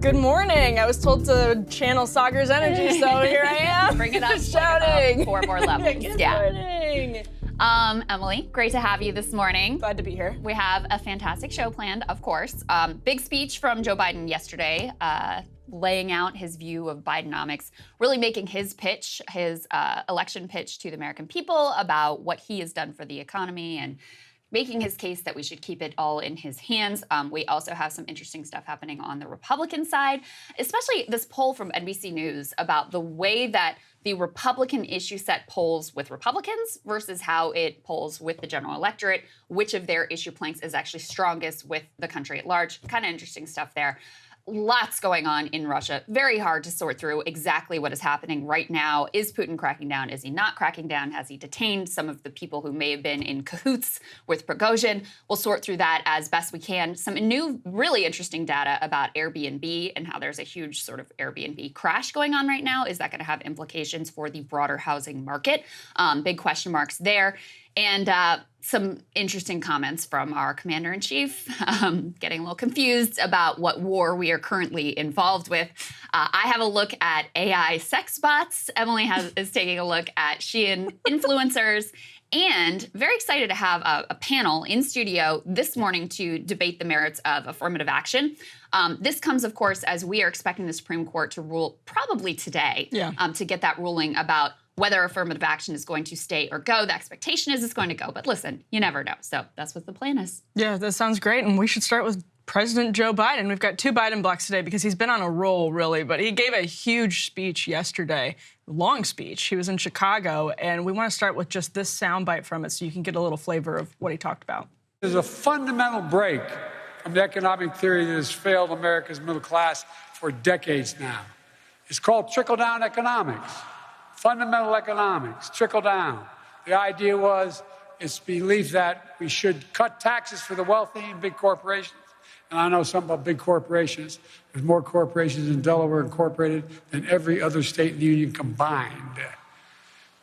Good morning. I was told to channel Sagar's energy, so here I am. Bring it up, shouting. Like 4 more levels. Good morning. Emily, great to have you this morning. Glad to be here. We have a fantastic show planned, of course. Big speech from Joe Biden yesterday, laying out his view of Bidenomics, really making his pitch, his election pitch to the American people about what he has done for the economy and making his case that we should keep it all in his hands. We also have some interesting stuff happening on the Republican side, especially this poll from NBC News about the way that the Republican issue set polls with Republicans versus how it polls with the general electorate, which of their issue planks is actually strongest with the country at large. Kind of interesting stuff there. Lots going on in Russia. Very hard to sort through exactly what is happening right now. Is Putin cracking down? Is he not cracking down? Has he detained some of the people who may have been in cahoots with Prigozhin? We'll sort through that as best we can. Some new, really interesting data about AirBNB and how there's a huge sort of Airbnb crash going on right now. Is that going to have implications for the broader housing market? Big question marks there. And some interesting comments from our commander-in-chief, getting a little confused about what war we are currently involved with. I have a look at AI sex bots. Emily is taking a look at Shein influencers. And very excited to have a panel in studio this morning to debate the merits of affirmative action. This comes, of course, as we are expecting the Supreme Court to rule probably today to get that ruling about whether affirmative action is going to stay or go. The expectation is it's going to go, but listen, you never know. So that's what the plan is. Yeah, that sounds great, and we should start with President Joe Biden. We've got two Biden blocks today because he's been on a roll, really, but he gave a huge speech yesterday, long speech. He was in Chicago, and we want to start with just this soundbite from it so you can get a little flavor of what he talked about. There's a fundamental break from the economic theory that has failed America's middle class for decades now. It's called trickle-down economics. Fundamental economics, trickle down. The idea was, it's belief that we should cut taxes for the wealthy and big corporations. And I know something about big corporations. There's more corporations in Delaware incorporated than every other state in the union combined.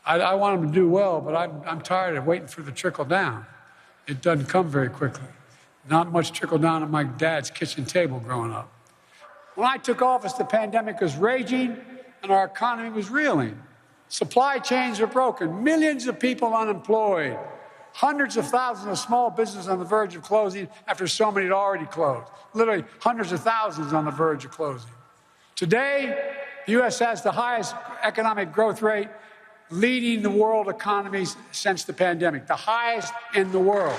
I want them to do well, but I'm tired of waiting for the trickle down. It doesn't come very quickly. Not much trickle down at my dad's kitchen table growing up. When I took office, the pandemic was raging and our economy was reeling. Supply chains are broken, millions of people unemployed, hundreds of thousands of small businesses on the verge of closing after so many had already closed, literally hundreds of thousands on the verge of closing. Today, the U.S. has the highest economic growth rate leading the world economies since the pandemic, the highest in the world.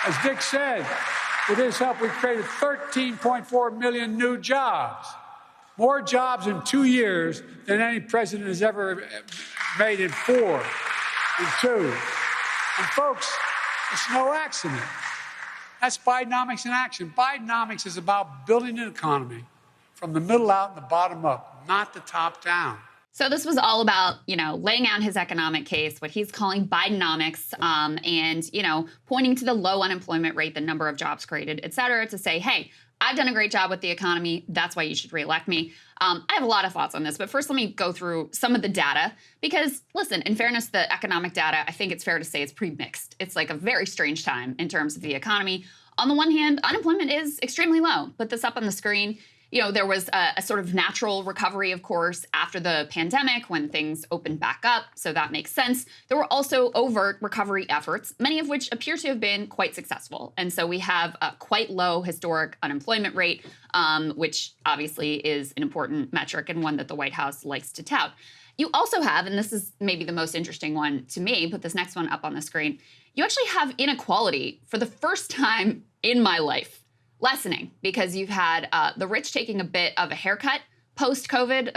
As Dick said, with his help, we created 13.4 million new jobs. More jobs in 2 years than any president has ever made in 4 and 2. And folks, it's no accident. That's Bidenomics in action. Bidenomics is about building an economy from the middle out and the bottom up, not the top down. So this was all about, laying out his economic case, what he's calling Bidenomics, and, pointing to the low unemployment rate, the number of jobs created, et cetera, to say, hey, I've done a great job with the economy. That's why you should reelect me. I have a lot of thoughts on this, but first let me go through some of the data because, listen, in fairness, the economic data, I think it's fair to say it's pretty mixed. It's like a very strange time in terms of the economy. On the one hand, unemployment is extremely low. Put this up on the screen. There was a sort of natural recovery, of course, after the pandemic when things opened back up, so that makes sense. There were also overt recovery efforts, many of which appear to have been quite successful. And so we have a quite low historic unemployment rate, which obviously is an important metric and one that the White House likes to tout. You also have, and this is maybe the most interesting one to me, put this next one up on the screen, you actually have inequality for the first time in my life. Lessening, because you've had the rich taking a bit of a haircut post-COVID.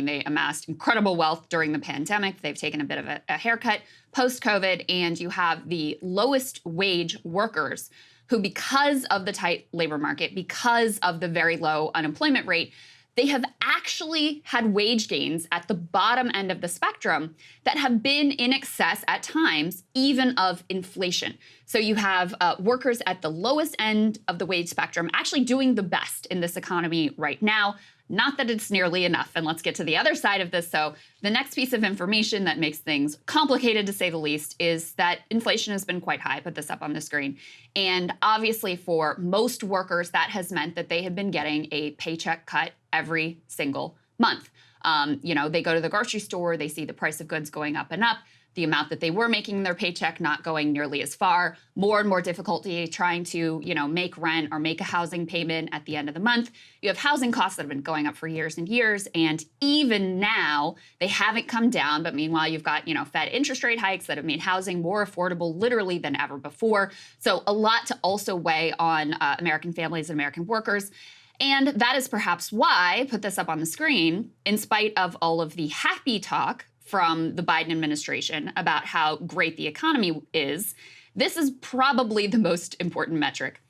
They amassed incredible wealth during the pandemic. They've taken a bit of a haircut post-COVID, and you have the lowest wage workers who, because of the tight labor market, because of the very low unemployment rate, they have actually had wage gains at the bottom end of the spectrum that have been in excess at times even of inflation. So you have workers at the lowest end of the wage spectrum actually doing the best in this economy right now. Not that it's nearly enough. And let's get to the other side of this. So the next piece of information that makes things complicated, to say the least, is that inflation has been quite high. I put this up on the screen. And obviously for most workers, that has meant that they have been getting a paycheck cut every single month. They go to the grocery store, they see the price of goods going up and up, the amount that they were making in their paycheck not going nearly as far, more and more difficulty trying to, make rent or make a housing payment at the end of the month. You have housing costs that have been going up for years and years, and even now they haven't come down, but meanwhile you've got, Fed interest rate hikes that have made housing more affordable literally than ever before. So a lot to also weigh on American families and American workers. And that is perhaps why, I put this up on the screen, in spite of all of the happy talk from the Biden administration about how great the economy is, this is probably the most important metric.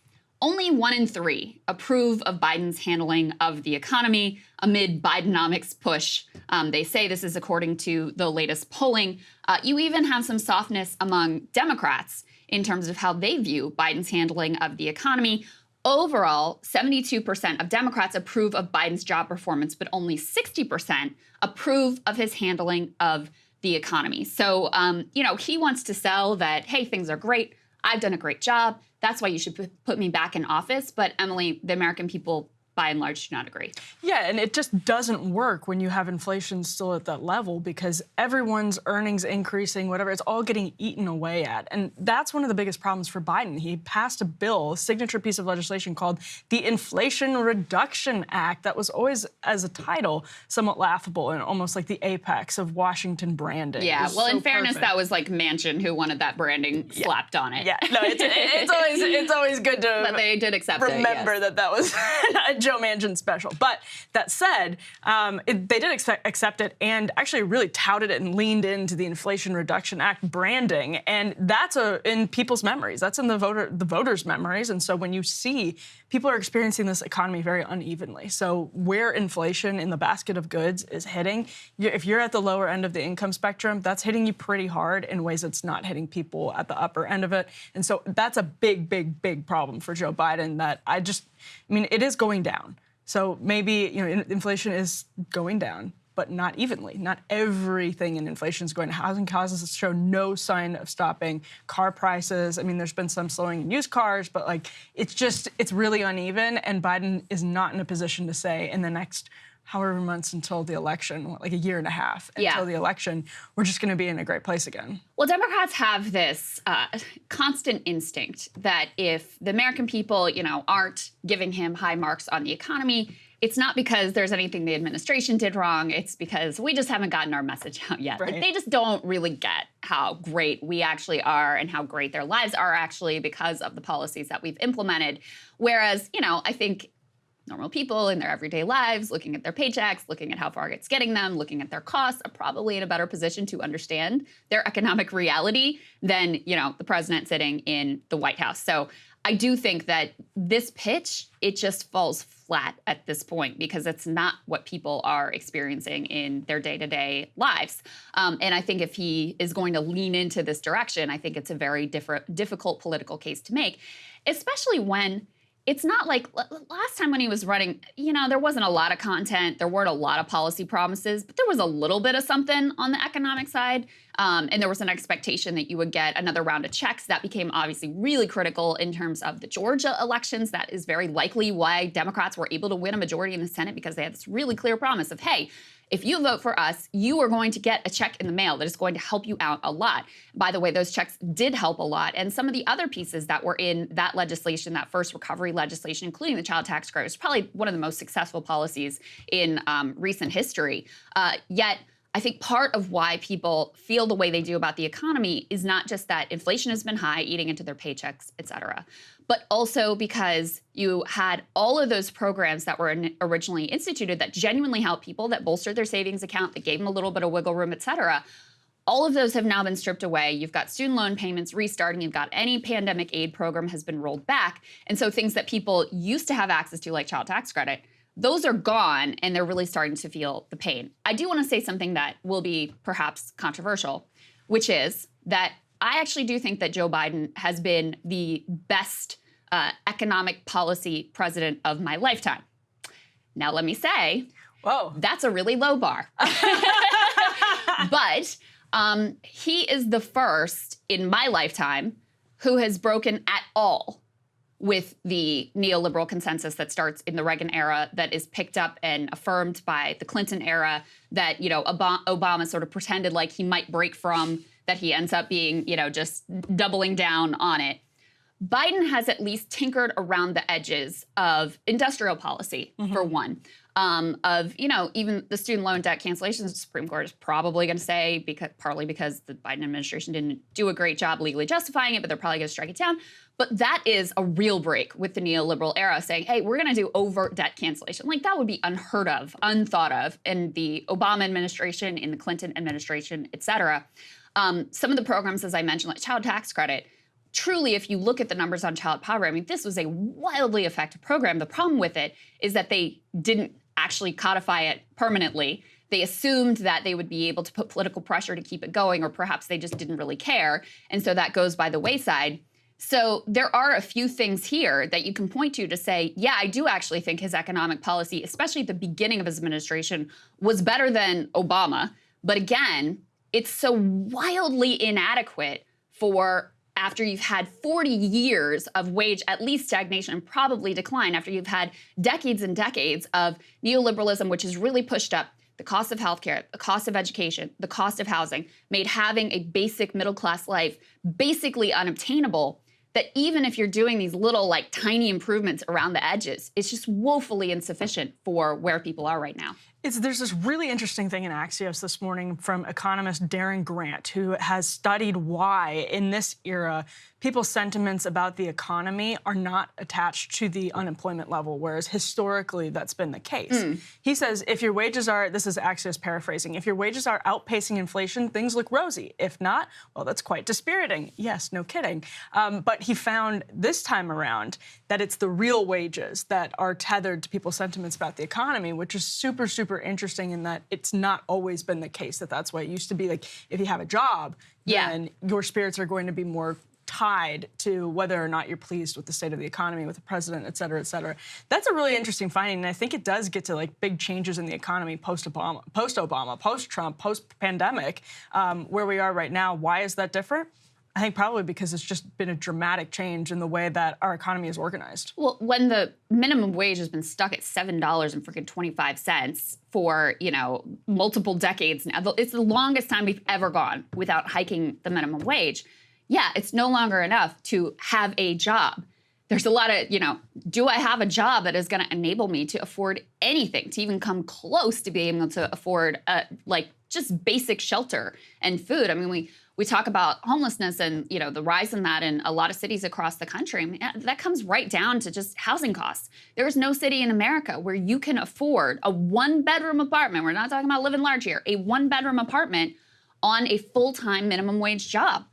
Only 1 in 3 approve of Biden's handling of the economy amid Bidenomics push. They say this is according to the latest polling. You even have some softness among Democrats in terms of how they view Biden's handling of the economy. Overall, 72% of Democrats approve of Biden's job performance, but only 60% approve of his handling of the economy. So, he wants to sell that, hey, things are great. I've done a great job. That's why you should put me back in office. But Emily, the American people, by and large, do not agree. Yeah, and it just doesn't work when you have inflation still at that level because everyone's earnings increasing, whatever, it's all getting eaten away at. And that's one of the biggest problems for Biden. He passed a bill, a signature piece of legislation called the Inflation Reduction Act that was always, as a title, somewhat laughable and almost like the apex of Washington branding. Yeah, well, in fairness, that was like Manchin who wanted that branding slapped on it. Yeah, no, it's always good to but they did accept remember it, yes. that was Joe Manchin special. But that said, they did accept it and actually really touted it and leaned into the Inflation Reduction Act branding. And that's in people's memories. That's in the voters' memories. And so when you see people are experiencing this economy very unevenly. So where inflation in the basket of goods is hitting, if you're at the lower end of the income spectrum, that's hitting you pretty hard in ways it's not hitting people at the upper end of it. And so that's a big, big, big problem for Joe Biden that it is going down. So maybe, inflation is going down, but not evenly. Not everything in inflation is going to housing causes show no sign of stopping. Car prices, there's been some slowing in used cars, but it's really uneven. And Biden is not in a position to say in the next however months until the election, like a year and a half until the election, we're just going to be in a great place again. Well, Democrats have this constant instinct that if the American people, aren't giving him high marks on the economy, it's not because there's anything the administration did wrong. It's because we just haven't gotten our message out yet. Right. They just don't really get how great we actually are and how great their lives are actually because of the policies that we've implemented. Whereas, I think normal people in their everyday lives, looking at their paychecks, looking at how far it's getting them, looking at their costs, are probably in a better position to understand their economic reality than, the president sitting in the White House. So I do think that this pitch, it just falls flat at this point because it's not what people are experiencing in their day-to-day lives. And I think if he is going to lean into this direction, I think it's a very difficult political case to make, especially when it's not like last time when he was running, there wasn't a lot of content. There weren't a lot of policy promises, but there was a little bit of something on the economic side. And there was an expectation that you would get another round of checks. That became obviously really critical in terms of the Georgia elections. That is very likely why Democrats were able to win a majority in the Senate, because they had this really clear promise of, hey, if you vote for us, you are going to get a check in the mail that is going to help you out a lot. By the way, those checks did help a lot. And some of the other pieces that were in that legislation, that first recovery legislation, including the child tax credit, was probably one of the most successful policies in recent history. Yet, I think part of why people feel the way they do about the economy is not just that inflation has been high, eating into their paychecks, et cetera, but also because you had all of those programs that were originally instituted that genuinely helped people, that bolstered their savings account, that gave them a little bit of wiggle room, et cetera. All of those have now been stripped away. You've got student loan payments restarting. You've got any pandemic aid program has been rolled back. And so things that people used to have access to, like child tax credit, those are gone, and they're really starting to feel the pain. I do want to say something that will be perhaps controversial, which is that I actually do think that Joe Biden has been the best economic policy president of my lifetime. Now, let me say, whoa, that's a really low bar. But he is the first in my lifetime who has broken at all with the neoliberal consensus that starts in the Reagan era, that is picked up and affirmed by the Clinton era, that, you know, Obama sort of pretended like he might break from, that he ends up being, you know, just doubling down on it. Biden has at least tinkered around the edges of industrial policy, for one. Of, you know, even the student loan debt cancellations, the Supreme Court is probably going to say, partly because the Biden administration didn't do a great job legally justifying it, but they're probably going to strike it down. But that is a real break with the neoliberal era, saying, hey, we're going to do overt debt cancellation. Like, that would be unheard of, unthought of in the Obama administration, in the Clinton administration, et cetera. Some of the programs, as I mentioned, like child tax credit, truly, if you look at the numbers on child poverty, I mean, this was a wildly effective program. The problem with it is that they didn't actually codify it permanently. They assumed that they would be able to put political pressure to keep it going, or perhaps they just didn't really care. And so that goes by the wayside. So there are a few things here that you can point to say, yeah, I do actually think his economic policy, especially at the beginning of his administration, was better than Obama. But again, it's so wildly inadequate for after you've had 40 years of wage, at least stagnation, and probably decline, after you've had decades and decades of neoliberalism, which has really pushed up the cost of healthcare, the cost of education, the cost of housing, made having a basic middle-class life basically unobtainable, that even if you're doing these little, like, tiny improvements around the edges, it's just woefully insufficient for where people are right now. There's this really interesting thing in Axios this morning from economist Darren Grant, who has studied why, in this era, people's sentiments about the economy are not attached to the unemployment level, whereas historically that's been the case. He says, if your wages are, this is Axios paraphrasing, if your wages are outpacing inflation, things look rosy. If not, well, that's quite dispiriting. Yes, no kidding. But he found this time around that it's the real wages that are tethered to people's sentiments about the economy, which is super, super interesting in that it's not always been the case that's why it used to be like, if you have a job, then your spirits are going to be more tied to whether or not you're pleased with the state of the economy, with the president, et cetera, et cetera. That's a really interesting finding, and I think it does get to like big changes in the economy post-Obama, post-Trump, post-pandemic, where we are right now. Why is that different? I think probably because it's just been a dramatic change in the way that our economy is organized. Well, when the minimum wage has been stuck at $7.25 for, you know, multiple decades now, it's the longest time we've ever gone without hiking the minimum wage. Yeah, it's no longer enough to have a job. There's a lot of, you know, do I have a job that is going to enable me to afford anything, to even come close to being able to afford, like, just basic shelter and food? I mean, we talk about homelessness and, you know, the rise in that in a lot of cities across the country. I mean, that comes right down to just housing costs. There is no city in America where you can afford a one-bedroom apartment. We're not talking about living large here. A one-bedroom apartment on a full-time minimum wage job.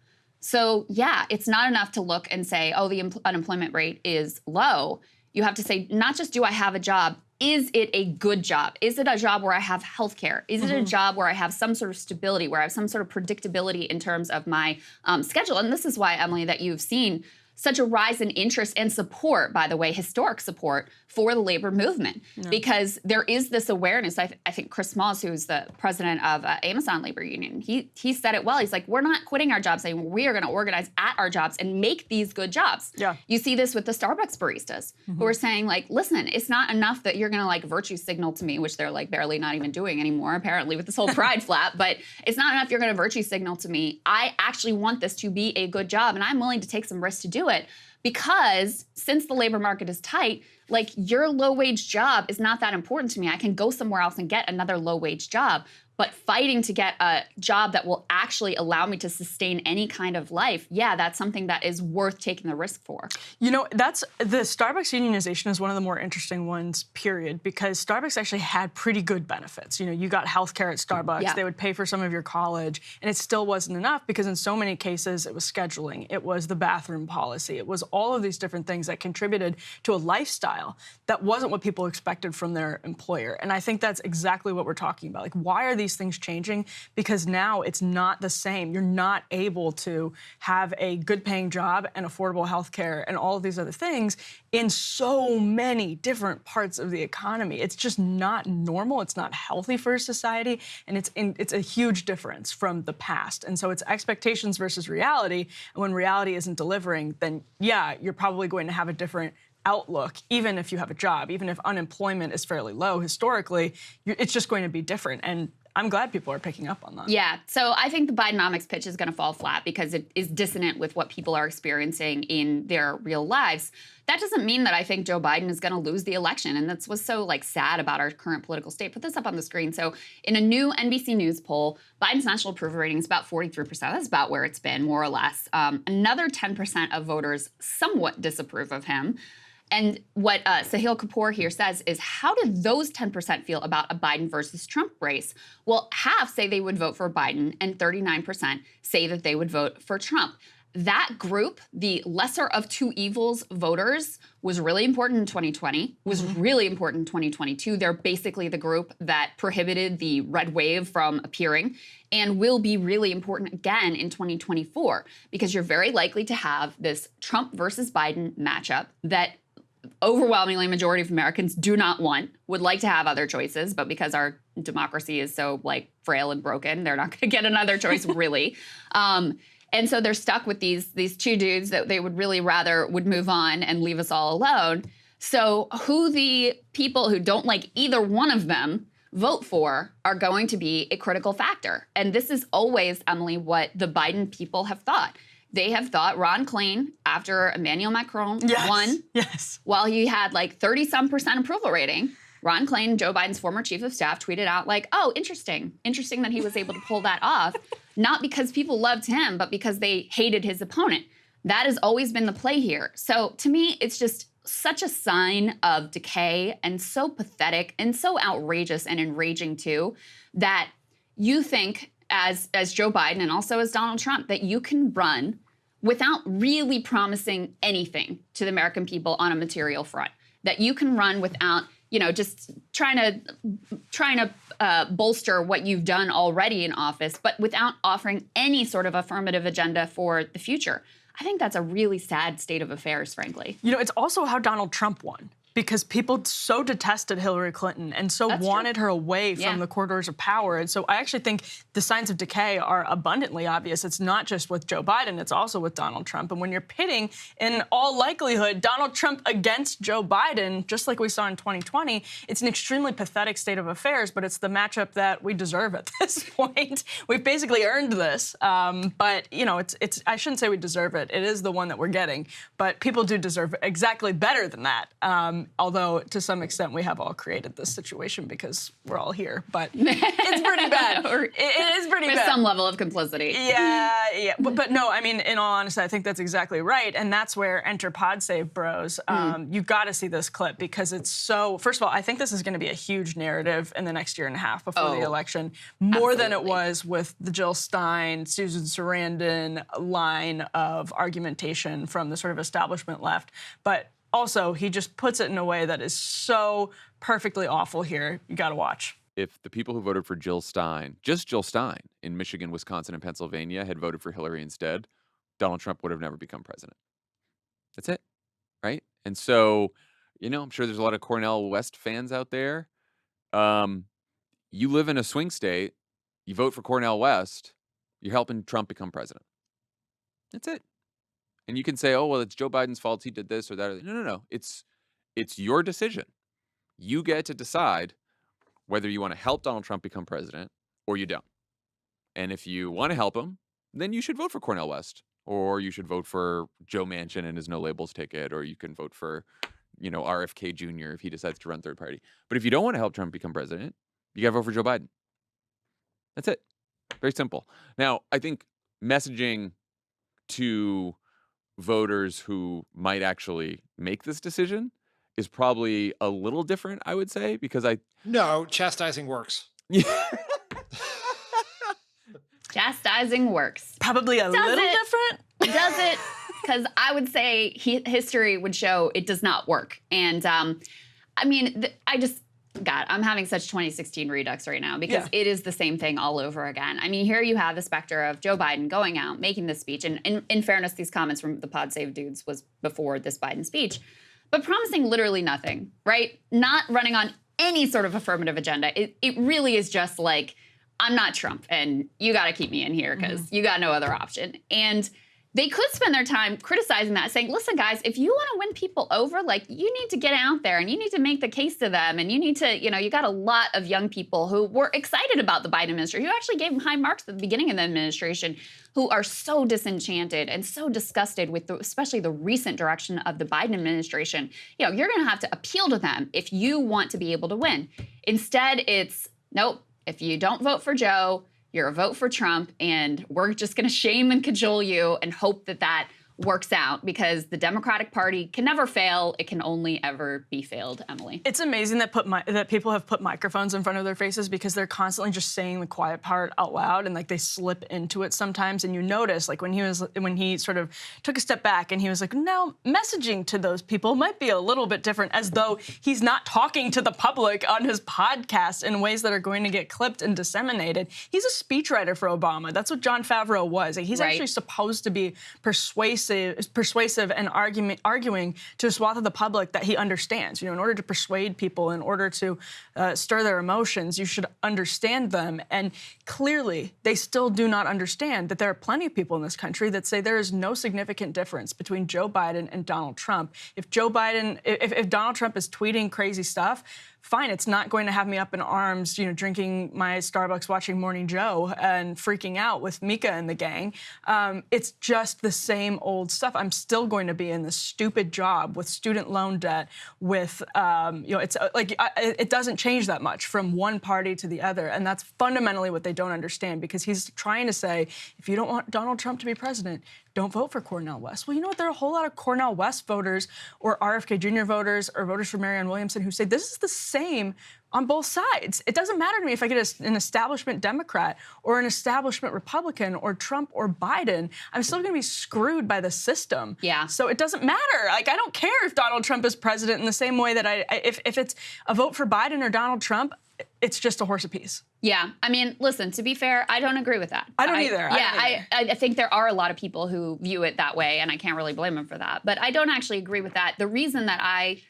So, yeah, it's not enough to look and say, oh, the unemployment rate is low. You have to say, not just do I have a job, is it a good job? Is it a job where I have health care? Is it a job where I have some sort of stability, where I have some sort of predictability in terms of my schedule? And this is why, Emily, that you've seen such a rise in interest and support, by the way, historic support for the labor movement, because there is this awareness. I think Chris Smalls, who's the president of Amazon Labor Union, he said it well. He's like, we're not quitting our jobs anymore. We are going to organize at our jobs and make these good jobs. Yeah. You see this with the Starbucks baristas who are saying, like, listen, it's not enough that you're going to, like, virtue signal to me, which they're, like, barely not even doing anymore, apparently, with this whole pride flap. But it's not enough you're going to virtue signal to me. I actually want this to be a good job, and I'm willing to take some risks to do it. Because since the labor market is tight, like, your low-wage job is not that important to me. I can go somewhere else and get another low-wage job. But fighting to get a job that will actually allow me to sustain any kind of life, yeah, that's something that is worth taking the risk for. You know, that's the Starbucks unionization is one of the more interesting ones, period, because Starbucks actually had pretty good benefits. You know, you got health care at Starbucks. They would pay for some of your college, and it still wasn't enough because in so many cases it was scheduling, it was the bathroom policy, it was all of these different things that contributed to a lifestyle that wasn't what people expected from their employer. And I think that's exactly what we're talking about. Like, why are these these things changing because now it's not the same. You're not able to have a good-paying job and affordable health care and all of these other things in so many different parts of the economy. It's just not normal. It's not healthy for a society, and it's a huge difference from the past. And so it's expectations versus reality, and when reality isn't delivering, then yeah, you're probably going to have a different outlook, even if you have a job, even if unemployment is fairly low historically, it's just going to be different. And I'm glad people are picking up on that. Yeah, so I think the Bidenomics pitch is going to fall flat because it is dissonant with what people are experiencing in their real lives. That doesn't mean that I think Joe Biden is going to lose the election, and that's what's so sad about our current political state. Put this up on the screen. So in a new NBC News poll, Biden's national approval rating is about 43%. That's about where it's been, more or less. Another 10% of voters somewhat disapprove of him. And what Sahil Kapoor here says is, how do those 10% feel about a Biden versus Trump race? Well, half say they would vote for Biden, and 39% say that they would vote for Trump. That group, the lesser of two evils voters, was really important in 2020, was really important in 2022. They're basically the group that prohibited the red wave from appearing, and will be really important again in 2024, because you're very likely to have this Trump versus Biden matchup that overwhelmingly majority of Americans do not want, would like to have other choices, but because our democracy is so frail and broken, they're not going to get another choice really. And so they're stuck with these two dudes that they would really rather would move on and leave us all alone. So who the people who don't like either one of them vote for are going to be a critical factor. And this is always, Emily, what the Biden people have thought. They have thought Ron Klain, after Emmanuel Macron won, while he had 30-some% approval rating, Ron Klain, Joe Biden's former chief of staff, tweeted out oh, interesting that he was able to pull that off, not because people loved him, but because they hated his opponent. That has always been the play here. So to me, it's just such a sign of decay and so pathetic and so outrageous and enraging too, that you think as Joe Biden and also as Donald Trump, that you can run without really promising anything to the American people on a material front, that you can run without, just trying to bolster what you've done already in office, but without offering any sort of affirmative agenda for the future. I think that's a really sad state of affairs, frankly. It's also how Donald Trump won, because people so detested Hillary Clinton and so wanted her away from the corridors of power. And so I actually think the signs of decay are abundantly obvious. It's not just with Joe Biden, it's also with Donald Trump. And when you're pitting, in all likelihood, Donald Trump against Joe Biden, just like we saw in 2020, it's an extremely pathetic state of affairs, but it's the matchup that we deserve at this point. We've basically earned this. But, it's I shouldn't say we deserve it. It is the one that we're getting. But people do deserve exactly better than that. Although, to some extent, we have all created this situation because we're all here. But it's pretty bad. It is pretty bad. With some level of complicity. Yeah. But no, in all honesty, I think that's exactly right. And that's where enter PodSave bros. You've got to see this clip because it's so... First of all, I think this is going to be a huge narrative in the next year and a half before the election. More than it was with the Jill Stein, Susan Sarandon line of argumentation from the sort of establishment left. But also, he just puts it in a way that is so perfectly awful here. You got to watch. If the people who voted for Jill Stein, just Jill Stein, in Michigan, Wisconsin, and Pennsylvania had voted for Hillary instead, Donald Trump would have never become president. That's it, right? And so, I'm sure there's a lot of Cornel West fans out there. You live in a swing state, you vote for Cornel West, you're helping Trump become president. That's it. And you can say, oh, well, it's Joe Biden's fault. He did this or that. No. It's your decision. You get to decide whether you want to help Donald Trump become president or you don't. And if you want to help him, then you should vote for Cornel West, or you should vote for Joe Manchin and his no labels ticket, or you can vote for, RFK Jr. if he decides to run third party. But if you don't want to help Trump become president, you got to vote for Joe Biden. That's it. Very simple. Now, I think messaging to voters who might actually make this decision is probably a little different, I would say, because No, chastising works. Chastising works. Probably a little different. Does it? Because I would say history would show it does not work. And God, I'm having such 2016 redux right now because it is the same thing all over again. I mean, here you have the specter of Joe Biden going out, making this speech. And in fairness, these comments from the Pod Save dudes was before this Biden speech, but promising literally nothing, right? Not running on any sort of affirmative agenda. It really is just like, I'm not Trump and you got to keep me in here because you got no other option. And they could spend their time criticizing that, saying, listen, guys, if you want to win people over, like, you need to get out there and you need to make the case to them. And you need to, you got a lot of young people who were excited about the Biden administration, who actually gave him high marks at the beginning of the administration, who are so disenchanted and so disgusted with especially the recent direction of the Biden administration. You're going to have to appeal to them if you want to be able to win. Instead, it's, nope, if you don't vote for Joe, you're a vote for Trump, and we're just going to shame and cajole you and hope that that works out because the Democratic Party can never fail. It can only ever be failed, Emily. It's amazing that that people have put microphones in front of their faces because they're constantly just saying the quiet part out loud and like they slip into it sometimes. And you notice like when he sort of took a step back and he was like, now messaging to those people might be a little bit different, as though he's not talking to the public on his podcast in ways that are going to get clipped and disseminated. He's a speechwriter for Obama. That's what Jon Favreau was. He's actually supposed to be persuasive and arguing to a swath of the public that he understands. In order to persuade people, in order to stir their emotions, you should understand them. And clearly, they still do not understand that there are plenty of people in this country that say there is no significant difference between Joe Biden and Donald Trump. If Donald Trump is tweeting crazy stuff, fine, it's not going to have me up in arms, drinking my Starbucks, watching Morning Joe and freaking out with Mika and the gang. It's just the same old stuff. I'm still going to be in this stupid job with student loan debt, with, it's like, it doesn't change that much from one party to the other. And that's fundamentally what they don't understand, because he's trying to say, if you don't want Donald Trump to be president, don't vote for Cornel West. Well, you know what? There are a whole lot of Cornel West voters or RFK Jr. voters or voters for Marianne Williamson who say this is the same on both sides. It doesn't matter to me if I get an establishment Democrat or an establishment Republican or Trump or Biden. I'm still going to be screwed by the system. Yeah. So it doesn't matter. Like, I don't care if Donald Trump is president in the same way that if it's a vote for Biden or Donald Trump, it's just a horse apiece. Yeah. I mean, listen, to be fair, I don't agree with that. I don't either. I think there are a lot of people who view it that way, and I can't really blame them for that. But I don't actually agree with that. The reason that I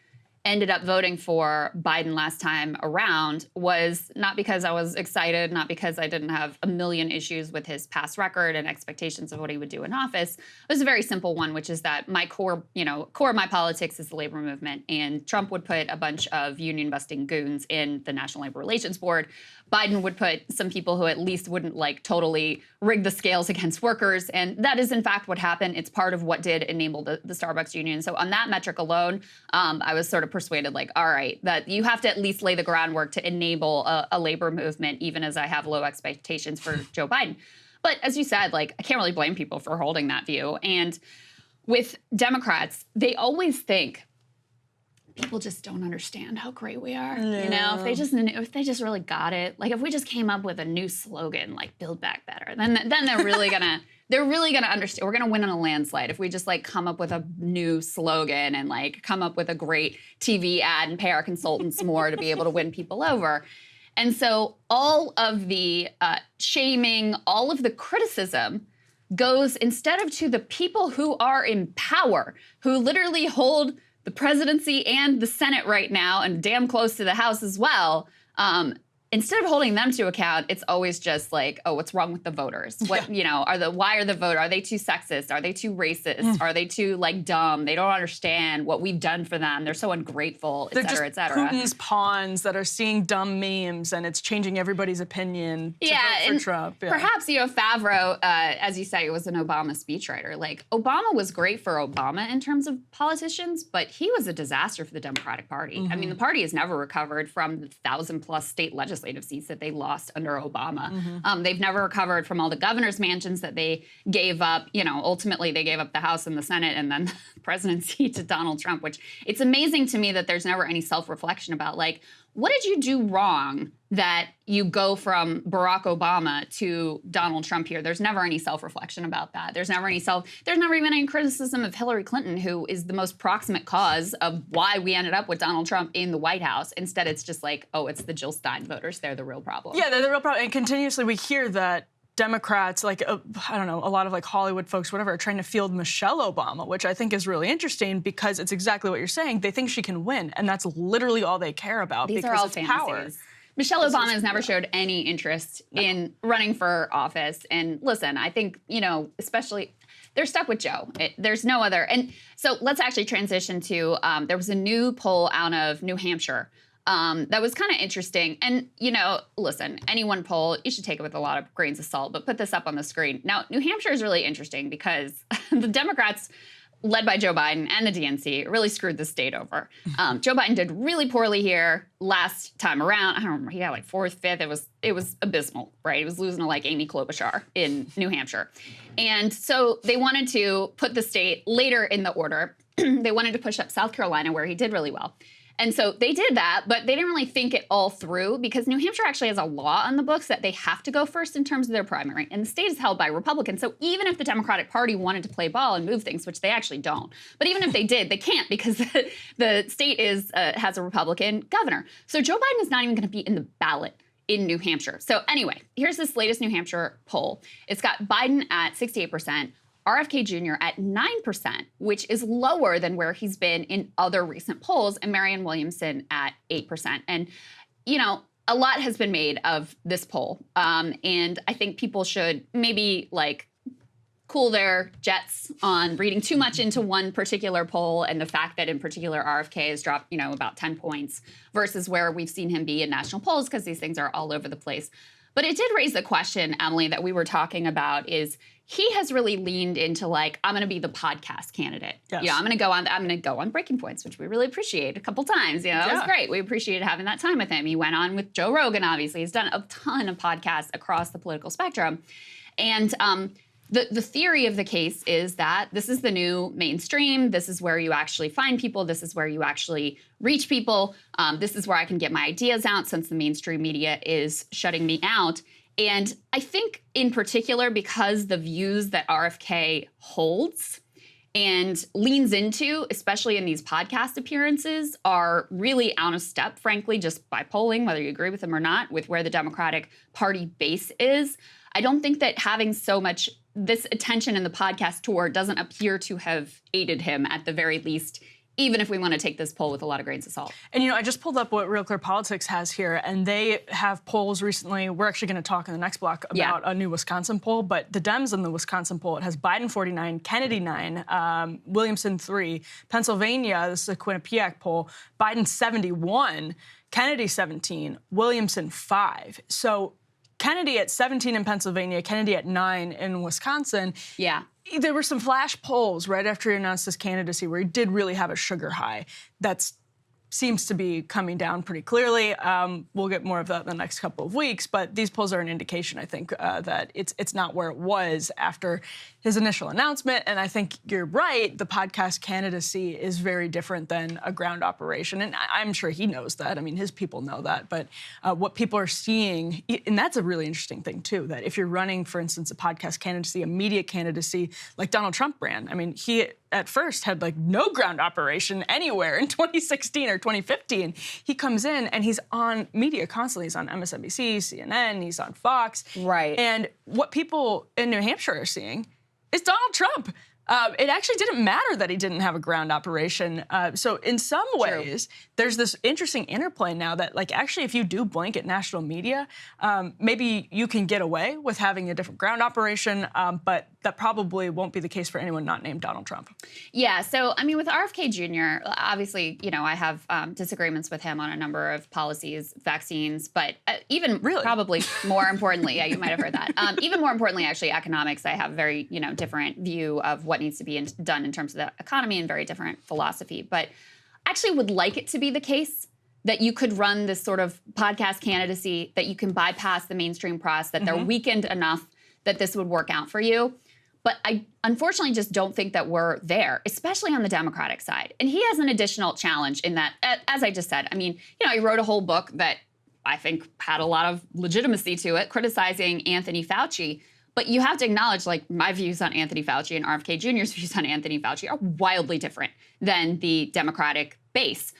ended up voting for Biden last time around was not because I was excited, not because I didn't have a million issues with his past record and expectations of what he would do in office. It was a very simple one, which is that my core of my politics is the labor movement, and Trump would put a bunch of union-busting goons in the National Labor Relations Board. Biden would put some people who at least wouldn't totally rig the scales against workers. And that is, in fact, what happened. It's part of what did enable the Starbucks union. So on that metric alone, I was sort of persuaded, all right, that you have to at least lay the groundwork to enable a labor movement, even as I have low expectations for Joe Biden. But as you said, I can't really blame people for holding that view. And with Democrats, they always think, people just don't understand how great we are. No. If they just really got it, if we just came up with a new slogan like "Build Back Better," then they're really gonna understand. We're gonna win in a landslide if we just come up with a new slogan and come up with a great TV ad and pay our consultants more to be able to win people over. And so all of the shaming, all of the criticism goes instead of to the people who are in power, who literally hold the presidency and the Senate right now, and damn close to the House as well. Instead of holding them to account, it's always just oh, what's wrong with the voters? What, why are the voters? Are they too sexist? Are they too racist? Are they too dumb? They don't understand what we've done for them. They're so ungrateful, et cetera, et cetera. Putin's pawns that are seeing dumb memes, and it's changing everybody's opinion to vote for Trump. Yeah. Perhaps, Favreau, as you say, was an Obama speechwriter. Obama was great for Obama in terms of politicians, but he was a disaster for the Democratic Party. I mean, the party has never recovered from the 1,000+ state legislattive seats that they lost under Obama. They've never recovered from all the governor's mansions that they gave up. Ultimately, they gave up the House and the Senate and then the presidency to Donald Trump, which it's amazing to me that there's never any self-reflection about, what did you do wrong that you go from Barack Obama to Donald Trump here? There's never any self-reflection about that. There's never even any criticism of Hillary Clinton, who is the most proximate cause of why we ended up with Donald Trump in the White House. Instead, it's just like, oh, it's the Jill Stein voters. They're the real problem. Yeah, they're the real problem. And continuously we hear that Democrats, like, I don't know, a lot of like Hollywood folks, whatever, are trying to field Michelle Obama, which I think is really interesting because it's exactly what you're saying. They think she can win, and that's literally all they care about. These because are all it's fantasies. power. Michelle Obama has never showed any interest in running for office. And listen, I think, especially they're stuck with Joe. There's no other. And so let's actually transition to, there was a new poll out of New Hampshire that was kind of interesting. And, listen, any one poll, you should take it with a lot of grains of salt, but put this up on the screen. Now, New Hampshire is really interesting because the Democrats, led by Joe Biden and the DNC, really screwed the state over. Joe Biden did really poorly here last time around. I don't remember, he got like 4th, 5th. It was abysmal, right? He was losing to like Amy Klobuchar in New Hampshire. And so they wanted to put the state later in the order. They wanted to push up South Carolina, where he did really well. And so they did that, but they didn't really think it all through because New Hampshire actually has a law on the books that they have to go first in terms of their primary. And the state is held by Republicans. So even if the Democratic Party wanted to play ball and move things, which they actually don't, but even if they did, they can't because the state has a Republican governor. So Joe Biden is not even going to be in the ballot in New Hampshire. So anyway, here's this latest New Hampshire poll. It's got Biden at 68%. RFK Jr. at 9%, which is lower than where he's been in other recent polls, and Marianne Williamson at 8%. And, a lot has been made of this poll. And I think people should maybe cool their jets on reading too much into one particular poll and the fact that in particular RFK has dropped, about 10 points versus where we've seen him be in national polls because these things are all over the place. But it did raise the question, Emily, that we were talking about is he has really leaned into I'm going to be the podcast candidate. Yes. I'm going to go on Breaking Points, which we really appreciate a couple times. That was great. We appreciated having that time with him. He went on with Joe Rogan, obviously. He's done a ton of podcasts across the political spectrum. And the theory of the case is that this is the new mainstream. This is where you actually find people. This is where you actually reach people. This is where I can get my ideas out since the mainstream media is shutting me out. And I think in particular because the views that RFK holds and leans into, especially in these podcast appearances, are really out of step, frankly, just by polling, whether you agree with them or not, with where the Democratic Party base is. I don't think that having so much this attention in the podcast tour doesn't appear to have aided him at the very least, even if we want to take this poll with a lot of grains of salt. And, I just pulled up what Real Clear Politics has here, and they have polls recently. We're actually going to talk in the next block about a new Wisconsin poll, but the Dems in the Wisconsin poll, it has Biden 49, Kennedy 9, Williamson 3. Pennsylvania, this is a Quinnipiac poll, Biden 71, Kennedy 17, Williamson 5. So Kennedy at 17 in Pennsylvania, Kennedy at 9 in Wisconsin. Yeah. There were some flash polls right after he announced his candidacy where he did really have a sugar high. That seems to be coming down pretty clearly. We'll get more of that in the next couple of weeks, but these polls are an indication, I think, that it's not where it was after his initial announcement. And I think you're right, the podcast candidacy is very different than a ground operation. And I'm sure he knows that. I mean, his people know that. But what people are seeing, and that's a really interesting thing, too, that if you're running, for instance, a podcast candidacy, a media candidacy, like Donald Trump ran, I mean, he at first had no ground operation anywhere in 2016 or 2015. He comes in and he's on media constantly. He's on MSNBC, CNN, he's on Fox. Right. And what people in New Hampshire are seeing is Donald Trump. It actually didn't matter that he didn't have a ground operation. So in some ways, there's this interesting interplay now that, actually, if you do blanket national media, maybe you can get away with having a different ground operation, but that probably won't be the case for anyone not named Donald Trump. Yeah, so, I mean, with RFK Jr., obviously, I have disagreements with him on a number of policies, vaccines, but even probably more importantly, yeah, you might have heard that. Even more importantly, actually, economics, I have a very, different view of what needs to be done in terms of the economy and very different philosophy. But I actually would like it to be the case that you could run this sort of podcast candidacy, that you can bypass the mainstream press, that they're weakened enough that this would work out for you. But I unfortunately just don't think that we're there, especially on the Democratic side. And he has an additional challenge in that, as I just said, I mean, he wrote a whole book that I think had a lot of legitimacy to it, criticizing Anthony Fauci. But you have to acknowledge, like, my views on Anthony Fauci and RFK Jr.'s views on Anthony Fauci are wildly different than the Democratic base.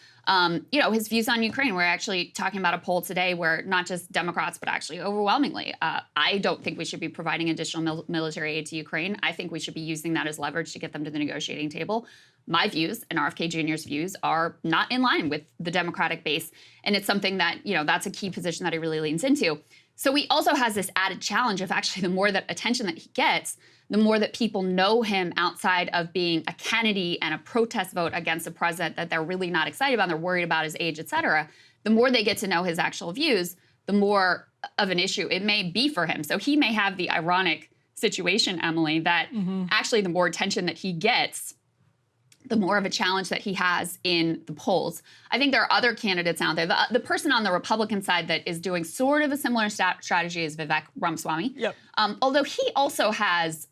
His views on Ukraine, we're actually talking about a poll today where not just Democrats, but actually overwhelmingly, I don't think we should be providing additional military aid to Ukraine. I think we should be using that as leverage to get them to the negotiating table. My views and RFK Jr.'s views are not in line with the Democratic base. And it's something that, that's a key position that he really leans into. So he also has this added challenge of actually the more that attention that he gets, the more that people know him outside of being a Kennedy and a protest vote against a president that they're really not excited about, and they're worried about his age, et cetera, the more they get to know his actual views, the more of an issue it may be for him. So he may have the ironic situation, Emily, that actually the more attention that he gets, the more of a challenge that he has in the polls. I think there are other candidates out there. The person on the Republican side that is doing sort of a similar strategy is Vivek Ramaswamy. Yep. Although he also has,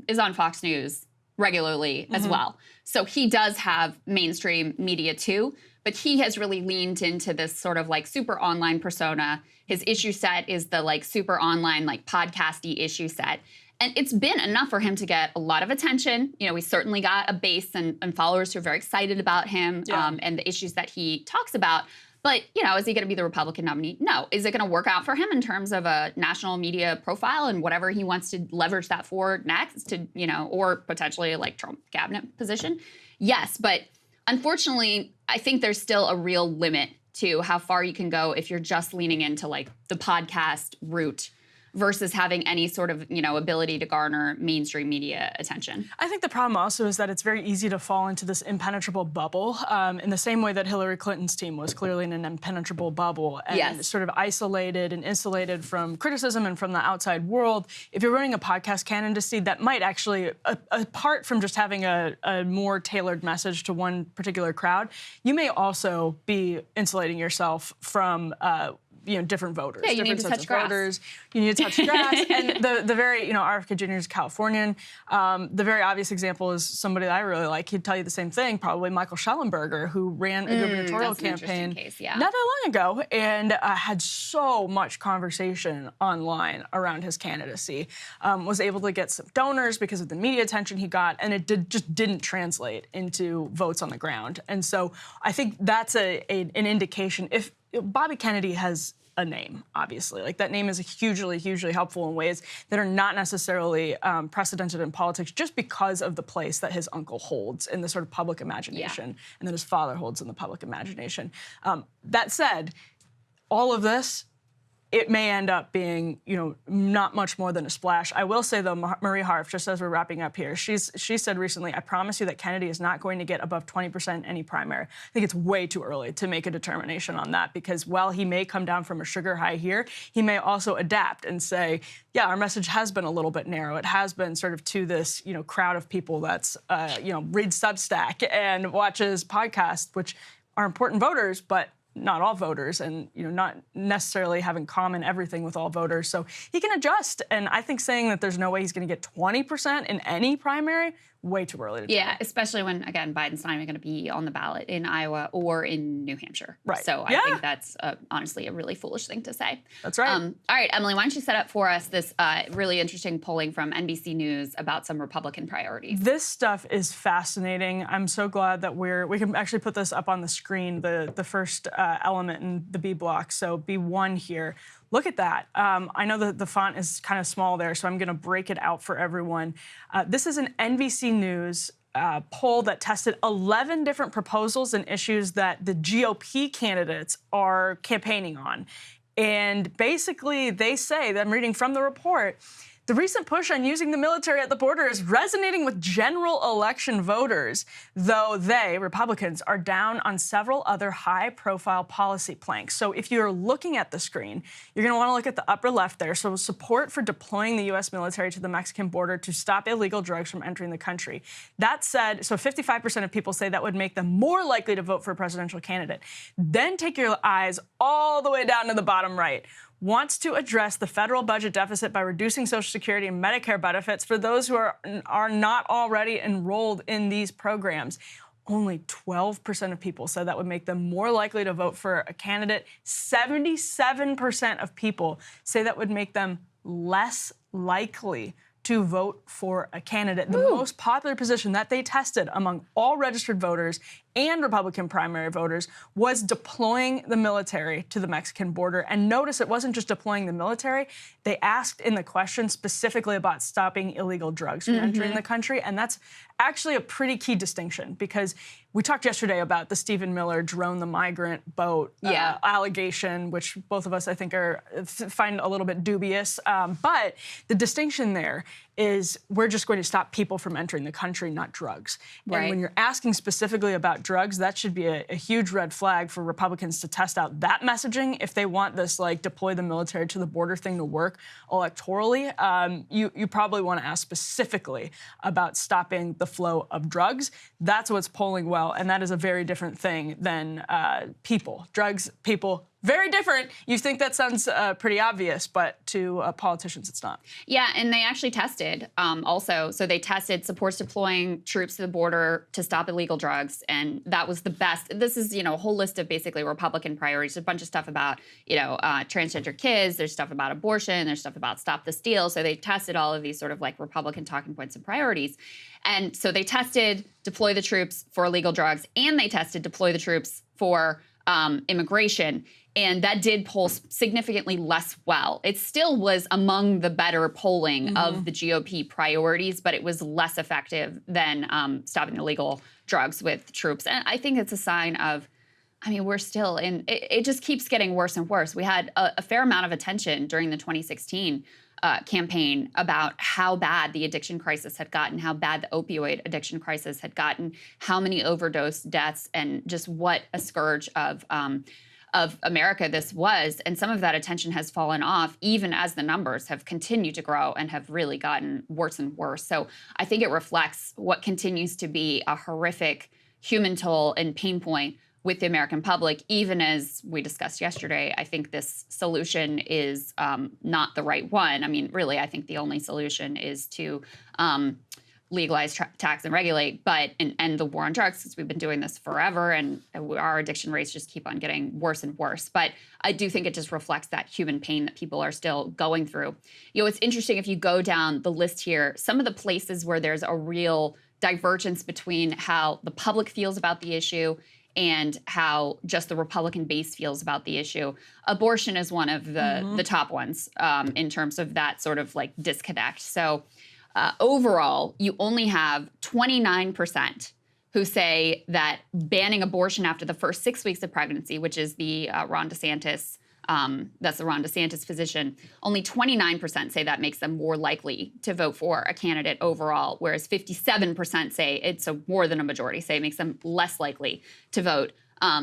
is on Fox News regularly as well. So he does have mainstream media too, but he has really leaned into this sort of like super online persona. His issue set is the like super online, like podcasty issue set. And it's been enough for him to get a lot of attention. He's certainly got a base and followers who are very excited about him and the issues that he talks about. But, is he going to be the Republican nominee? No. Is it going to work out for him in terms of a national media profile and whatever he wants to leverage that for next to, or potentially like Trump cabinet position? Yes. But unfortunately, I think there's still a real limit to how far you can go if you're just leaning into like the podcast route versus having any sort of, ability to garner mainstream media attention. I think the problem also is that it's very easy to fall into this impenetrable bubble in the same way that Hillary Clinton's team was clearly in an impenetrable bubble and sort of isolated and insulated from criticism and from the outside world. If you're running a podcast candidacy, that might actually, apart from just having a more tailored message to one particular crowd, you may also be insulating yourself from different voters. Yeah, you need to touch grass. Voters. You need to touch grass. And the very, RFK Jr. is Californian. The very obvious example is somebody that I really like. He'd tell you the same thing, probably Michael Schellenberger, who ran a gubernatorial campaign case, not that long ago and had so much conversation online around his candidacy. Was able to get some donors because of the media attention he got, and it just didn't translate into votes on the ground. And so I think that's an indication. If Bobby Kennedy has a name, obviously. Like, that name is hugely, hugely helpful in ways that are not necessarily precedented in politics just because of the place that his uncle holds in the sort of public imagination and that his father holds in the public imagination. That said, all of this, it may end up being, not much more than a splash. I will say, though, Marie Harf, just as we're wrapping up here, she said recently, I promise you that Kennedy is not going to get above 20% in any primary. I think it's way too early to make a determination on that because while he may come down from a sugar high here, he may also adapt and say, yeah, our message has been a little bit narrow. It has been sort of to this, crowd of people that's, reads Substack and watches podcasts, which are important voters, but not all voters, and not necessarily have in common everything with all voters. So he can adjust, and I think saying that there's no way he's going to get 20% in any primary, way too early to tell. Yeah, especially when, again, Biden's not even going to be on the ballot in Iowa or in New Hampshire. Right. So I think that's honestly a really foolish thing to say. That's right. All right, Emily, why don't you set up for us this really interesting polling from NBC News about some Republican priorities? This stuff is fascinating. I'm so glad that we can actually put this up on the screen, the first element in the B block. So B1 here. Look at that. I know that the font is kind of small there, so I'm going to break it out for everyone. This is an NBC News poll that tested 11 different proposals and issues that the GOP candidates are campaigning on. And basically, they say, that I'm reading from the report, the recent push on using the military at the border is resonating with general election voters, though they, Republicans, are down on several other high-profile policy planks. So if you're looking at the screen, you're going to want to look at the upper left there. So support for deploying the U.S. military to the Mexican border to stop illegal drugs from entering the country. That said, so 55% of people say that would make them more likely to vote for a presidential candidate. Then take your eyes all the way down to the bottom right. wants to address the federal budget deficit by reducing Social Security and Medicare benefits for those who are not already enrolled in these programs. Only 12% of people said that would make them more likely to vote for a candidate. 77% of people say that would make them less likely to vote for a candidate. The most popular position that they tested among all registered voters and Republican primary voters was deploying the military to the Mexican border. And notice it wasn't just deploying the military. They asked in the question specifically about stopping illegal drugs from entering the country. And that's actually a pretty key distinction, because we talked yesterday about the Stephen Miller drone the migrant boat allegation, which both of us, I think, find a little bit dubious. But the distinction there is we're just going to stop people from entering the country, not drugs. Right. And when you're asking specifically about drugs, that should be a huge red flag for Republicans to test out that messaging if they want this, like, deploy the military to the border thing to work electorally. You probably want to ask specifically about stopping the flow of drugs. That's what's polling well, and that is a very different thing than people. Drugs, people, very different. You think that sounds pretty obvious, but to politicians, it's not. Yeah, and they actually tested also. So they tested supports deploying troops to the border to stop illegal drugs, and that was the best. This is, a whole list of basically Republican priorities. A bunch of stuff about, transgender kids. There's stuff about abortion. There's stuff about stop the steal. So they tested all of these sort of like Republican talking points and priorities. And so they tested deploy the troops for illegal drugs, and they tested deploy the troops for immigration. And that did poll significantly less well. It still was among the better polling of the GOP priorities, but it was less effective than stopping illegal drugs with troops. And I think it's a sign of, we're still in, it just keeps getting worse and worse. We had a fair amount of attention during the 2016 campaign about how bad the addiction crisis had gotten, how bad the opioid addiction crisis had gotten, how many overdose deaths, and just what a scourge of America this was. And some of that attention has fallen off, even as the numbers have continued to grow and have really gotten worse and worse. So I think it reflects what continues to be a horrific human toll and pain point with the American public. Even as we discussed yesterday, I think this solution is not the right one. Really, I think the only solution is to legalize, tax, and regulate, and end the war on drugs, because we've been doing this forever, and our addiction rates just keep on getting worse and worse. But I do think it just reflects that human pain that people are still going through. It's interesting, if you go down the list here, some of the places where there's a real divergence between how the public feels about the issue and how just the Republican base feels about the issue. Abortion is one of the top ones in terms of that sort of like disconnect. So overall, you only have 29% who say that banning abortion after the first 6 weeks of pregnancy, which is the Ron DeSantis, that's the Ron DeSantis position, only 29% say that makes them more likely to vote for a candidate overall, whereas 57% say it's more than a majority, say it makes them less likely to vote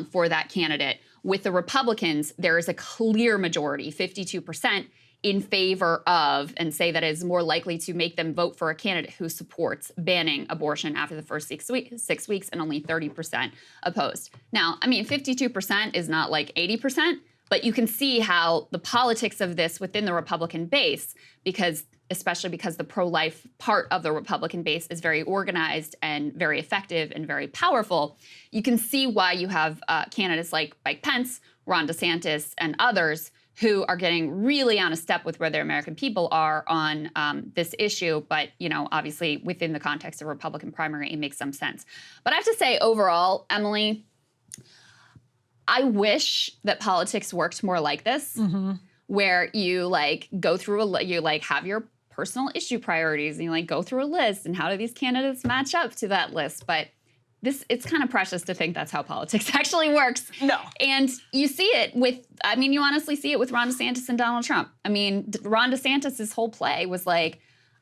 for that candidate. With the Republicans, there is a clear majority, 52%, in favor of, and say that it's more likely to make them vote for a candidate who supports banning abortion after the first 6 weeks, and only 30% opposed. Now, 52% is not like 80%, but you can see how the politics of this within the Republican base, especially because the pro-life part of the Republican base is very organized and very effective and very powerful, you can see why you have candidates like Mike Pence, Ron DeSantis, and others who are getting really out of step with where the American people are on this issue. But, obviously within the context of a Republican primary, it makes some sense. But I have to say, overall, Emily, I wish that politics worked more like this, where you go through you have your personal issue priorities, and you go through a list, and how do these candidates match up to that list? But it's kind of precious to think that's how politics actually works. No. And you see it you honestly see it with Ron DeSantis and Donald Trump. Ron DeSantis' whole play was I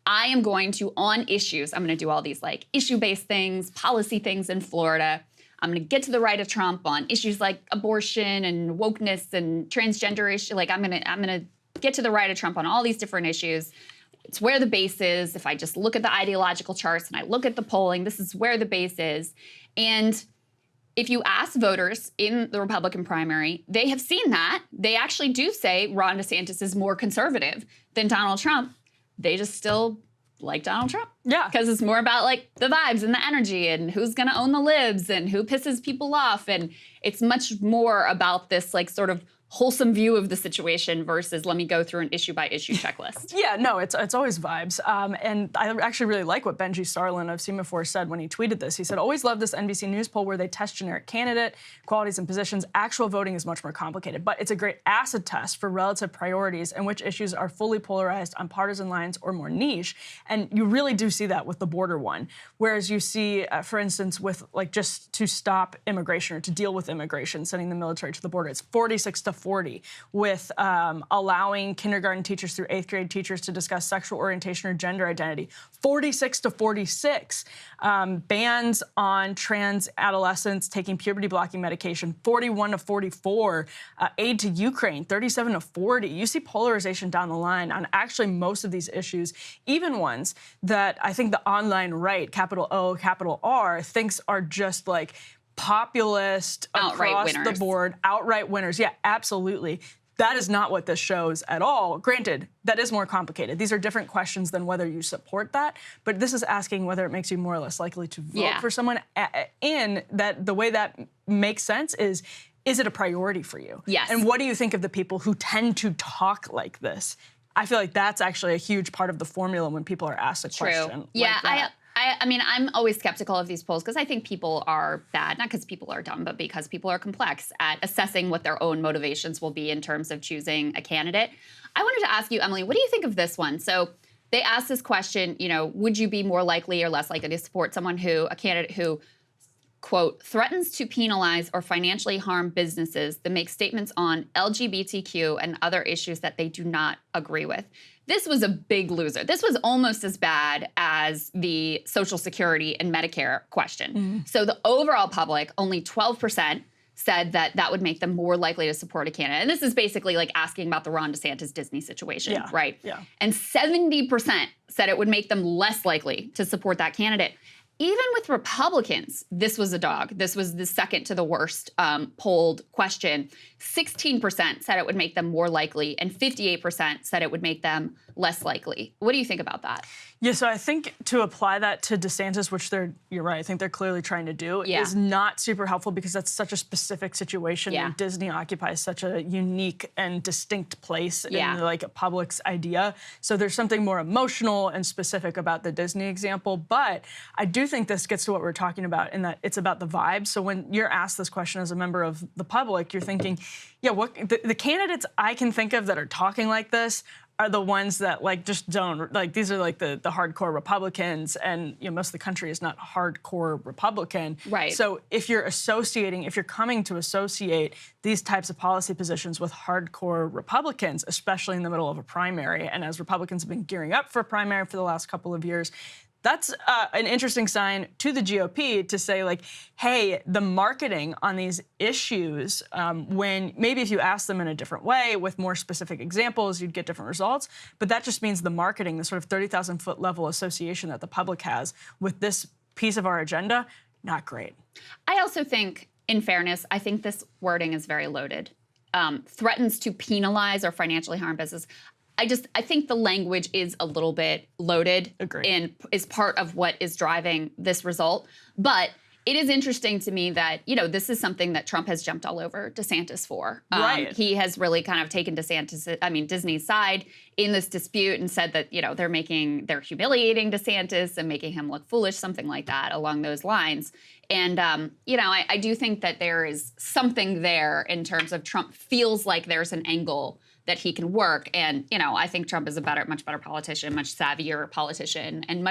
am going to, on issues, I'm going to do all these issue-based things, policy things in Florida. I'm going to get to the right of Trump on issues like abortion and wokeness and transgender issues. I'm going to get to the right of Trump on all these different issues. It's where the base is. If I just look at the ideological charts and I look at the polling, this is where the base is. And if you ask voters in the Republican primary, they have seen that. They actually do say Ron DeSantis is more conservative than Donald Trump. They just still like Donald Trump. Yeah. Because it's more about like the vibes and the energy and who's going to own the libs and who pisses people off. And it's much more about this like sort of wholesome view of the situation versus let me go through an issue by issue checklist. Yeah, no, it's always vibes. And I actually really like what Benji Starlin of Semaphore said when he tweeted this. He said, always love this NBC News poll where they test generic candidate qualities and positions. Actual voting is much more complicated, but it's a great acid test for relative priorities and which issues are fully polarized on partisan lines or more niche. And you really do see that with the border one. Whereas you see, for instance, with like just to stop immigration or to deal with immigration, sending the military to the border, it's 46-40 with allowing kindergarten teachers through 8th grade teachers to discuss sexual orientation or gender identity, 46-46. Bans on trans adolescents taking puberty blocking medication, 41-44. Aid to Ukraine, 37-40. You see polarization down the line on actually most of these issues, even ones that I think the online right, capital O, capital R, thinks are just like populist across the board, outright winners. Yeah, absolutely. That is not what this shows at all. Granted, that is more complicated. These are different questions than whether you support that, but this is asking whether it makes you more or less likely to vote for someone. In that, the way that makes sense is it a priority for you? Yes. And what do you think of the people who tend to talk like this? I feel like that's actually a huge part of the formula when people are asked a question. Yeah, like that. I mean, I'm always skeptical of these polls because I think people are bad, not because people are dumb, but because people are complex at assessing what their own motivations will be in terms of choosing a candidate. I wanted to ask you, Emily, what do you think of this one? So they asked this question, you know, would you be more likely or less likely to support a candidate who, quote, threatens to penalize or financially harm businesses that make statements on LGBTQ and other issues that they do not agree with? This was a big loser. This was almost as bad as the Social Security and Medicare question. So the overall public, only 12% said that that would make them more likely to support a candidate. And this is basically like asking about the Ron DeSantis Disney situation, right? Yeah. And 70% said it would make them less likely to support that candidate. Even with Republicans, this was a dog. This was the second to the worst polled question. 16% said it would make them more likely, and 58% said it would make them less likely. What do you think about that? Yeah, so I think to apply that to DeSantis, which you're right, I think they're clearly trying to do, is not super helpful because that's such a specific situation and Disney occupies such a unique and distinct place in like a public's idea. So there's something more emotional and specific about the Disney example, but I do think this gets to what we're talking about in that it's about the vibe. So when you're asked this question as a member of the public, you're thinking, yeah, what the candidates I can think of that are talking like this are the ones that like just don't like. These are like the hardcore Republicans, and you know most of the country is not hardcore Republican. Right. So if you're coming to associate these types of policy positions with hardcore Republicans, especially in the middle of a primary, and as Republicans have been gearing up for a primary for the last couple of years, that's an interesting sign to the GOP to say, like, hey, the marketing on these issues, when maybe if you ask them in a different way with more specific examples, you'd get different results. But that just means the marketing, the sort of 30,000-foot level association that the public has with this piece of our agenda, not great. I also think, in fairness, I think this wording is very loaded. Threatens to penalize or financially harm business. I think the language is a little bit loaded and is part of what is driving this result. But it is interesting to me that, you know, this is something that Trump has jumped all over DeSantis for. He has really kind of taken Disney's side in this dispute and said that, you know, they're humiliating DeSantis and making him look foolish, something like that along those lines. And, you know, I do think that there is something there in terms of Trump feels like there's an angle that he can work. And, you know, I think Trump is much better politician, much savvier politician, and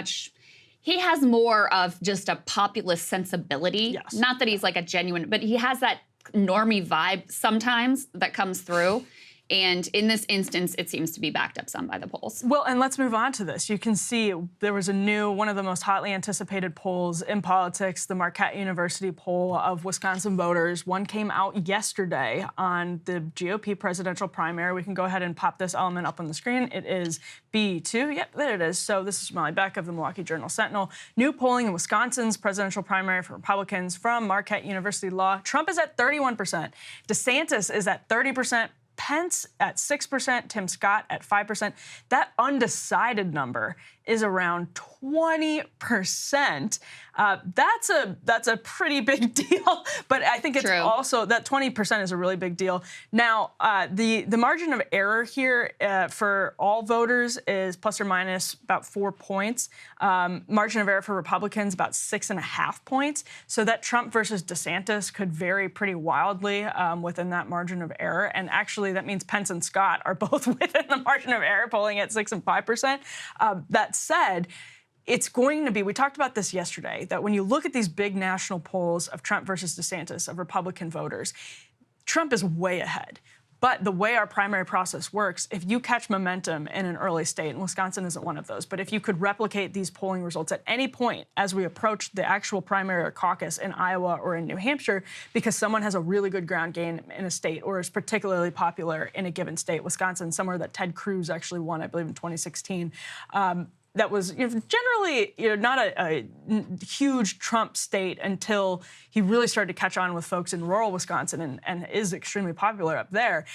he has more of just a populist sensibility. Yes. Not that he's like a genuine, but he has that normie vibe sometimes that comes through. And in this instance, it seems to be backed up some by the polls. Well, and let's move on to this. You can see there was one of the most hotly anticipated polls in politics, the Marquette University poll of Wisconsin voters. One came out yesterday on the GOP presidential primary. We can go ahead and pop this element up on the screen. It is B2. Yep, there it is. So this is Molly Beck of the Milwaukee Journal-Sentinel. New polling in Wisconsin's presidential primary for Republicans from Marquette University Law. Trump is at 31%. DeSantis is at 30%. Pence at 6%, Tim Scott at 5%. That undecided number is around 20%. That's a pretty big deal, but I think it's also that 20% is a really big deal. Now, the margin of error here for all voters is plus or minus about 4 points. Margin of error for Republicans about 6.5 points. So that Trump versus DeSantis could vary pretty wildly within that margin of error. And actually, that means Pence and Scott are both within the margin of error, polling at 6 and 5%. That said, it's going to be, we talked about this yesterday, that when you look at these big national polls of Trump versus DeSantis, of Republican voters, Trump is way ahead. But the way our primary process works, if you catch momentum in an early state, and Wisconsin isn't one of those, but if you could replicate these polling results at any point as we approach the actual primary or caucus in Iowa or in New Hampshire, because someone has a really good ground game in a state or is particularly popular in a given state, Wisconsin, somewhere that Ted Cruz actually won, I believe, in 2016, that was generally not a huge Trump state until he really started to catch on with folks in rural Wisconsin and is extremely popular up there.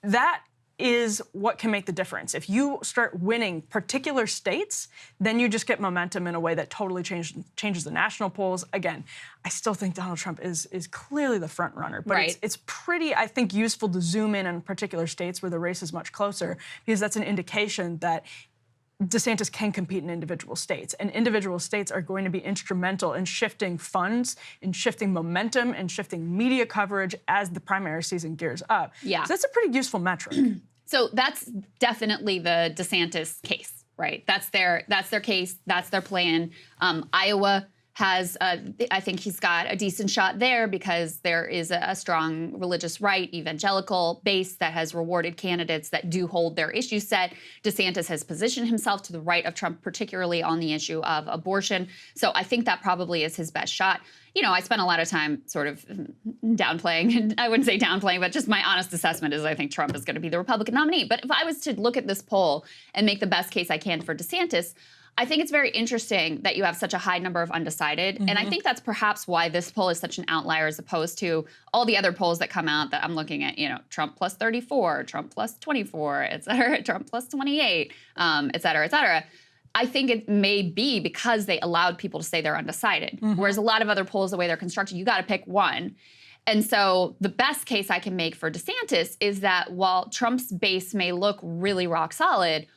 That is what can make the difference. If you start winning particular states, then you just get momentum in a way that totally changes the national polls. Again, I still think Donald Trump is clearly the front runner, but it's pretty, I think, useful to zoom in on particular states where the race is much closer, because that's an indication that DeSantis can compete in individual states, and individual states are going to be instrumental in shifting funds, in shifting momentum, and shifting media coverage as the primary season gears up. Yeah. So that's a pretty useful metric. So that's definitely the DeSantis case, right? That's their case. That's their plan. Iowa has, I think he's got a decent shot there because there is a strong religious right, evangelical base that has rewarded candidates that do hold their issue set. DeSantis has positioned himself to the right of Trump, particularly on the issue of abortion. So I think that probably is his best shot. You know, I spent a lot of time sort of downplaying, and I wouldn't say downplaying, but just my honest assessment is I think Trump is going to be the Republican nominee. But if I was to look at this poll and make the best case I can for DeSantis, I think it's very interesting that you have such a high number of undecided. And I think that's perhaps why this poll is such an outlier as opposed to all the other polls that come out that I'm looking at, Trump plus 34, Trump plus 24, et cetera, Trump plus 28, et cetera, et cetera. I think it may be because they allowed people to say they're undecided. Whereas a lot of other polls, the way they're constructed, you got to pick one. And so the best case I can make for DeSantis is that while Trump's base may look really rock solid,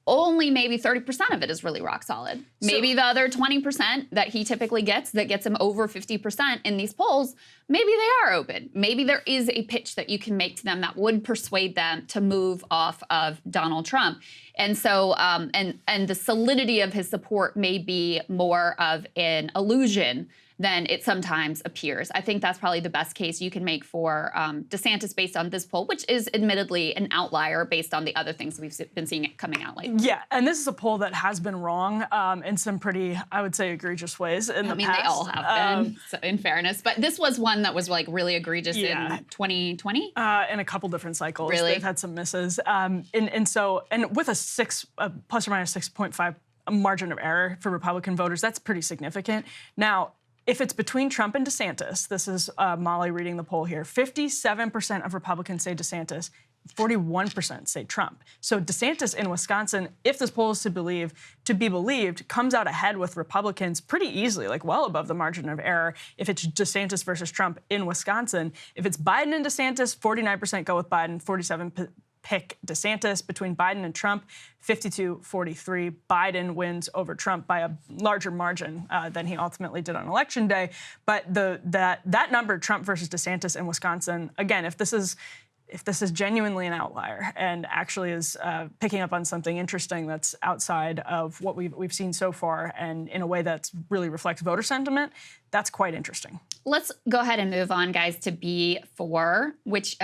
only maybe 30% of it is really rock solid. Maybe the other 20% that he typically gets, that gets him over 50% in these polls, maybe they are open. Maybe there is a pitch that you can make to them that would persuade them to move off of Donald Trump. And so, and the solidity of his support may be more of an illusion than it sometimes appears. I think that's probably the best case you can make for DeSantis based on this poll, which is admittedly an outlier based on the other things we've been seeing coming out lately. Yeah, and this is a poll that has been wrong in some pretty, I would say, egregious ways in the past. They all have been, so in fairness. But this was one that was like really egregious in 2020? In a couple different cycles. Really? They've had some misses. And with a plus or minus 6.5 margin of error for Republican voters, that's pretty significant. Now, if it's between Trump and DeSantis, this is Molly reading the poll here, 57% of Republicans say DeSantis, 41% say Trump. So DeSantis in Wisconsin, if this poll is to be believed, comes out ahead with Republicans pretty easily, like well above the margin of error if it's DeSantis versus Trump in Wisconsin. If it's Biden and DeSantis, 49% go with Biden, 47% pick DeSantis. Between Biden and Trump, 52-43. Biden wins over Trump by a larger margin than he ultimately did on Election Day. But that number, Trump versus DeSantis in Wisconsin, again, if if this is genuinely an outlier and actually is picking up on something interesting that's outside of what we've seen so far and in a way that really reflects voter sentiment, that's quite interesting. Let's go ahead and move on, guys, to B4, which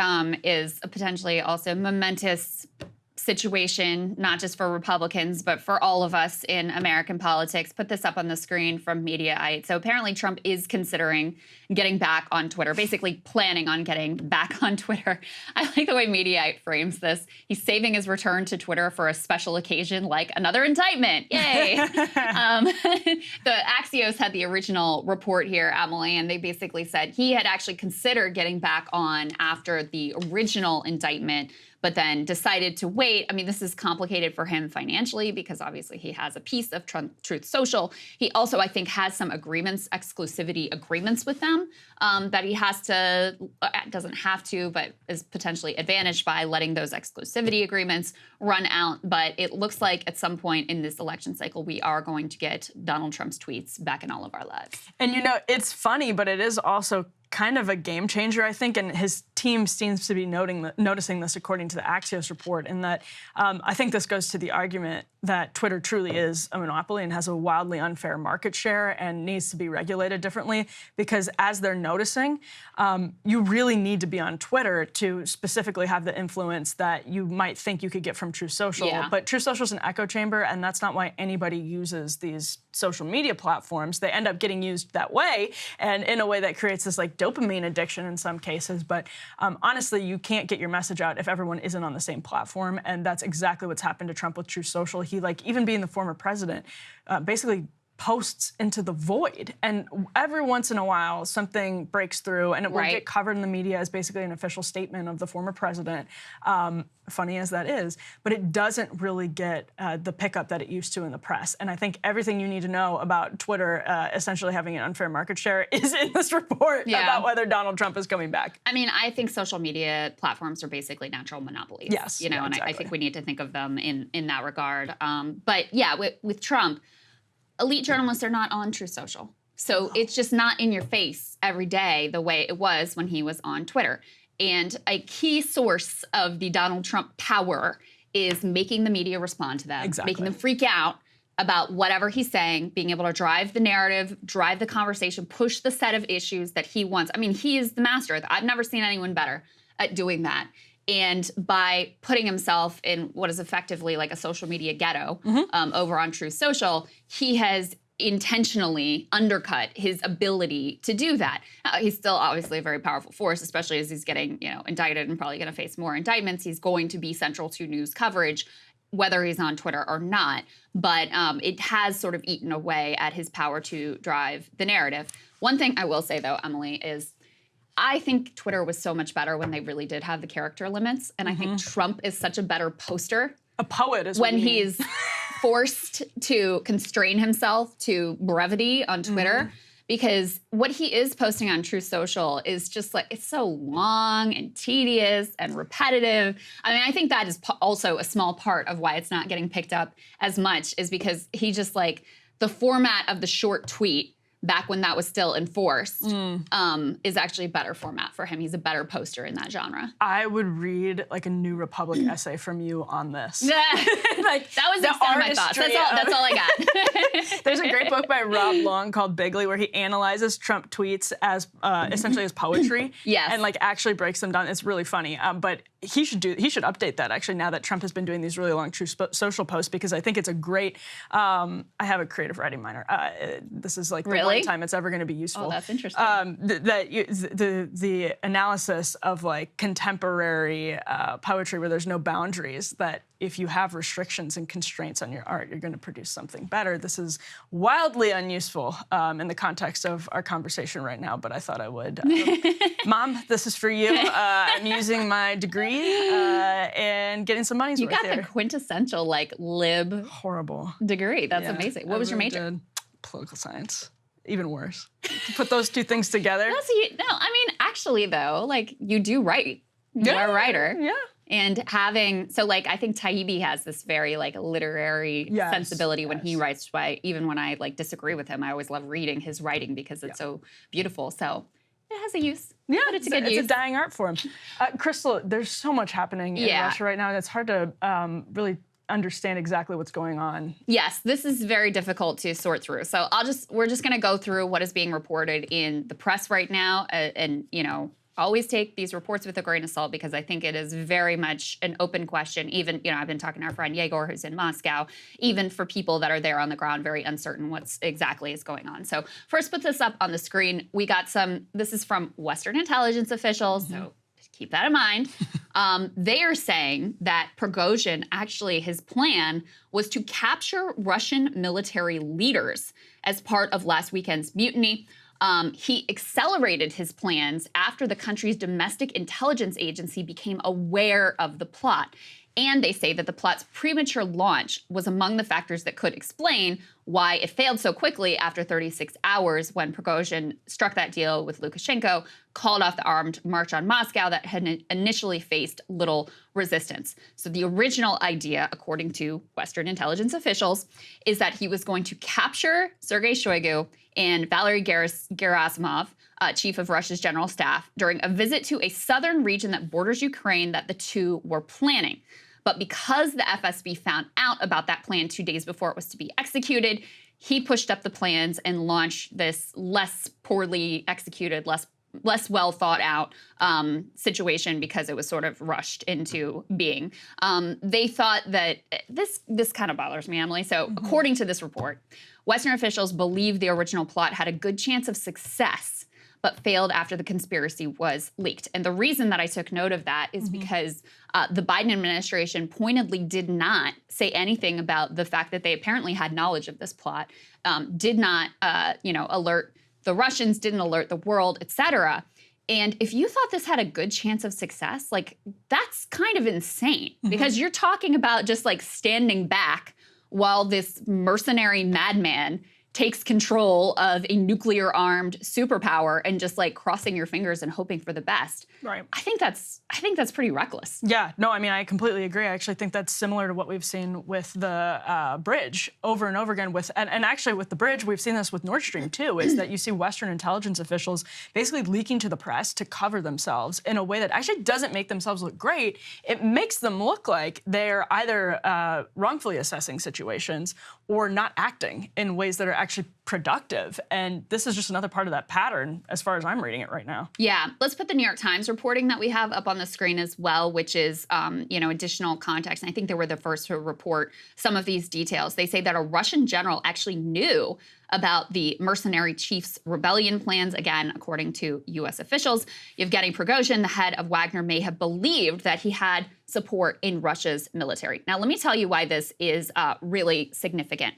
is a potentially also momentous situation, not just for Republicans, but for all of us in American politics. Put this up on the screen from Mediaite. So apparently Trump is considering getting back on Twitter, basically planning on getting back on Twitter. I like the way Mediaite frames this. He's saving his return to Twitter for a special occasion like another indictment. Yay! The Axios had the original report here, Emily, and they basically said he had actually considered getting back on after the original indictment, but then decided to wait. I mean, this is complicated for him financially because obviously he has a piece of Truth Social. He also, I think, has some agreements, exclusivity agreements with them that he has to, doesn't have to, but is potentially advantaged by letting those exclusivity agreements run out. But it looks like at some point in this election cycle, we are going to get Donald Trump's tweets back in all of our lives. And you know, it's funny, but it is also kind of a game changer, I think, and his team seems to be noticing this according to the Axios report, in that I think this goes to the argument that Twitter truly is a monopoly and has a wildly unfair market share and needs to be regulated differently, because as they're noticing, you really need to be on Twitter to specifically have the influence that you might think you could get from Truth Social. Yeah. But Truth Social is an echo chamber, and that's not why anybody uses these social media platforms. They end up getting used that way, and in a way that creates this like dopamine addiction in some cases. But honestly, you can't get your message out if everyone isn't on the same platform, and that's exactly what's happened to Trump with Truth Social. He, like, even being the former president, basically posts into the void, and every once in a while something breaks through and it will get covered in the media as basically an official statement of the former president, funny as that is, but it doesn't really get the pickup that it used to in the press. And I think everything you need to know about Twitter essentially having an unfair market share is in this report about whether Donald Trump is coming back. I mean, I think social media platforms are basically natural monopolies. Yes, you know, and exactly. I think we need to think of them in that regard. But yeah, with Trump, elite journalists are not on Truth Social. So it's just not in your face every day the way it was when he was on Twitter. And a key source of the Donald Trump power is making the media respond to them, making them freak out about whatever he's saying, being able to drive the narrative, drive the conversation, push the set of issues that he wants. I mean, he is the master. I've never seen anyone better at doing that. And by putting himself in what is effectively like a social media ghetto over on Truth Social, he has intentionally undercut his ability to do that. He's still obviously a very powerful force, especially as he's getting, you know, indicted and probably going to face more indictments. He's going to be central to news coverage, whether he's on Twitter or not. But it has sort of eaten away at his power to drive the narrative. One thing I will say, though, Emily, is I think Twitter was so much better when they really did have the character limits. And I think Trump is such a better poster. A poet is when he's forced to constrain himself to brevity on Twitter. Because what he is posting on Truth Social is just like, it's so long and tedious and repetitive. I mean, I think that is also a small part of why it's not getting picked up as much, is because he just like, the format of the short tweet back when that was still in force, is actually a better format for him. He's a better poster in that genre. I would read like a New Republic essay from you on this. Like that was the extent of my thoughts. That's all I got. There's a great book by Rob Long called Bigley where he analyzes Trump tweets as essentially as poetry. Yes. And like actually breaks them down. It's really funny. But he should update that actually now that Trump has been doing these really long Truth Social posts, because I think it's a great. I have a creative writing minor. This is like the one time it's ever going to be useful. Oh, that's interesting. The analysis of like contemporary poetry where there's no boundaries, that if you have restrictions and constraints on your art, you're going to produce something better. This is wildly unuseful in the context of our conversation right now, but I thought I would. Mom, this is for you. I'm using my degree and getting some money's worth here. You got the quintessential like lib horrible degree. That's amazing. What was your major? Political science. Even worse. Put those two things together. No, I mean, actually, though, like, you do write. You're a writer. Yeah. And I think Taibbi has this very, like, literary sensibility when he writes. Even when I, like, disagree with him, I always love reading his writing because it's so beautiful. So it has a use. Yeah, But it's a good use. a dying art form. Crystal, there's so much happening in Russia right now. It's hard to really understand exactly what's going on. Yes, this is very difficult to sort through. So we're just going to go through what is being reported in the press right now, and always take these reports with a grain of salt, because I think it is very much an open question. Even, I've been talking to our friend Yegor, who's in Moscow, even for people that are there on the ground, very uncertain what's exactly is going on. So first, put this up on the screen. We got this is from Western intelligence officials, so keep that in mind. They are saying that Prigozhin, actually his plan was to capture Russian military leaders as part of last weekend's mutiny. He accelerated his plans after the country's domestic intelligence agency became aware of the plot. And they say that the plot's premature launch was among the factors that could explain why it failed so quickly after 36 hours when Prigozhin struck that deal with Lukashenko, called off the armed march on Moscow that had initially faced little resistance. So the original idea, according to Western intelligence officials, is that he was going to capture Sergei Shoigu and Valery Gerasimov, chief of Russia's general staff, during a visit to a southern region that borders Ukraine that the two were planning. But because the FSB found out about that plan 2 days before it was to be executed, he pushed up the plans and launched this less poorly executed, less well thought out situation, because it was sort of rushed into being. They thought that this kind of bothers me, Emily. So according to this report, Western officials believe the original plot had a good chance of success, but failed after the conspiracy was leaked. And the reason that I took note of that is because the Biden administration pointedly did not say anything about the fact that they apparently had knowledge of this plot, did not alert the Russians, didn't alert the world, et cetera. And if you thought this had a good chance of success, like, that's kind of insane, because you're talking about just like standing back while this mercenary madman takes control of a nuclear-armed superpower and just like crossing your fingers and hoping for the best. Right. I think that's pretty reckless. Yeah, no, I mean, I completely agree. I actually think that's similar to what we've seen with the bridge over and over again. And actually with the bridge, we've seen this with Nord Stream too, is that you see Western intelligence officials basically leaking to the press to cover themselves in a way that actually doesn't make themselves look great. It makes them look like they're either wrongfully assessing situations or not acting in ways that are actually productive. And this is just another part of that pattern as far as I'm reading it right now. Yeah, let's put the New York Times reporting that we have up on the screen as well, which is, additional context. And I think they were the first to report some of these details. They say that a Russian general actually knew about the mercenary chief's rebellion plans. Again, according to U.S. officials, Yevgeny Prigozhin, the head of Wagner, may have believed that he had support in Russia's military. Now, let me tell you why this is really significant.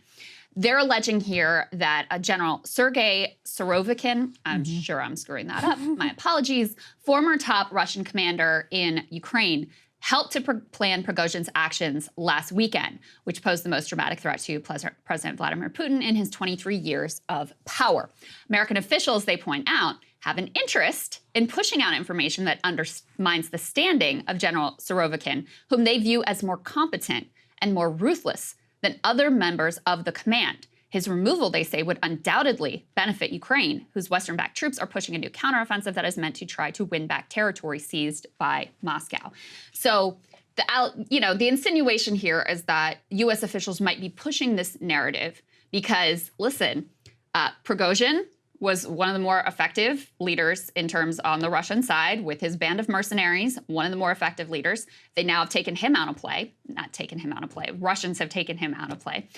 They're alleging here that General Sergei Surovikin, I'm sure I'm screwing that up, my apologies, former top Russian commander in Ukraine, helped to plan Prigozhin's actions last weekend, which posed the most dramatic threat to President Vladimir Putin in his 23 years of power. American officials, they point out, have an interest in pushing out information that undermines the standing of General Surovikin, whom they view as more competent and more ruthless than other members of the command. His removal, they say, would undoubtedly benefit Ukraine, whose Western-backed troops are pushing a new counteroffensive that is meant to try to win back territory seized by Moscow. So the insinuation here is that U.S. officials might be pushing this narrative because, listen, Prigozhin was one of the more effective leaders in terms on the Russian side with his band of mercenaries, one of the more effective leaders. They now have taken him out of play. Not taken him out of play. Russians have taken him out of play.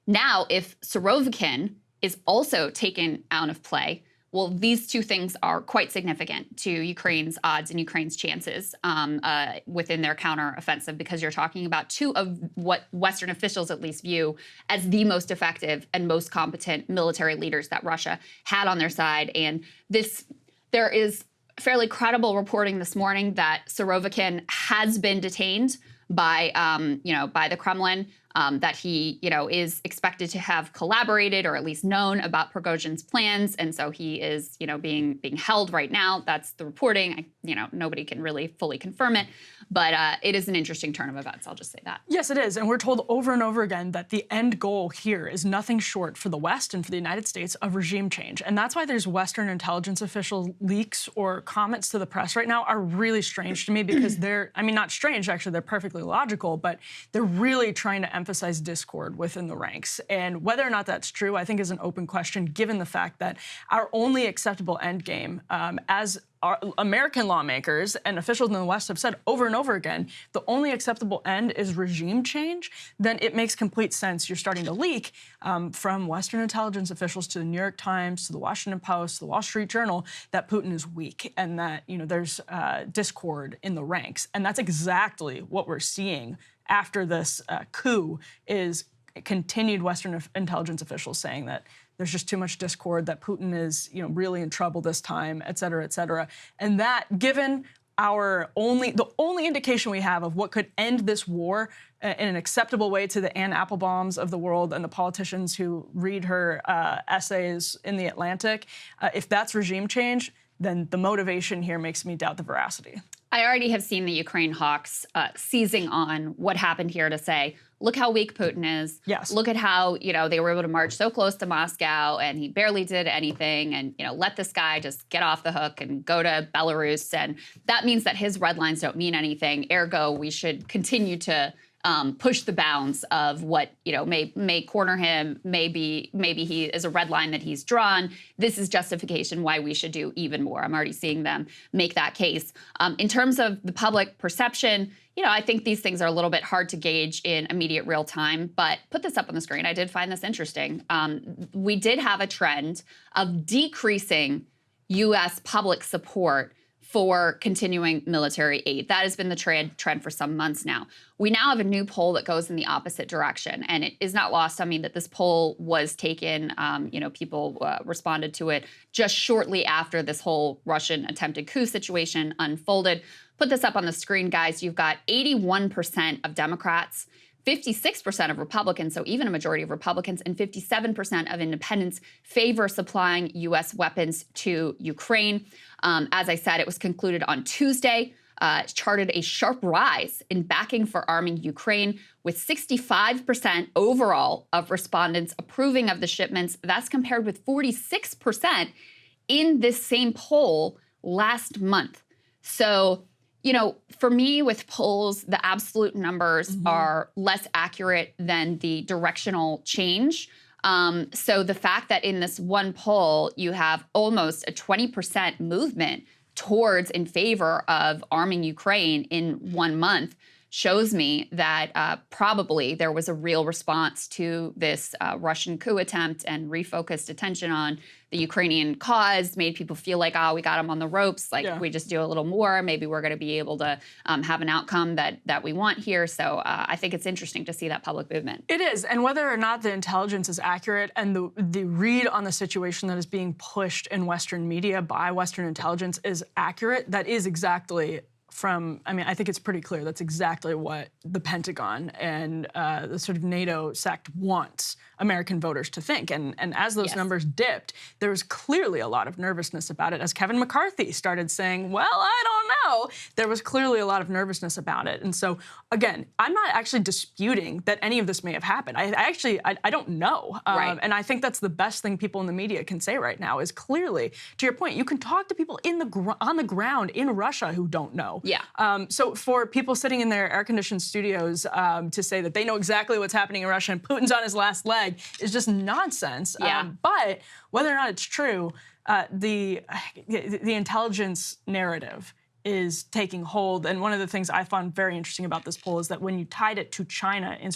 Now, if Surovikin is also taken out of play, well, these two things are quite significant to Ukraine's odds and Ukraine's chances within their counteroffensive, because you're talking about two of what Western officials at least view as the most effective and most competent military leaders that Russia had on their side. And there is fairly credible reporting this morning that Surovikin has been detained by the Kremlin. that he, is expected to have collaborated or at least known about Prigozhin's plans, and so he is, being held right now. That's the reporting. Nobody can really fully confirm it, but it is an interesting turn of events. I'll just say that. Yes, it is, and we're told over and over again that the end goal here is nothing short for the West and for the United States of regime change, and that's why there's Western intelligence official leaks or comments to the press right now are really strange to me because not strange, actually, they're perfectly logical, but they're really trying to emphasize discord within the ranks. And whether or not that's true, I think is an open question, given the fact that our only acceptable end game as our American lawmakers and officials in the West have said over and over again, the only acceptable end is regime change, then it makes complete sense. You're starting to leak from Western intelligence officials to the New York Times, to the Washington Post, to the Wall Street Journal, that Putin is weak and that there's discord in the ranks. And that's exactly what we're seeing after this coup is continued Western intelligence officials saying that there's just too much discord, that Putin is, really in trouble this time, et cetera, et cetera. And that, given the only indication we have of what could end this war in an acceptable way to the Ann Applebaums of the world and the politicians who read her essays in The Atlantic, if that's regime change, then the motivation here makes me doubt the veracity. I already have seen the Ukraine hawks seizing on what happened here to say, look how weak Putin is. Yes. Look at how, they were able to march so close to Moscow and he barely did anything, and, let this guy just get off the hook and go to Belarus. And that means that his red lines don't mean anything. Ergo, we should continue to push the bounds of what may corner him. Maybe he is a red line that he's drawn. This is justification why we should do even more. I'm already seeing them make that case. In terms of the public perception, I think these things are a little bit hard to gauge in immediate real time. But put this up on the screen. I did find this interesting. We did have a trend of decreasing U.S. public support for continuing military aid. That has been the trend for some months now. We now have a new poll that goes in the opposite direction, and it is not lost on me that this poll was taken, people responded to it just shortly after this whole Russian attempted coup situation unfolded. Put this up on the screen, guys. You've got 81% of Democrats, 56% of Republicans, so even a majority of Republicans, and 57% of independents favor supplying U.S. weapons to Ukraine. As I said, it was concluded on Tuesday. Charted a sharp rise in backing for arming Ukraine, with 65% overall of respondents approving of the shipments. That's compared with 46% in this same poll last month. So, for me, with polls, the absolute numbers are less accurate than the directional change. So the fact that in this one poll, you have almost a 20% movement towards in favor of arming Ukraine in 1 month shows me that probably there was a real response to this Russian coup attempt and refocused attention on the Ukrainian cause, made people feel like, we got them on the ropes. Like, we just do a little more, maybe we're going to be able to have an outcome that we want here. So I think it's interesting to see that public movement. It is, and whether or not the intelligence is accurate and the read on the situation that is being pushed in Western media by Western intelligence is accurate, that is exactly I think it's pretty clear that's exactly what the Pentagon and the sort of NATO sect wants American voters to think. And as those numbers dipped, there was clearly a lot of nervousness about it. As Kevin McCarthy started saying, well, I don't know, there was clearly a lot of nervousness about it. And so, again, I'm not actually disputing that any of this may have happened. I don't know. Right. And I think that's the best thing people in the media can say right now is clearly, to your point, you can talk to people on the ground in Russia who don't know. Yeah. So for people sitting in their air-conditioned studios to say that they know exactly what's happening in Russia and Putin's on his last leg is just nonsense. Yeah. But whether or not it's true, the intelligence narrative is taking hold. And one of the things I found very interesting about this poll is that when you tied it to China in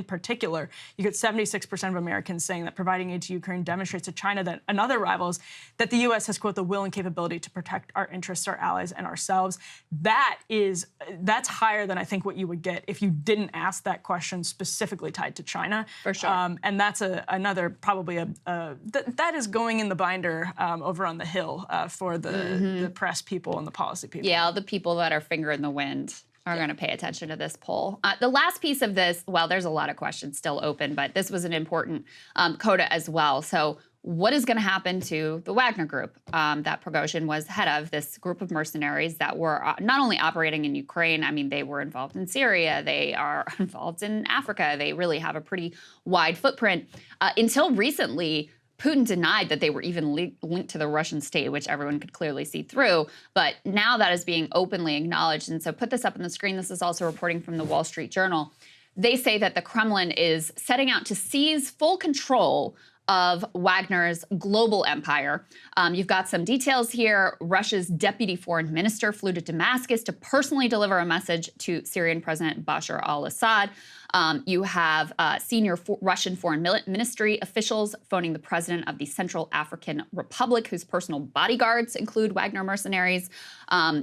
particular, you get 76% of Americans saying that providing aid to Ukraine demonstrates to China and other rivals that the U.S. has, quote, the will and capability to protect our interests, our allies, and ourselves. That's higher than I think what you would get if you didn't ask that question specifically tied to China. For sure. And that's another probably that is going in the binder over on the Hill for the press people and the policy people. Yeah, the people that are finger in the wind. are going to pay attention to this poll. The last piece of this, well, there's a lot of questions still open, but this was an important coda as well. So what is going to happen to the Wagner Group that Prigozhin was head of, this group of mercenaries that were not only operating in Ukraine, I mean, they were involved in Syria, they are involved in Africa, they really have a pretty wide footprint. Until recently, Putin denied that they were even linked to the Russian state, which everyone could clearly see through. But now that is being openly acknowledged. And so put this up on the screen. This is also reporting from the Wall Street Journal. They say that the Kremlin is setting out to seize full control of Wagner's global empire. You've got some details here. Russia's deputy foreign minister flew to Damascus to personally deliver a message to Syrian President Bashar al-Assad. You have senior Russian foreign ministry officials phoning the president of the Central African Republic, whose personal bodyguards include Wagner mercenaries.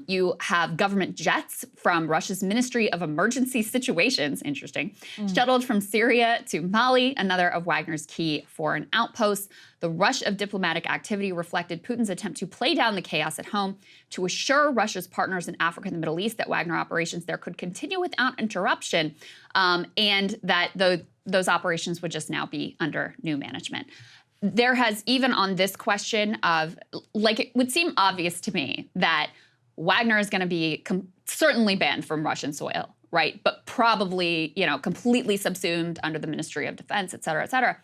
You have government jets from Russia's Ministry of Emergency Situations, interesting, shuttled from Syria to Mali, another of Wagner's key foreign outposts. The rush of diplomatic activity reflected Putin's attempt to play down the chaos at home, to assure Russia's partners in Africa and the Middle East that Wagner operations there could continue without interruption, and that those operations would just now be under new management. There has, even on this question of, like, it would seem obvious to me that Wagner is going to be certainly banned from Russian soil, right? But probably, you know, completely subsumed under the Ministry of Defense, et cetera, et cetera.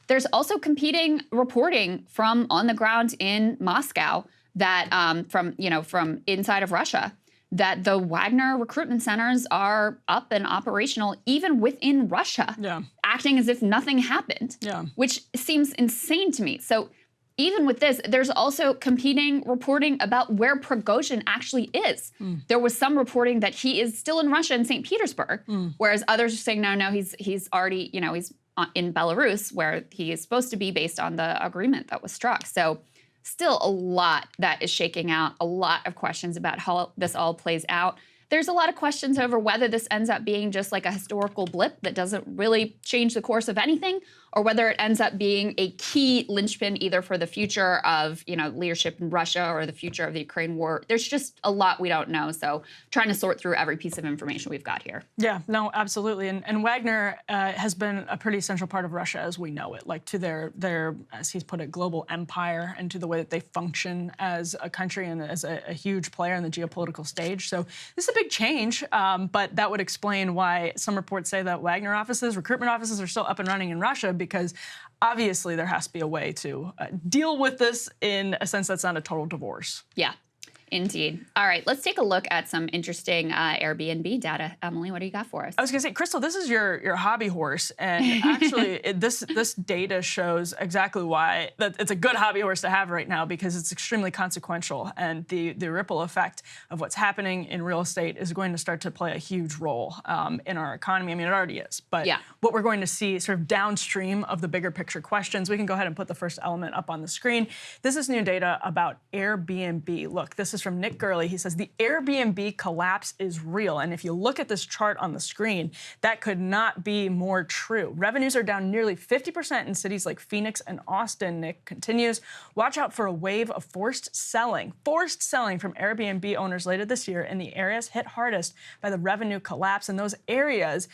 There's also competing reporting from on the ground in Moscow that from inside of Russia, that the Wagner recruitment centers are up and operational even within Russia, acting as if nothing happened, which seems insane to me. So even with this, there's also competing reporting about where Prigozhin actually is. There was some reporting that he is still in Russia in St. Petersburg, whereas others are saying, no, he's already, he's in Belarus, where he is supposed to be based on the agreement that was struck. So still a lot that is shaking out, a lot of questions about how this all plays out. There's a lot of questions over whether this ends up being just like a historical blip that doesn't really change the course of anything, or whether it ends up being a key linchpin either for the future of, leadership in Russia or the future of the Ukraine war. There's just a lot we don't know. So trying to sort through every piece of information we've got here. Yeah, no, absolutely. And Wagner has been a pretty essential part of Russia as we know it, like to their, as he's put it, global empire, and to the way that they function as a country and as a huge player in the geopolitical stage. So this is a big change, but that would explain why some reports say that Wagner offices, recruitment offices, are still up and running in Russia, because obviously there has to be a way to deal with this in a sense that's not a total divorce. Yeah. Indeed. All right, let's take a look at some interesting AirBNB data. Emily, what do you got for us? I was going to say, Crystal, this is your hobby horse, and actually this data shows exactly why that it's a good hobby horse to have right now, because it's extremely consequential, and the ripple effect of what's happening in real estate is going to start to play a huge role in our economy. I mean, it already is, but what we're going to see sort of downstream of the bigger picture questions. We can go ahead and put the first element up on the screen. This is new data about AirBNB. Look, this is from Nick Gurley. He says the AirBNB collapse is real. And if you look at this chart on the screen, that could not be more true. Revenues are down nearly 50% in cities like Phoenix and Austin. Nick continues, watch out for a wave of forced selling from AirBNB owners later this year in the areas hit hardest by the revenue collapse. And those areas,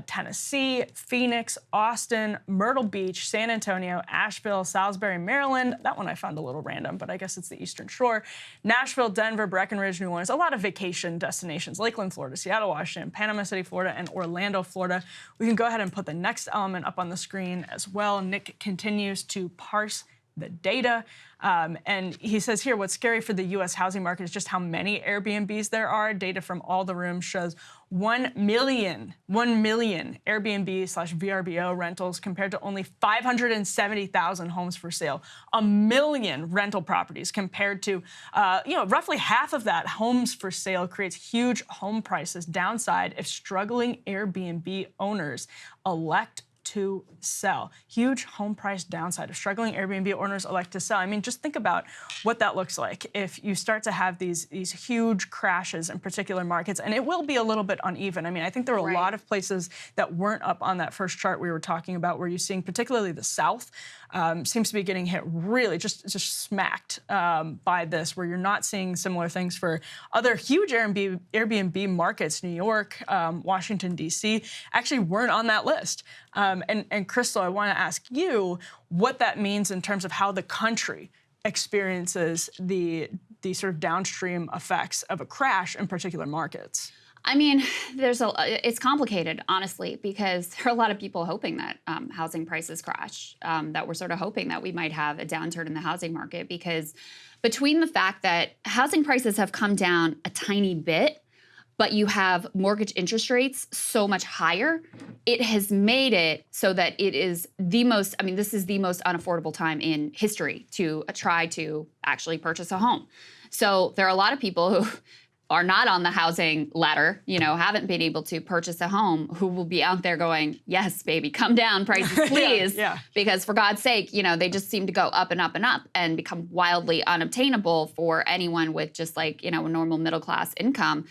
Tennessee, Phoenix, Austin, Myrtle Beach, San Antonio, Asheville, Salisbury, Maryland. That one I found a little random, but I guess it's the Eastern Shore. Nashville, Denver, Breckenridge, New Orleans, a lot of vacation destinations, Lakeland, Florida, Seattle, Washington, Panama City, Florida, and Orlando, Florida. We can go ahead and put the next element up on the screen as well. Nick continues to parse the data. And he says here, what's scary for the U.S. housing market is just how many Airbnbs there are. Data from All the Rooms shows 1 million Airbnb/VRBO rentals compared to only 570,000 homes for sale. 1 million rental properties compared to, roughly half of that homes for sale creates huge home prices downside if struggling Airbnb owners elect to sell. Huge home price downside if struggling Airbnb owners elect to sell. I mean, just think about what that looks like if you start to have these huge crashes in particular markets, and it will be a little bit uneven. I mean, I think there were a lot of places that weren't up on that first chart we were talking about where you're seeing particularly the South seems to be getting hit really just smacked by this, where you're not seeing similar things for other huge Airbnb markets. New York, Washington, D.C. actually weren't on that list. And Crystal, I want to ask you what that means in terms of how the country experiences the sort of downstream effects of a crash in particular markets. I mean, it's complicated, honestly, because there are a lot of people hoping that housing prices crash, that we're sort of hoping that we might have a downturn in the housing market, because between the fact that housing prices have come down a tiny bit, but you have mortgage interest rates so much higher, it has made it so that it is the most, I mean, this is the most unaffordable time in history to try to actually purchase a home. So there are a lot of people who are not on the housing ladder, haven't been able to purchase a home, who will be out there going, yes, baby, come down prices, please. Yeah. Because for God's sake, they just seem to go up and up and up and become wildly unobtainable for anyone with just like, a normal middle class income.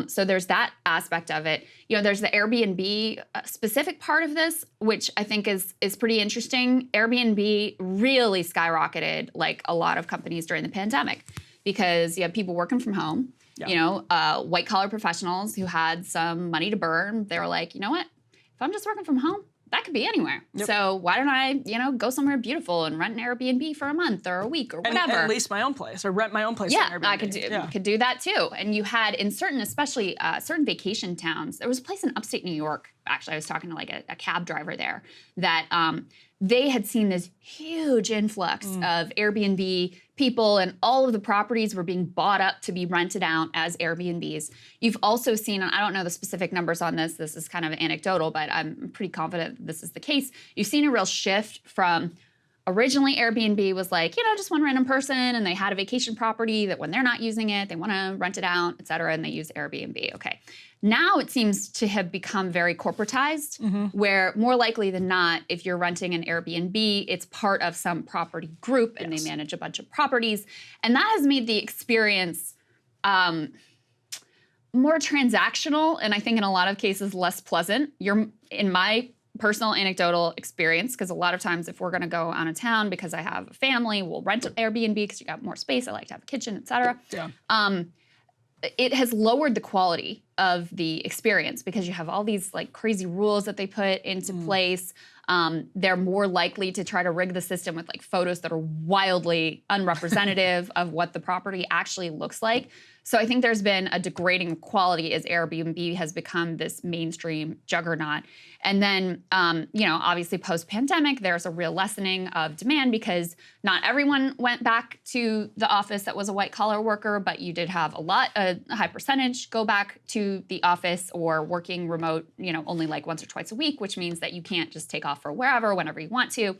So there's that aspect of it. There's the Airbnb specific part of this, which I think is pretty interesting. Airbnb really skyrocketed like a lot of companies during the pandemic, because you have people working from home. Yeah. White collar professionals who had some money to burn. They were like, you know what? If I'm just working from home, that could be anywhere. Yep. So why don't I, go somewhere beautiful and rent an Airbnb for a month or a week or whatever. And lease my own place or rent my own place. Yeah, on Airbnb. I could do that too. And you had in certain, especially certain vacation towns, there was a place in upstate New York. Actually, I was talking to like a cab driver there that they had seen this huge influx of Airbnb people, and all of the properties were being bought up to be rented out as Airbnbs. You've also seen, and I don't know the specific numbers on this, this is kind of anecdotal, but I'm pretty confident this is the case. You've seen a real shift from originally Airbnb was like, just one random person, and they had a vacation property that when they're not using it, they want to rent it out, et cetera, and they use Airbnb. Okay. Now it seems to have become very corporatized, where more likely than not, if you're renting an Airbnb, it's part of some property group and they manage a bunch of properties. And that has made the experience more transactional, and I think in a lot of cases less pleasant. In my personal anecdotal experience, because a lot of times if we're going to go out of town because I have a family, we'll rent an Airbnb because you got more space. I like to have a kitchen, et cetera. Yeah. It has lowered the quality of the experience because you have all these like crazy rules that they put into place. They're more likely to try to rig the system with like photos that are wildly unrepresentative of what the property actually looks like. So I think there's been a degrading quality as Airbnb has become this mainstream juggernaut. And then, obviously post-pandemic, there's a real lessening of demand because not everyone went back to the office that was a white-collar worker, but you did have a high percentage go back to the office or working remote, only like once or twice a week, which means that you can't just take off for wherever, whenever you want to.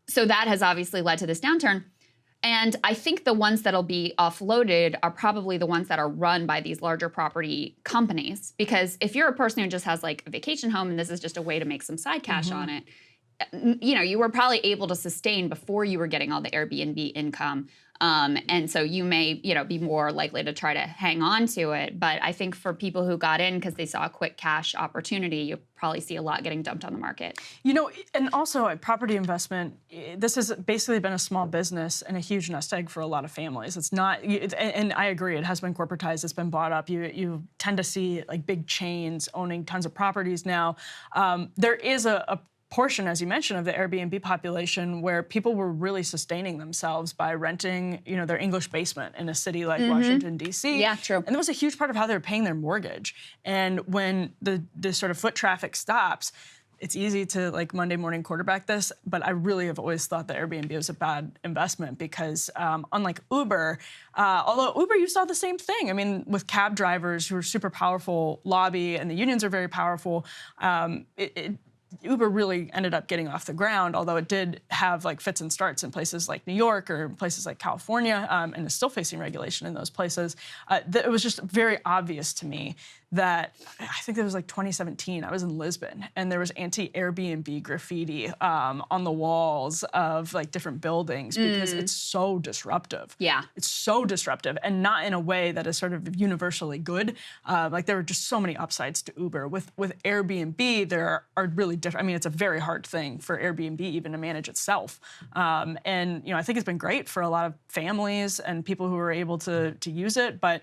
So that has obviously led to this downturn. And I think the ones that'll be offloaded are probably the ones that are run by these larger property companies. Because if you're a person who just has like a vacation home and this is just a way to make some side cash on it, you were probably able to sustain before you were getting all the Airbnb income. And so you may, be more likely to try to hang on to it. But I think for people who got in because they saw a quick cash opportunity, you probably see a lot getting dumped on the market. And also at property investment, this has basically been a small business and a huge nest egg for a lot of families. It's not, and I agree, it has been corporatized, it's been bought up. You tend to see like big chains owning tons of properties now. There is a portion, as you mentioned, of the Airbnb population where people were really sustaining themselves by renting, their English basement in a city like Washington, D.C. Yeah, true. And that was a huge part of how they were paying their mortgage. And when the sort of foot traffic stops, it's easy to like Monday morning quarterback this, but I really have always thought that Airbnb was a bad investment because unlike Uber, although Uber, you saw the same thing. I mean, with cab drivers who are super powerful lobby and the unions are very powerful, Uber really ended up getting off the ground, although it did have like fits and starts in places like New York or places like California, and is still facing regulation in those places. It was just very obvious to me that I think it was like 2017. I was in Lisbon, and there was anti-AirBNB graffiti on the walls of like different buildings because it's so disruptive. Yeah. It's so disruptive, and not in a way that is sort of universally good. Like there were just so many upsides to Uber. With AirBNB, there are really different. I mean, it's a very hard thing for Airbnb even to manage itself. And I think it's been great for a lot of families and people who are able to use it, but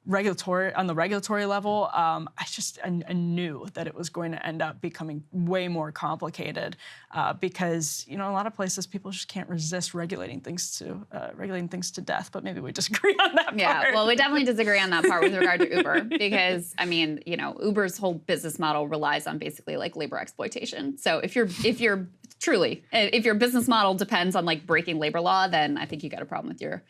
on the regulatory level, I knew that it was going to end up becoming way more complicated because a lot of places people just can't resist regulating things to death. But maybe we disagree on that part. Yeah, well, we definitely disagree on that part with regard to Uber because I mean, Uber's whole business model relies on basically like labor exploitation. So if your business model depends on like breaking labor law, then I think you got a problem with your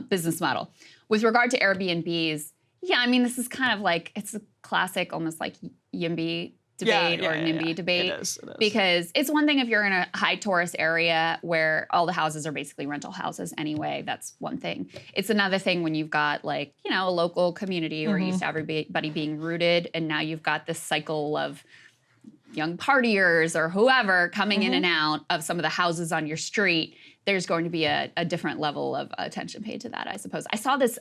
business model. With regard to Airbnbs. Yeah, I mean, this is kind of like, it's a classic almost like YIMBY debate or NIMBY debate. It is. Because it's one thing if you're in a high tourist area where all the houses are basically rental houses anyway, that's one thing. It's another thing when you've got like, a local community where you used to have everybody being rooted, and now you've got this cycle of young partiers or whoever coming in and out of some of the houses on your street. There's going to be a different level of attention paid to that, I suppose. I saw this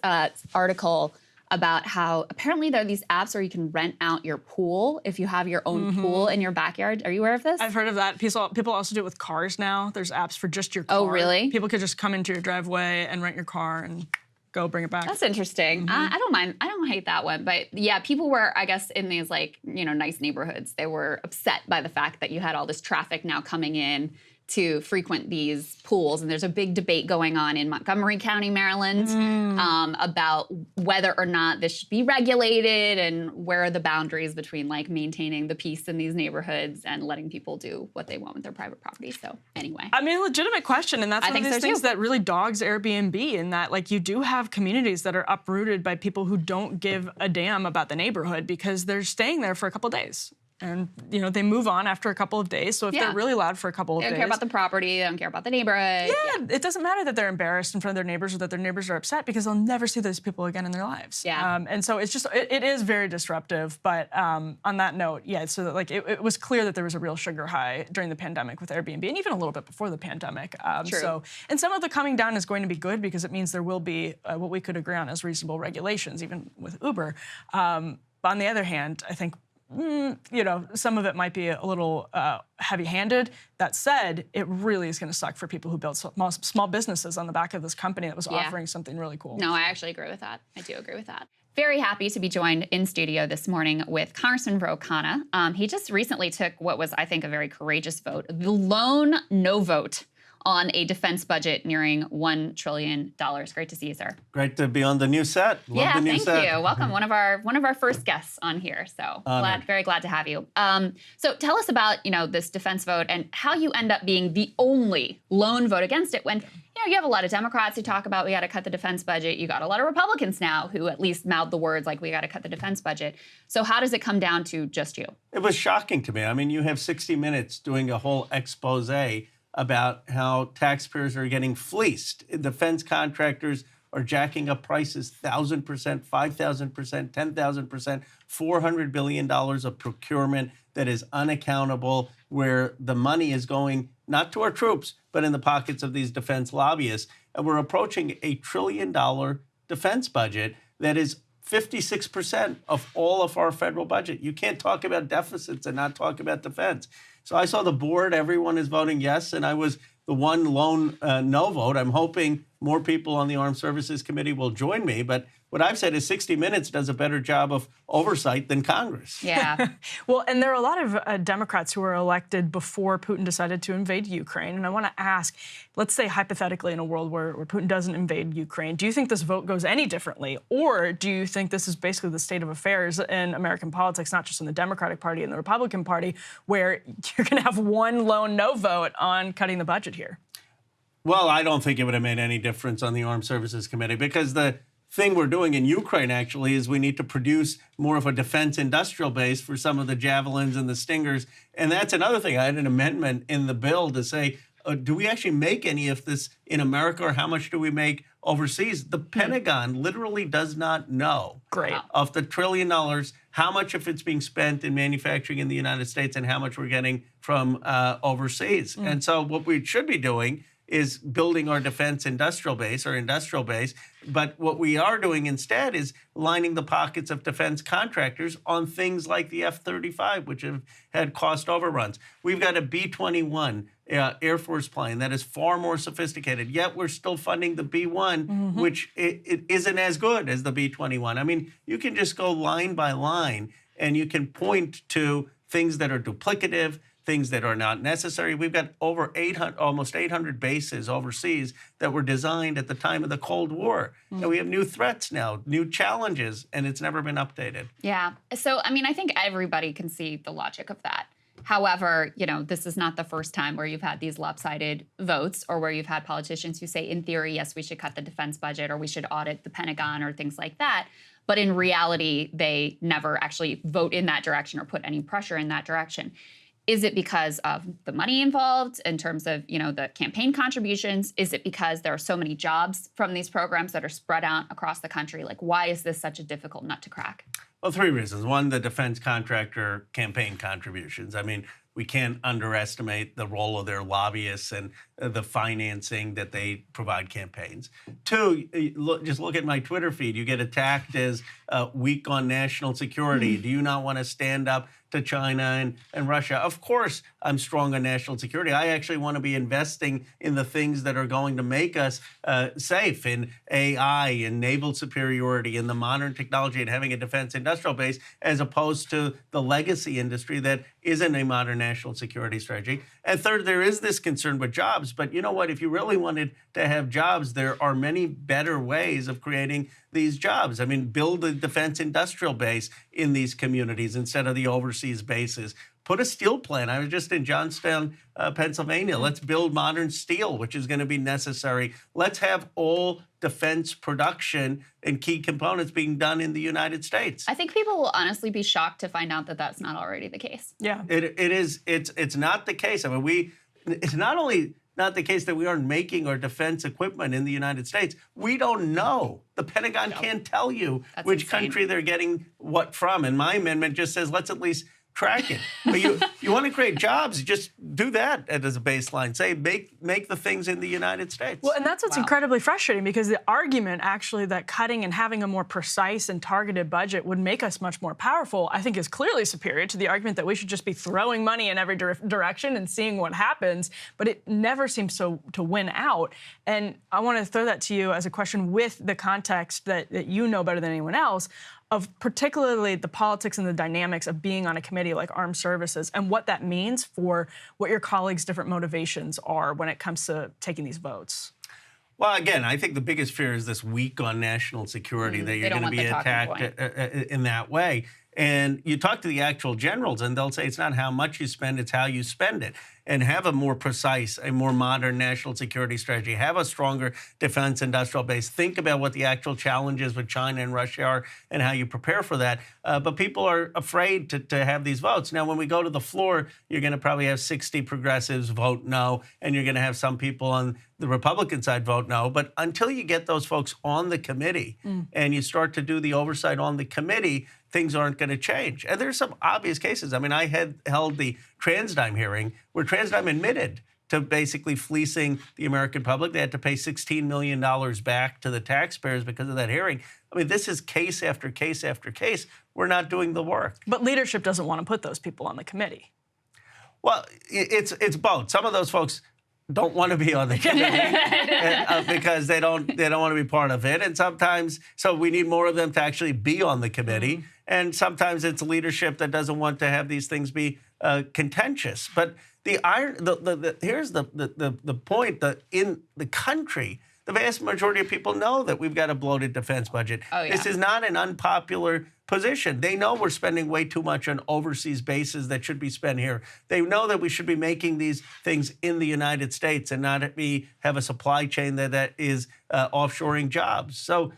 article about how apparently there are these apps where you can rent out your pool if you have your own pool in your backyard. Are you aware of this? I've heard of that. People also do it with cars now. There's apps for just your car. Oh, really? People could just come into your driveway and rent your car and go bring it back. That's interesting. I don't mind. I don't hate that one. But yeah, people were, I guess, in these like, nice neighborhoods, they were upset by the fact that you had all this traffic now coming in to frequent these pools. And there's a big debate going on in Montgomery County, Maryland, about whether or not this should be regulated and where are the boundaries between like maintaining the peace in these neighborhoods and letting people do what they want with their private property. So anyway. I mean, a legitimate question. And that's one of these things that really dogs Airbnb, in that like you do have communities that are uprooted by people who don't give a damn about the neighborhood because they're staying there for a couple days. And, they move on after a couple of days. So if they're really loud for a couple of days. They don't care about the property. They don't care about the neighborhood. Yeah, it doesn't matter that they're embarrassed in front of their neighbors or that their neighbors are upset because they'll never see those people again in their lives. Yeah. And so it's just, it is very disruptive. But on that note, so that, like it was clear that there was a real sugar high during the pandemic with Airbnb and even a little bit before the pandemic. True. So, and some of the coming down is going to be good because it means there will be what we could agree on as reasonable regulations, even with Uber. But on the other hand, I think some of it might be a little heavy-handed. That said, it really is going to suck for people who built small businesses on the back of this company that was offering something really cool. No, I actually agree with that. I do agree with that. Very happy to be joined in studio this morning with Congressman Ro Khanna. He just recently took what was, I think, a very courageous vote, the lone no vote on a defense budget nearing $1 trillion. Great to see you, sir. Great to be on the new set. Love the new set. Thank you. Welcome, one of our first guests on here. So very glad to have you. So tell us about this defense vote and how you end up being the only lone vote against it when you have a lot of Democrats who talk about we got to cut the defense budget. You got a lot of Republicans now who at least mouth the words like we got to cut the defense budget. So how does it come down to just you? It was shocking to me. I mean, you have 60 Minutes doing a whole expose about how taxpayers are getting fleeced. Defense contractors are jacking up prices 1,000%, 5,000%, 10,000%, $400 billion of procurement that is unaccountable, where the money is going not to our troops, but in the pockets of these defense lobbyists. And we're approaching a $1 trillion defense budget that is 56% of all of our federal budget. You can't talk about deficits and not talk about defense. So I saw the board, everyone is voting yes, and I was the one lone no vote. I'm hoping more people on the Armed Services Committee will join me, but what I've said is 60 Minutes does a better job of oversight than Congress. Yeah. Well, and there are a lot of Democrats who were elected before Putin decided to invade Ukraine. And I want to ask, let's say hypothetically in a world where Putin doesn't invade Ukraine, do you think this vote goes any differently? Or do you think this is basically the state of affairs in American politics, not just in the Democratic Party and the Republican Party, where you're going to have one lone no vote on cutting the budget here? Well, I don't think it would have made any difference on the Armed Services Committee because the thing we're doing in Ukraine actually is we need to produce more of a defense industrial base for some of the javelins and the stingers. And that's another thing. I had an amendment in the bill to say do we actually make any of this in America, or how much do we make overseas? The Pentagon literally does not know. Great. Of the $1 trillion, how much of it's being spent in manufacturing in the United States and how much we're getting from overseas. And so what we should be doing is building our defense industrial base, But what we are doing instead is lining the pockets of defense contractors on things like the F-35, which have had cost overruns. We've got a B-21 Air Force plane that is far more sophisticated, yet we're still funding the B-1, which it isn't as good as the B-21. I mean, you can just go line by line, and you can point to things that are duplicative, things that are not necessary. We've got over 800, almost 800 bases overseas that were designed at the time of the Cold War. And we have new threats now, new challenges, and it's never been updated. Yeah. So, I mean, I think everybody can see the logic of that. However, you know, this is not the first time where you've had these lopsided votes, or where you've had politicians who say, in theory, yes, we should cut the defense budget, or we should audit the Pentagon, or things like that. But in reality, they never actually vote in that direction or put any pressure in that direction. Is it because of the money involved in terms of, you know, the campaign contributions? Is it because there are so many jobs from these programs that are spread out across the country? Like, why is this such a difficult nut to crack? Well, 3 reasons. One, the defense contractor campaign contributions. I mean, we can't underestimate the role of their lobbyists and the financing that they provide campaigns. 2, just look at my Twitter feed. You get attacked as weak on national security. Do you not want to stand up to China and Russia? Of course, I'm strong on national security. I actually want to be investing in the things that are going to make us safe, in AI, in naval superiority, in the modern technology, and having a defense industrial base, as opposed to the legacy industry that isn't a modern national security strategy. And 3rd, there is this concern with jobs. But you know what? If you really wanted to have jobs, there are many better ways of creating these jobs. I mean, build a defense industrial base in these communities instead of the overseas bases. Put a steel plant. I was just in Johnstown, Pennsylvania. Let's build modern steel, which is going to be necessary. Let's have all defense production and key components being done in the United States. I think people will honestly be shocked to find out that that's not already the case. Yeah. It is. It's not the case. I mean, it's not only not the case that we aren't making our defense equipment in the United States. We don't know. The Pentagon can't tell you which country they're getting what from. And my amendment just says, let's at least track it. But you want to create jobs, just do that as a baseline. Say, make the things in the United States. Well, and that's what's incredibly frustrating, because the argument actually that cutting and having a more precise and targeted budget would make us much more powerful, I think, is clearly superior to the argument that we should just be throwing money in every direction and seeing what happens. But it never seems to win out. And I want to throw that to you as a question with the context that you know better than anyone else, of particularly the politics and the dynamics of being on a committee like Armed Services, and what that means for what your colleagues' different motivations are when it comes to taking these votes. Well, again, I think the biggest fear is this weak on national security, that you're going to be attacked in that way. And you talk to the actual generals, and they'll say it's not how much you spend, it's how you spend it. And have a more precise, a more modern national security strategy. Have a stronger defense industrial base. Think about what the actual challenges with China and Russia are and how you prepare for that. But people are afraid to have these votes. Now, when we go to the floor, you're going to probably have 60 progressives vote no, and you're going to have some people on the Republican side vote no. But until you get those folks on the committee and you start to do the oversight on the committee, things aren't going to change. And there's some obvious cases. I mean, I had held the TransDime hearing where TransDime admitted to basically fleecing the American public. They had to pay $16 million back to the taxpayers because of that hearing. I mean, this is case after case after case. We're not doing the work. But leadership doesn't want to put those people on the committee. Well, it's both. Some of those folks don't want to be on the committee because they don't want to be part of it. And sometimes, so we need more of them to actually be on the committee. And sometimes it's leadership that doesn't want to have these things be contentious. But here's the point, that in the country, the vast majority of people know that we've got a bloated defense budget. Oh, yeah. This is not an unpopular position. They know we're spending way too much on overseas bases that should be spent here. They know that we should be making these things in the United States and not have a supply chain that is offshoring jobs. So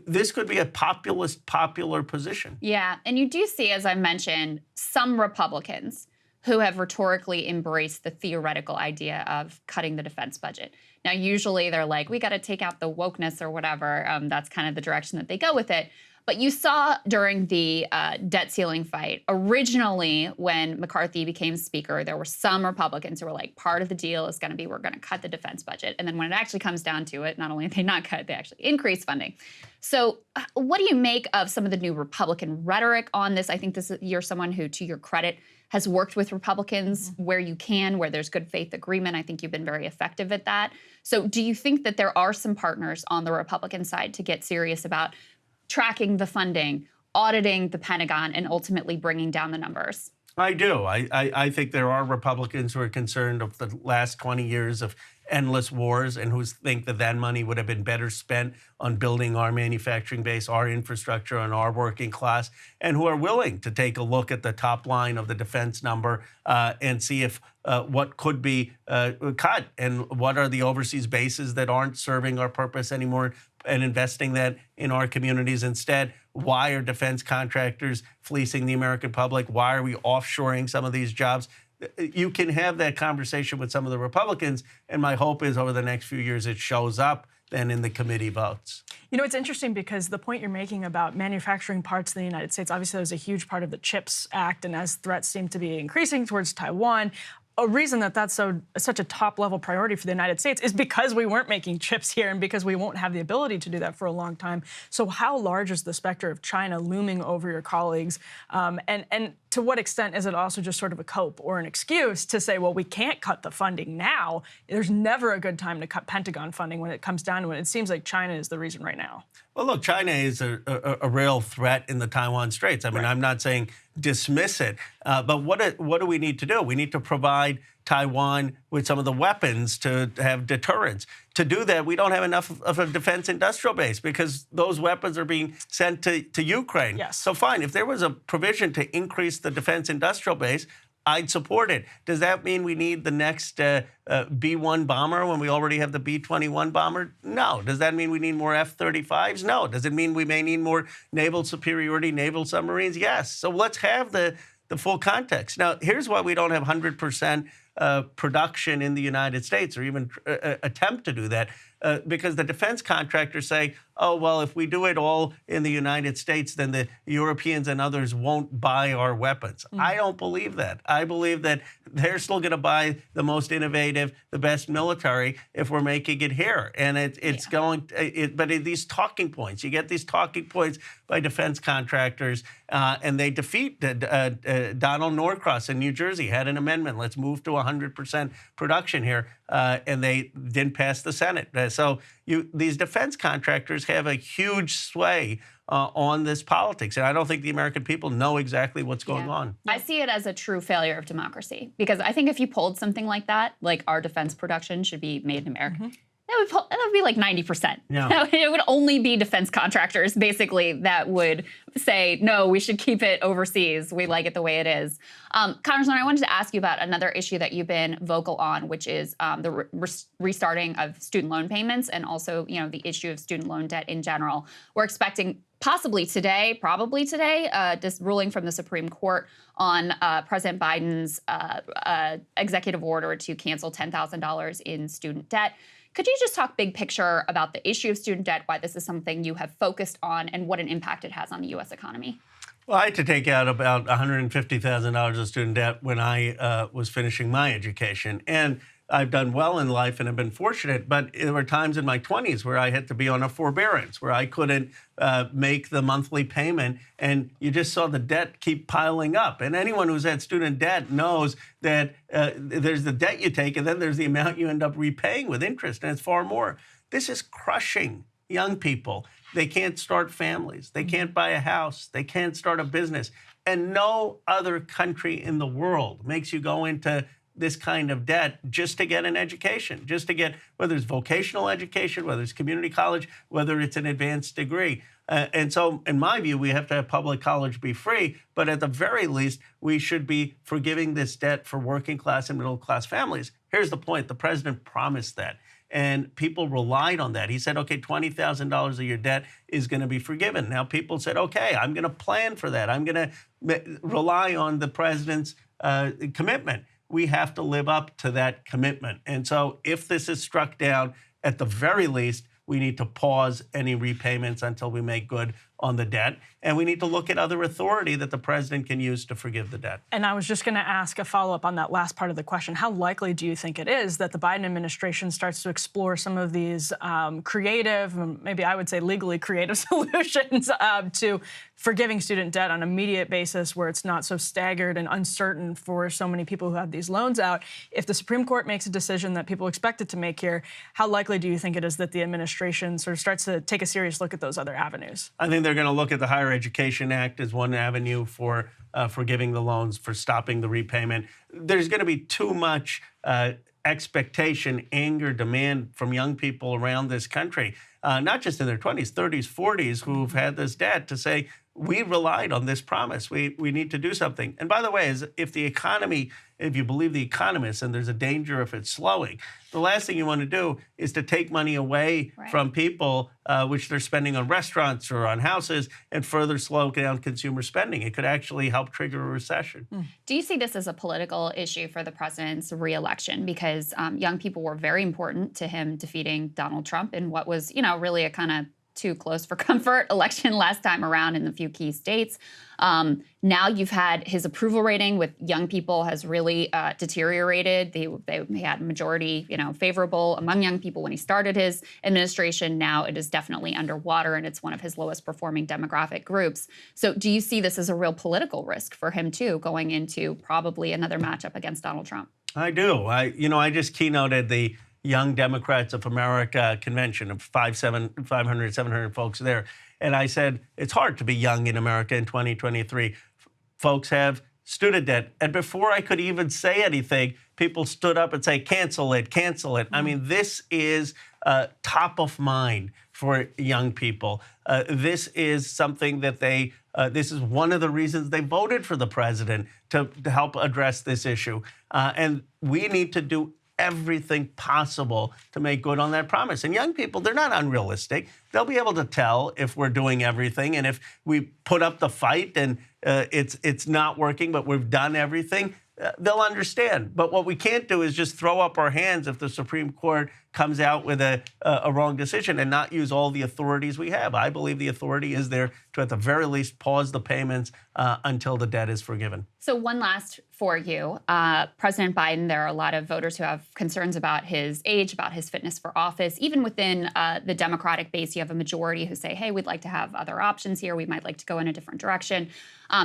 this could be a popular position. Yeah, and you do see, as I mentioned, some Republicans who have rhetorically embraced the theoretical idea of cutting the defense budget. Now, usually they're like, we got to take out the wokeness or whatever. That's kind of the direction that they go with it. But you saw during the debt ceiling fight, originally when McCarthy became Speaker, there were some Republicans who were like, part of the deal is going to be we're going to cut the defense budget. And then when it actually comes down to it, not only did they not cut, they actually increase funding. So what do you make of some of the new Republican rhetoric on this? I think you're someone who, to your credit, has worked with Republicans where you can, where there's good faith agreement. I think you've been very effective at that. So do you think that there are some partners on the Republican side to get serious about tracking the funding, auditing the Pentagon, and ultimately bringing down the numbers? I do. I think there are Republicans who are concerned of the last 20 years of endless wars and who think that that money would have been better spent on building our manufacturing base, our infrastructure, and our working class, and who are willing to take a look at the top line of the defense number and see if what could be cut and what are the overseas bases that aren't serving our purpose anymore, and investing that in our communities instead. Why are defense contractors fleecing the American public? Why are we offshoring some of these jobs? You can have that conversation with some of the Republicans, and my hope is over the next few years it shows up then in the committee votes. You know, it's interesting because the point you're making about manufacturing parts in the United States, obviously that was a huge part of the CHIPS Act, and as threats seem to be increasing towards Taiwan, a reason that that's such a top-level priority for the United States is because we weren't making chips here and because we won't have the ability to do that for a long time. So how large is the specter of China looming over your colleagues? And to what extent is it also just sort of a cope or an excuse to say, well, we can't cut the funding now. There's never a good time to cut Pentagon funding when it comes down to it. It seems like China is the reason right now. Well, look, China is a real threat in the Taiwan Straits. I mean, I'm not saying dismiss it, but what do we need to do? We need to provide Taiwan with some of the weapons to have deterrence. To do that, we don't have enough of a defense industrial base because those weapons are being sent to Ukraine. Yes. So fine, if there was a provision to increase the defense industrial base, I'd support it. Does that mean we need the next B-1 bomber when we already have the B-21 bomber? No. Does that mean we need more F-35s? No. Does it mean we may need more naval superiority, naval submarines? Yes. So let's have the full context. Now, here's why we don't have 100% production in the United States or even attempt to do that. Because the defense contractors say, oh, well, if we do it all in the United States, then the Europeans and others won't buy our weapons. I don't believe that. I believe that they're still going to buy the most innovative, the best military if we're making it here. And it's going, but these talking points, you get these talking points by defense contractors, and they defeat Donald Norcross in New Jersey, had an amendment, let's move to 100% production here, and they didn't pass the Senate. So these defense contractors have a huge sway on this politics. And I don't think the American people know exactly what's going on. I see it as a true failure of democracy because I think if you polled something like that, like our defense production should be made in America, that would be like 90%. Yeah. It would only be defense contractors, basically, that would say, no, we should keep it overseas. We like it the way it is. Congressman, I wanted to ask you about another issue that you've been vocal on, which is the restarting of student loan payments and also, the issue of student loan debt in general. We're expecting possibly today, probably today, this ruling from the Supreme Court on President Biden's executive order to cancel $10,000 in student debt. Could you just talk big picture about the issue of student debt, why this is something you have focused on, and what an impact it has on the U.S. economy? Well, I had to take out about $150,000 of student debt when I was finishing my education. And I've done well in life and have been fortunate, but there were times in my 20s where I had to be on a forbearance, where I couldn't make the monthly payment, and you just saw the debt keep piling up. And anyone who's had student debt knows that there's the debt you take, and then there's the amount you end up repaying with interest, and it's far more. This is crushing young people. They can't start families. They can't buy a house. They can't start a business. And no other country in the world makes you go into this kind of debt just to get an education, just to get, whether it's vocational education, whether it's community college, whether it's an advanced degree. And so, in my view, we have to have public college be free, but at the very least, we should be forgiving this debt for working class and middle class families. Here's the point. The president promised that, and people relied on that. He said, okay, $20,000 of your debt is going to be forgiven. Now, people said, okay, I'm going to plan for that. I'm going to rely on the president's commitment. We have to live up to that commitment. And so if this is struck down, at the very least, we need to pause any repayments until we make good on the debt. And we need to look at other authority that the president can use to forgive the debt. And I was just going to ask a follow-up on that last part of the question. How likely do you think it is that the Biden administration starts to explore some of these creative, maybe I would say legally creative solutions to forgiving student debt on an immediate basis where it's not so staggered and uncertain for so many people who have these loans out? If the Supreme Court makes a decision that people expect it to make here, how likely do you think it is that the administration sort of starts to take a serious look at those other avenues? I think they're going to look at the Higher Education Act as one avenue for forgiving the loans, for stopping the repayment. There's going to be too much expectation, anger, demand from young people around this country, not just in their 20s, 30s, 40s, who've had this debt, to say, we relied on this promise. We need to do something. And by the way, if the economy, if you believe the economists, and there's a danger if it's slowing, the last thing you want to do is to take money away from people, which they're spending on restaurants or on houses, and further slow down consumer spending. It could actually help trigger a recession. Do you see this as a political issue for the president's reelection? Because young people were very important to him defeating Donald Trump in what was, really a kind of too close for comfort election last time around in a few key states. Now you've had his approval rating with young people has really deteriorated. They had majority, favorable among young people when he started his administration. Now it is definitely underwater, and it's one of his lowest performing demographic groups. So do you see this as a real political risk for him too, going into probably another matchup against Donald Trump? I do. I just keynoted the Young Democrats of America convention of 500, 700 folks there. And I said, it's hard to be young in America in 2023. Folks have student debt. And before I could even say anything, people stood up and say, cancel it, cancel it. I mean, this is top of mind for young people. This is something that this is one of the reasons they voted for the president, to help address this issue. And we need to do everything possible to make good on that promise. And young people, they're not unrealistic. They'll be able to tell if we're doing everything. And if we put up the fight and it's not working, but we've done everything, they'll understand. But what we can't do is just throw up our hands if the Supreme Court comes out with a wrong decision and not use all the authorities we have. I believe the authority is there to, at the very least, pause the payments until the debt is forgiven. So one last for you. President Biden, there are a lot of voters who have concerns about his age, about his fitness for office. Even within the Democratic base, you have a majority who say, hey, we'd like to have other options here. We might like to go in a different direction.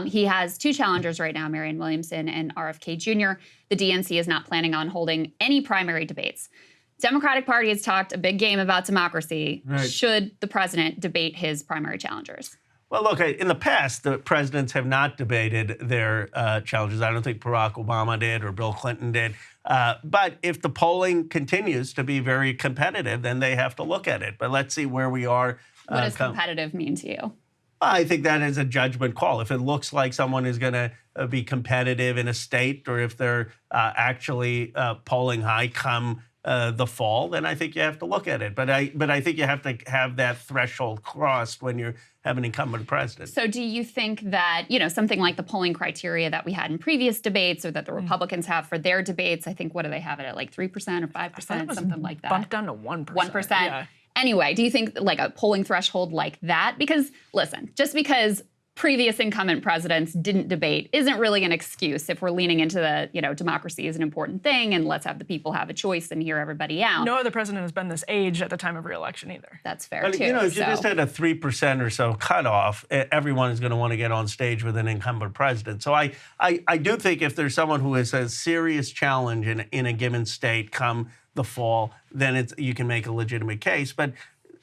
He has two challengers right now, Marianne Williamson and RFK Jr. The DNC is not planning on holding any primary debates. Democratic Party has talked a big game about democracy. Right. Should the president debate his primary challengers? Well, look, in the past, the presidents have not debated their challenges. I don't think Barack Obama did or Bill Clinton did. But if the polling continues to be very competitive, then they have to look at it. But let's see where we are. What does competitive mean to you? I think that is a judgment call. If it looks like someone is going to be competitive in a state, or if they're actually polling high come the fall, then I think you have to look at it. But I think you have to have that threshold crossed when you have an incumbent president. So do you think that, something like the polling criteria that we had in previous debates, or that the Republicans have for their debates, I think, what do they have it at, like 3% or 5%, something like that? Bumped down to 1%. 1%. Yeah. Anyway, do you think like a polling threshold like that? Because listen, just because previous incumbent presidents didn't debate isn't really an excuse if we're leaning into the, democracy is an important thing and let's have the people have a choice and hear everybody out. No other president has been this age at the time of re-election either. That's fair, but, too. If you just had a 3% or so cutoff, everyone is going to want to get on stage with an incumbent president. So I do think if there's someone who has a serious challenge in a given state come the fall, then you can make a legitimate case. But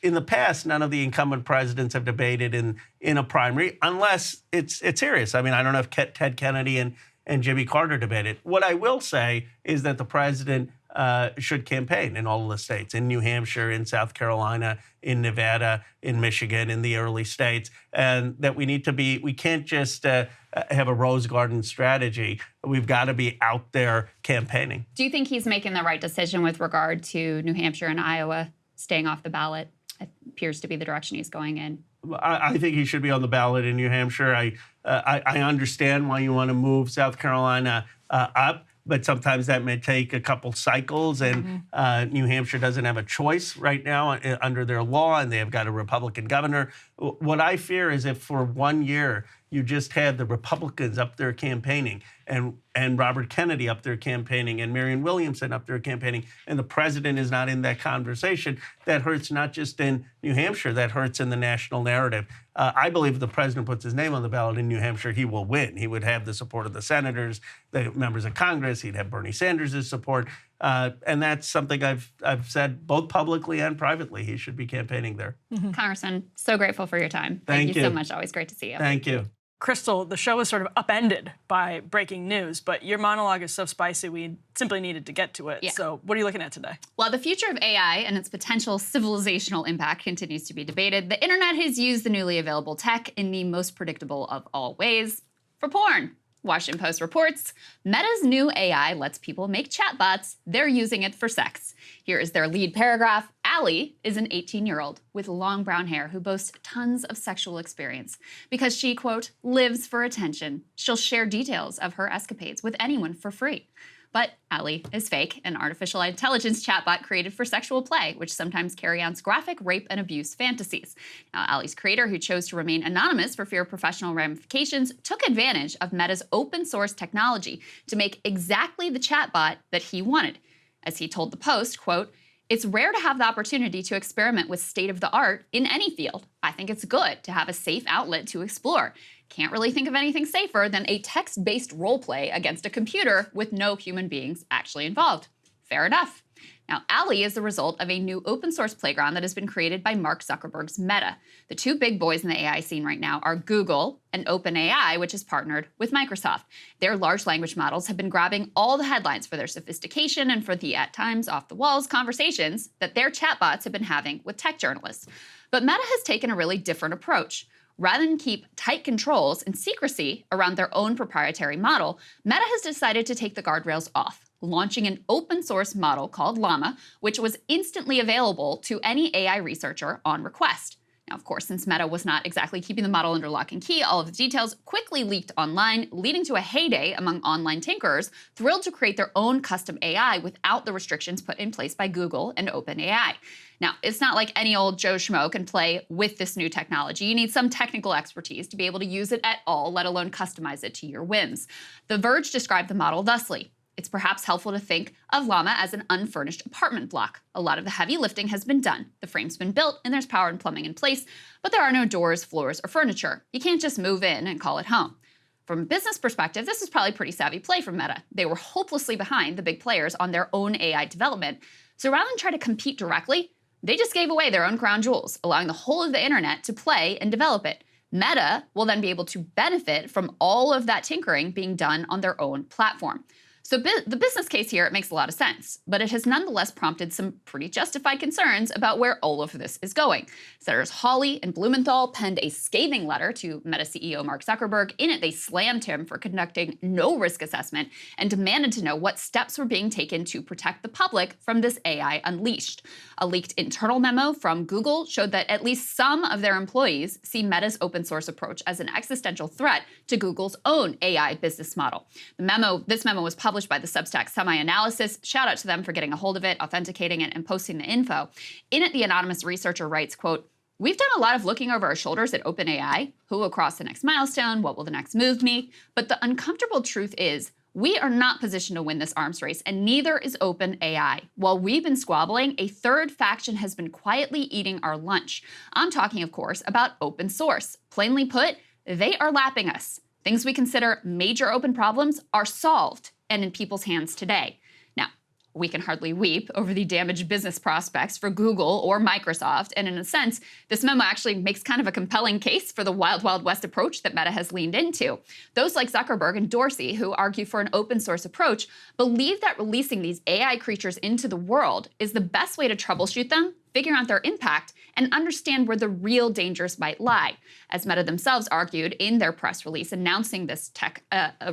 in the past, none of the incumbent presidents have debated in a primary unless it's serious. I mean, I don't know if Ted Kennedy and Jimmy Carter debated. What I will say is that the president should campaign in all of the states, in New Hampshire, in South Carolina, in Nevada, in Michigan, in the early states, and that we can't just have a rose garden strategy. We've got to be out there campaigning. Do you think he's making the right decision with regard to New Hampshire and Iowa staying off the ballot? It appears to be the direction he's going in. I think he should be on the ballot in New Hampshire. I understand why you want to move South Carolina up, but sometimes that may take a couple cycles, and New Hampshire doesn't have a choice right now under their law, and they have got a Republican governor. What I fear is if for 1 year you just had the Republicans up there campaigning and Robert Kennedy up there campaigning and Marianne Williamson up there campaigning, and the president is not in that conversation, that hurts not just in New Hampshire, that hurts in the national narrative. I believe if the president puts his name on the ballot in New Hampshire, he will win. He would have the support of the senators, the members of Congress. He'd have Bernie Sanders' support. And that's something I've said both publicly and privately. He should be campaigning there. Congressman, so grateful for your time. Thank you so much. Always great to see you. Thank you. Crystal, the show was sort of upended by breaking news, but your monologue is so spicy we simply needed to get to it. Yeah. So what are you looking at today? While the future of AI and its potential civilizational impact continues to be debated, the internet has used the newly available tech in the most predictable of all ways, for porn. Washington Post reports, Meta's new AI lets people make chatbots. They're using it for sex. Here is their lead paragraph. Allie is an 18-year-old with long brown hair who boasts tons of sexual experience because she, quote, lives for attention. She'll share details of her escapades with anyone for free. But Allie is fake, an artificial intelligence chatbot created for sexual play, which sometimes carry on graphic rape and abuse fantasies. Now, Allie's creator, who chose to remain anonymous for fear of professional ramifications, took advantage of Meta's open source technology to make exactly the chatbot that he wanted. As he told the Post, quote, it's rare to have the opportunity to experiment with state-of-the-art in any field. I think it's good to have a safe outlet to explore. Can't really think of anything safer than a text-based roleplay against a computer with no human beings actually involved. Fair enough. Now, Allie is the result of a new open-source playground that has been created by Mark Zuckerberg's Meta. The two big boys in the AI scene right now are Google and OpenAI, which is partnered with Microsoft. Their large language models have been grabbing all the headlines for their sophistication and for the, at times, off-the-walls conversations that their chatbots have been having with tech journalists. But Meta has taken a really different approach. Rather than keep tight controls and secrecy around their own proprietary model, Meta has decided to take the guardrails off, launching an open source model called Llama, which was instantly available to any AI researcher on request. Now, of course, since Meta was not exactly keeping the model under lock and key, all of the details quickly leaked online, leading to a heyday among online tinkerers thrilled to create their own custom AI without the restrictions put in place by Google and OpenAI. Now, it's not like any old Joe Schmo can play with this new technology. You need some technical expertise to be able to use it at all, let alone customize it to your whims. The Verge described the model thusly. It's perhaps helpful to think of Llama as an unfurnished apartment block. A lot of the heavy lifting has been done. The frame's been built and there's power and plumbing in place, but there are no doors, floors, or furniture. You can't just move in and call it home. From a business perspective, this is probably a pretty savvy play from Meta. They were hopelessly behind the big players on their own AI development. So rather than try to compete directly, they just gave away their own crown jewels, allowing the whole of the internet to play and develop it. Meta will then be able to benefit from all of that tinkering being done on their own platform. So the business case here, it makes a lot of sense, but it has nonetheless prompted some pretty justified concerns about where all of this is going. Senators Hawley and Blumenthal penned a scathing letter to Meta CEO Mark Zuckerberg. In it, they slammed him for conducting no risk assessment and demanded to know what steps were being taken to protect the public from this AI unleashed. A leaked internal memo from Google showed that at least some of their employees see Meta's open source approach as an existential threat to Google's own AI business model. This memo was published by the Substack Semi-Analysis. Shout out to them for getting a hold of it, authenticating it, and posting the info. In it, the anonymous researcher writes, quote, we've done a lot of looking over our shoulders at OpenAI. Who will cross the next milestone? What will the next move be? But the uncomfortable truth is, we are not positioned to win this arms race, and neither is OpenAI. While we've been squabbling, a third faction has been quietly eating our lunch. I'm talking, of course, about open source. Plainly put, they are lapping us. Things we consider major open problems are solved and in people's hands today. Now, we can hardly weep over the damaged business prospects for Google or Microsoft, and in a sense, this memo actually makes kind of a compelling case for the wild, wild west approach that Meta has leaned into. Those like Zuckerberg and Dorsey, who argue for an open source approach, believe that releasing these AI creatures into the world is the best way to troubleshoot them figure out their impact, and understand where the real dangers might lie. As Meta themselves argued in their press release announcing this tech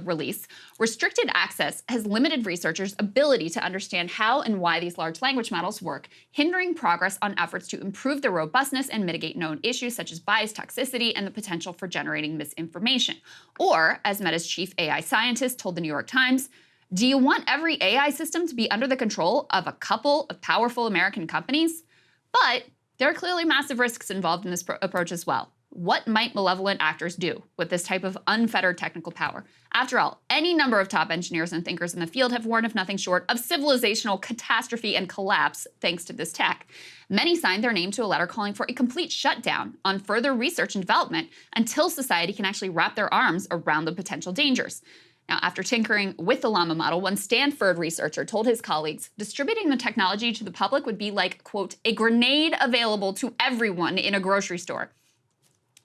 release, restricted access has limited researchers' ability to understand how and why these large language models work, hindering progress on efforts to improve their robustness and mitigate known issues such as bias, toxicity, and the potential for generating misinformation. Or, as Meta's chief AI scientist told the New York Times, do you want every AI system to be under the control of a couple of powerful American companies? But there are clearly massive risks involved in this approach as well. What might malevolent actors do with this type of unfettered technical power? After all, any number of top engineers and thinkers in the field have warned of nothing short of civilizational catastrophe and collapse thanks to this tech. Many signed their name to a letter calling for a complete shutdown on further research and development until society can actually wrap their arms around the potential dangers. Now, after tinkering with the Llama model, one Stanford researcher told his colleagues distributing the technology to the public would be like, quote, a grenade available to everyone in a grocery store.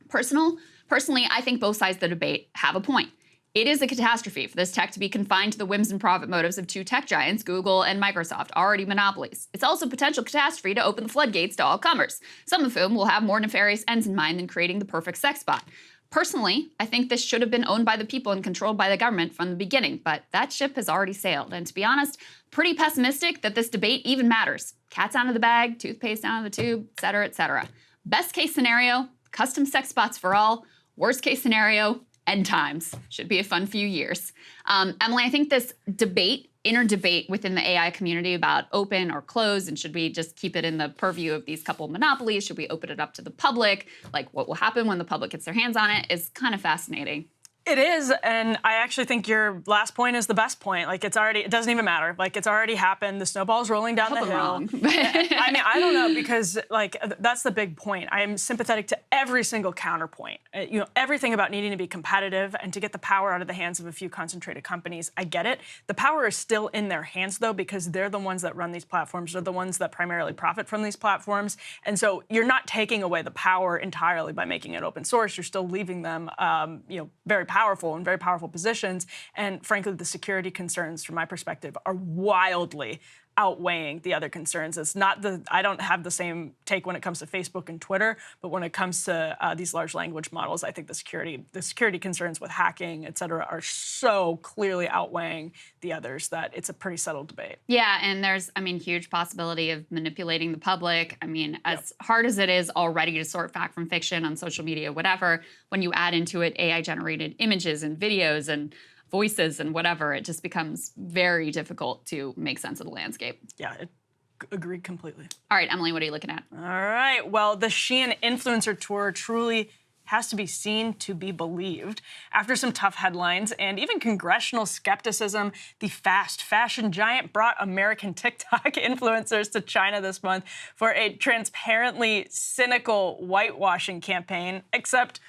Personally, I think both sides of the debate have a point. It is a catastrophe for this tech to be confined to the whims and profit motives of two tech giants, Google and Microsoft, already monopolies. It's also a potential catastrophe to open the floodgates to all comers, some of whom will have more nefarious ends in mind than creating the perfect sex bot. Personally, I think this should have been owned by the people and controlled by the government from the beginning, but that ship has already sailed. And to be honest, pretty pessimistic that this debate even matters. Cat's out of the bag, toothpaste out of the tube, et cetera, et cetera. Best case scenario, custom sex bots for all. Worst case scenario, end times. Should be a fun few years. Emily, I think this inner debate within the AI community about open or closed, and should we just keep it in the purview of these couple monopolies? Should we open it up to the public? Like, what will happen when the public gets their hands on it is kind of fascinating. It is, and I actually think your last point is the best point. Like, it doesn't even matter. Like, it's already happened. The snowball's rolling down the hill. Wrong. I mean, I don't know, because, like, that's the big point. I am sympathetic to every single counterpoint. Everything about needing to be competitive and to get the power out of the hands of a few concentrated companies. I get it. The power is still in their hands, though, because they're the ones that run these platforms. They're the ones that primarily profit from these platforms. And so you're not taking away the power entirely by making it open source. You're still leaving them, very powerful in very powerful positions. And frankly, the security concerns, from my perspective, are wildly outweighing the other concerns. It's not I don't have the same take when it comes to Facebook and Twitter, but when it comes to these large language models, I think the security concerns with hacking, et cetera, are so clearly outweighing the others that it's a pretty settled debate. Yeah, and there's, huge possibility of manipulating the public. As hard as it is already to sort fact from fiction on social media, whatever, when you add into it AI-generated images and videos and voices and whatever, it just becomes very difficult to make sense of the landscape. Yeah, agreed completely. All right, Emily, what are you looking at? All right, well, the Shein influencer tour truly has to be seen to be believed. After some tough headlines and even congressional skepticism, the fast fashion giant brought American TikTok influencers to China this month for a transparently cynical whitewashing campaign, except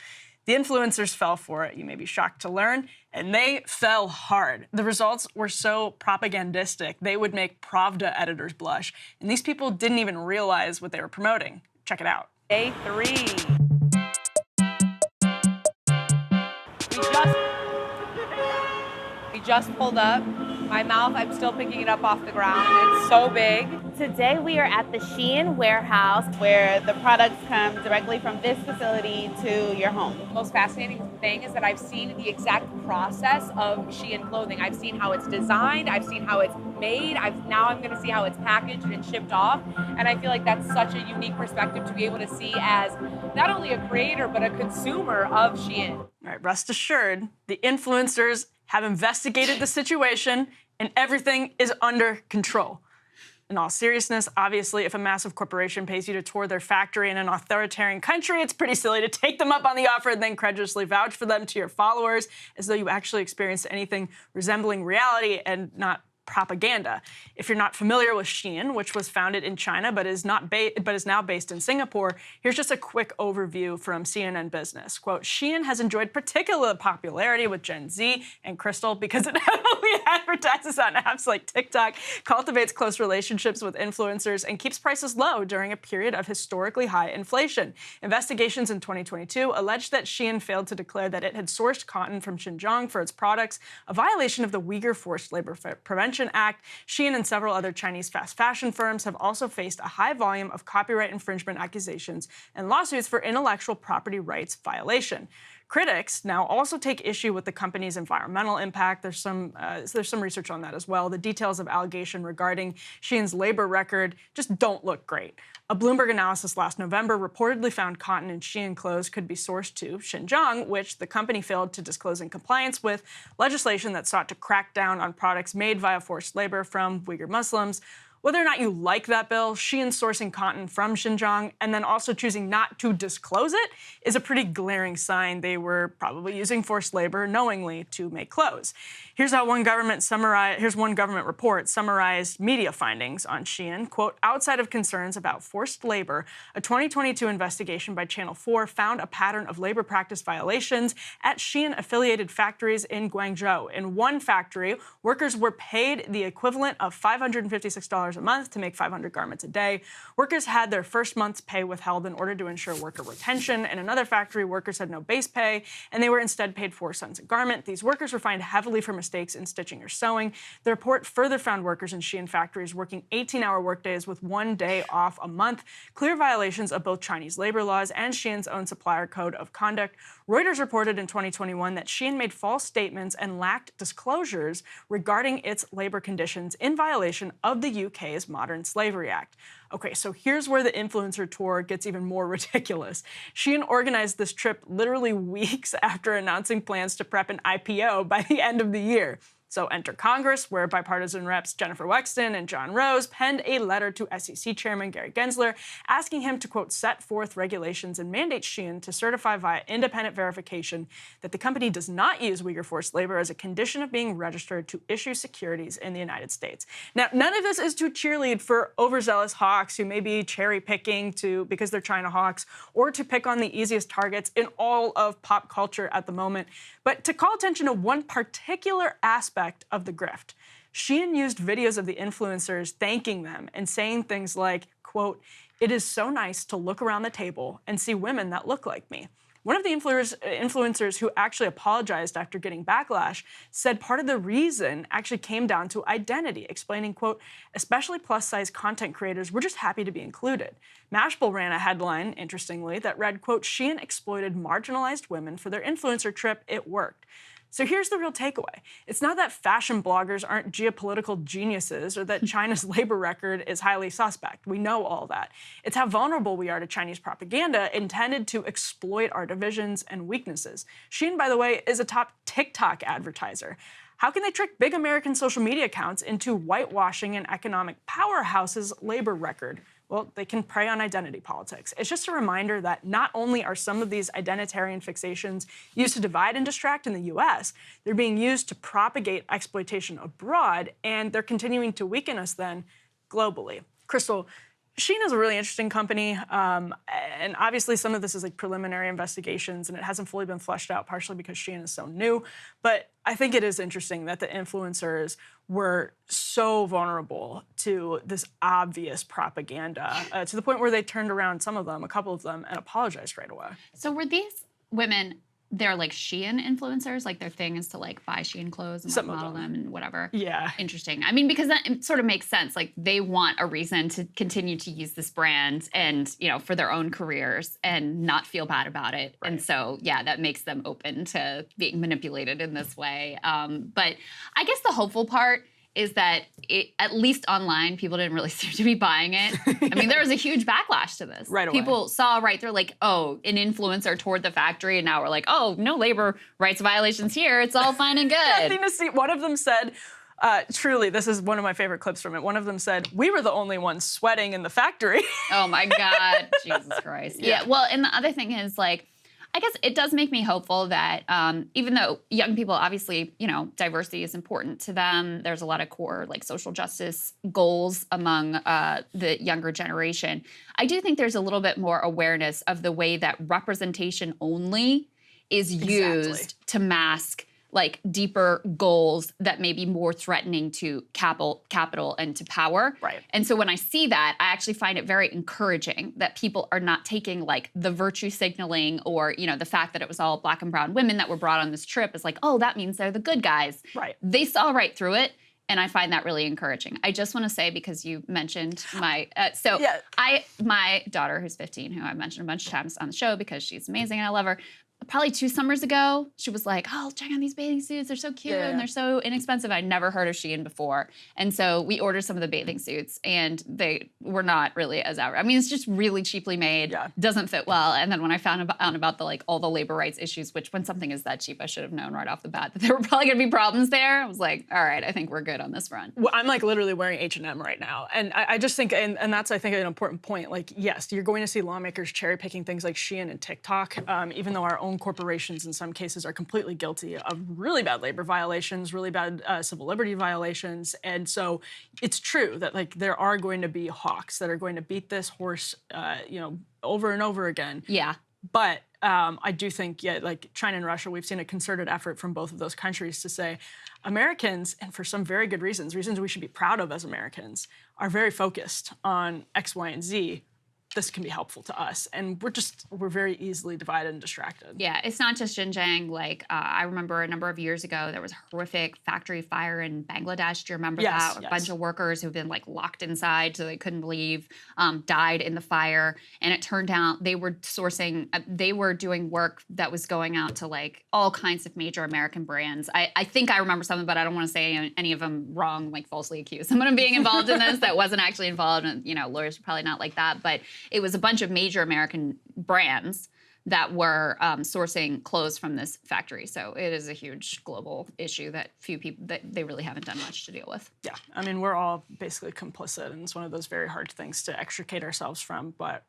the influencers fell for it, you may be shocked to learn, and they fell hard. The results were so propagandistic, they would make Pravda editors blush. And these people didn't even realize what they were promoting. Check it out. Day 3. We just pulled up. My mouth, I'm still picking it up off the ground. It's so big. Today we are at the Shein warehouse where the products come directly from this facility to your home. The most fascinating thing is that I've seen the exact process of Shein clothing. I've seen how it's designed. I've seen how it's made. Now I'm going to see how it's packaged and shipped off. And I feel like that's such a unique perspective to be able to see as not only a creator, but a consumer of Shein. All right, rest assured, the influencers have investigated the situation, and everything is under control. In all seriousness, obviously, if a massive corporation pays you to tour their factory in an authoritarian country, it's pretty silly to take them up on the offer and then credulously vouch for them to your followers as though you actually experienced anything resembling reality and not propaganda. If you're not familiar with Shein, which was founded in China but is now based in Singapore, here's just a quick overview from CNN Business. Quote, Shein has enjoyed particular popularity with Gen Z and Crystal because it heavily heavily advertises on apps like TikTok, cultivates close relationships with influencers, and keeps prices low during a period of historically high inflation. Investigations in 2022 alleged that Shein failed to declare that it had sourced cotton from Xinjiang for its products, a violation of the Uyghur Forced Labor Prevention Act. Shein and several other Chinese fast fashion firms have also faced a high volume of copyright infringement accusations and lawsuits for intellectual property rights violation. Critics now also take issue with the company's environmental impact. There's some research on that as well. The details of allegation regarding Shein's labor record just don't look great. A Bloomberg analysis last November reportedly found cotton in Shein clothes could be sourced to Xinjiang, which the company failed to disclose in compliance with legislation that sought to crack down on products made via forced labor from Uyghur Muslims. Whether or not you like that bill, Shein sourcing cotton from Xinjiang and then also choosing not to disclose it is a pretty glaring sign they were probably using forced labor knowingly to make clothes. Here's one government report summarized media findings on Shein. Quote, outside of concerns about forced labor, a 2022 investigation by Channel 4 found a pattern of labor practice violations at Shein-affiliated factories in Guangzhou. In one factory, workers were paid the equivalent of $556 a month to make 500 garments a day. Workers had their first month's pay withheld in order to ensure worker retention. In another factory, workers had no base pay, and they were instead paid 4 cents a garment. These workers were fined heavily for mistakes in stitching or sewing. The report further found workers in Shein factories working 18-hour workdays with 1 day off a month, clear violations of both Chinese labor laws and Shein's own supplier code of conduct. Reuters reported in 2021 that Shein made false statements and lacked disclosures regarding its labor conditions in violation of the UK's Modern Slavery Act. Okay, so here's where the influencer tour gets even more ridiculous. Shein organized this trip literally weeks after announcing plans to prep an IPO by the end of the year. So enter Congress, where bipartisan reps Jennifer Wexton and John Rose penned a letter to SEC Chairman Gary Gensler asking him to, quote, set forth regulations and mandate Shein to certify via independent verification that the company does not use Uyghur forced labor as a condition of being registered to issue securities in the United States. Now, none of this is to cheerlead for overzealous hawks who may be cherry picking because they're China hawks, or to pick on the easiest targets in all of pop culture at the moment, but to call attention to one particular aspect of the grift. Shein used videos of the influencers thanking them and saying things like, quote, it is so nice to look around the table and see women that look like me. One of the influencers who actually apologized after getting backlash said part of the reason actually came down to identity, explaining, quote, especially plus-size content creators were just happy to be included. Mashable ran a headline, interestingly, that read, quote, Shein exploited marginalized women for their influencer trip. It worked. So here's the real takeaway. It's not that fashion bloggers aren't geopolitical geniuses or that China's labor record is highly suspect. We know all that. It's how vulnerable we are to Chinese propaganda intended to exploit our divisions and weaknesses. Shein, by the way, is a top TikTok advertiser. How can they trick big American social media accounts into whitewashing an economic powerhouse's labor record? Well, they can prey on identity politics. It's just a reminder that not only are some of these identitarian fixations used to divide and distract in the U.S., they're being used to propagate exploitation abroad, and they're continuing to weaken us then globally. Crystal, Shein is a really interesting company, and obviously some of this is like preliminary investigations, and it hasn't fully been fleshed out, partially because Shein is so new. But I think it is interesting that the influencers were so vulnerable to this obvious propaganda to the point where they turned around some of them, a couple of them, and apologized right away. So were these women, they're like Shein influencers, like their thing is to like buy Shein clothes and like, model them and whatever? Yeah. Interesting. I mean, because that sort of makes sense. Like they want a reason to continue to use this brand and, you know, for their own careers and not feel bad about it. Right. And so, yeah, that makes them open to being manipulated in this way. But I guess the hopeful part is that at least online, people didn't really seem to be buying it. I mean, there was a huge backlash to this. Right away. People saw right they're like, oh, an influencer toured the factory, and now we're like, oh, no labor rights violations here. It's all fine and good. Nothing to see. One of them said, truly, this is one of my favorite clips from it. One of them said, we were the only ones sweating in the factory. Oh, my God. Jesus Christ. Yeah. Well, and the other thing is, like, I guess it does make me hopeful that even though young people, obviously, you know, diversity is important to them. There's a lot of core, like, social justice goals among the younger generation. I do think there's a little bit more awareness of the way that representation only is used to mask like deeper goals that may be more threatening to capital and to power. Right. And so when I see that, I actually find it very encouraging that people are not taking like the virtue signaling or, you know, the fact that it was all Black and brown women that were brought on this trip as like, oh, that means they're the good guys. Right. They saw right through it. And I find that really encouraging. I just want to say, because you mentioned my, my daughter, who's 15, who I mentioned a bunch of times on the show because she's amazing and I love her. Probably 2 summers ago, she was like, oh, check out these bathing suits. They're so cute and they're so inexpensive. I'd never heard of Shein before. And so we ordered some of the bathing suits and they were not really as outrageous. I mean, it's just really cheaply made, doesn't fit well. And then when I found out about the, like, all the labor rights issues, which when something is that cheap, I should have known right off the bat that there were probably gonna be problems there. I was like, all right, I think we're good on this front. Well, I'm like literally wearing H&M right now. And I just think, and that's, I think, an important point. Like, yes, you're going to see lawmakers cherry picking things like Shein and TikTok, even though our own corporations in some cases are completely guilty of really bad labor violations, really bad civil liberty violations. And so it's true that like there are going to be hawks that are going to beat this horse, you know, over and over again. Yeah. But I do think, like China and Russia, we've seen a concerted effort from both of those countries to say Americans, and for some very good reasons we should be proud of as Americans, are very focused on X, Y, and Z. This can be helpful to us. And we're very easily divided and distracted. Yeah, it's not just Xinjiang. Like, I remember a number of years ago, there was a horrific factory fire in Bangladesh. Do you remember that? A bunch of workers who've been like locked inside so they couldn't leave, died in the fire. And it turned out they were doing work that was going out to like all kinds of major American brands. I think I remember something, but I don't want to say any of them wrong, like falsely accuse someone of being involved in this that wasn't actually involved. And, you know, lawyers are probably not like that, but it was a bunch of major American brands that were sourcing clothes from this factory. So it is a huge global issue that that they really haven't done much to deal with. Yeah, I mean, we're all basically complicit, and it's one of those very hard things to extricate ourselves from, but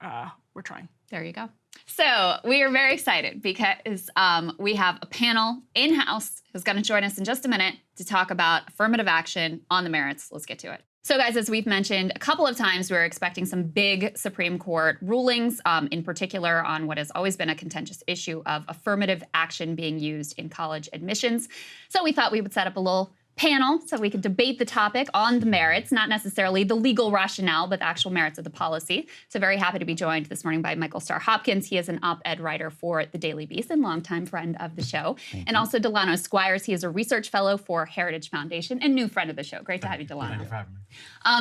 we're trying. There you go. So we are very excited because we have a panel in-house who's going to join us in just a minute to talk about affirmative action on the merits. Let's get to it. So guys, as we've mentioned a couple of times, we're expecting some big Supreme Court rulings, in particular on what has always been a contentious issue of affirmative action being used in college admissions. So we thought we would set up a little panel so we could debate the topic on the merits, not necessarily the legal rationale, but the actual merits of the policy. So very happy to be joined this morning by Michael Starr Hopkins. He is an op-ed writer for The Daily Beast and longtime friend of the show. And also Delano Squires. He is a research fellow for Heritage Foundation and new friend of the show. Great to have you, Delano. Thank you for having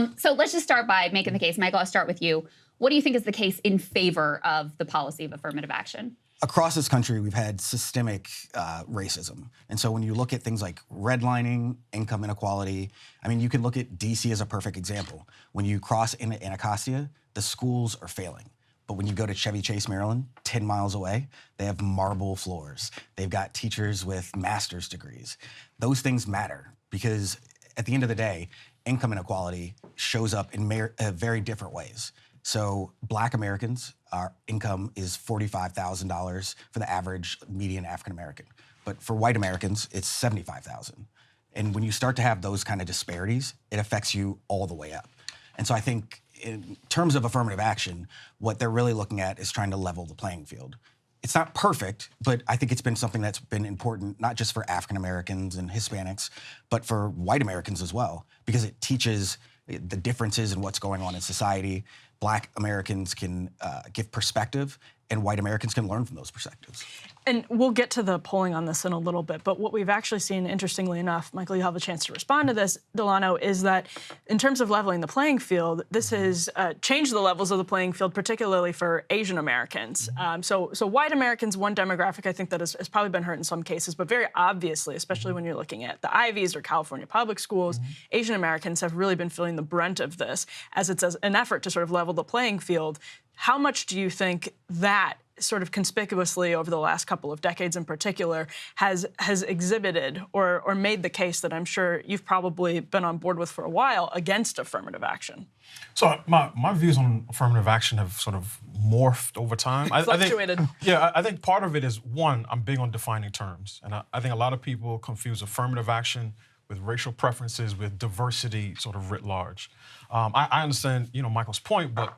me. So let's just start by making the case. Michael, I'll start with you. What do you think is the case in favor of the policy of affirmative action? Across this country, we've had systemic racism. And so when you look at things like redlining, income inequality, I mean, you can look at DC as a perfect example. When you cross into Anacostia, the schools are failing. But when you go to Chevy Chase, Maryland, 10 miles away, they have marble floors. They've got teachers with master's degrees. Those things matter because at the end of the day, income inequality shows up in very different ways. So Black Americans, our income is $45,000 for the average median African American. But for white Americans, it's $75,000. And when you start to have those kind of disparities, it affects you all the way up. And so I think in terms of affirmative action, what they're really looking at is trying to level the playing field. It's not perfect, but I think it's been something that's been important, not just for African Americans and Hispanics, but for white Americans as well, because it teaches the differences in what's going on in society. Black Americans can give perspective, and white Americans can learn from those perspectives. And we'll get to the polling on this in a little bit, but what we've actually seen, interestingly enough, Michael, you'll have a chance to respond to this, Delano, is that in terms of leveling the playing field, this has changed the levels of the playing field, particularly for Asian Americans. So white Americans, one demographic I think that has probably been hurt in some cases, but very obviously, especially when you're looking at the Ivies or California public schools, Asian Americans have really been feeling the brunt of this as it's an effort to sort of level the playing field. How much do you think that sort of conspicuously over the last couple of decades in particular has exhibited or made the case that I'm sure you've probably been on board with for a while against affirmative action? So my views on affirmative action have sort of morphed over time. Fluctuated. I think part of it is, one, I'm big on defining terms. And I think a lot of people confuse affirmative action with racial preferences, with diversity sort of writ large. I understand, Michael's point, but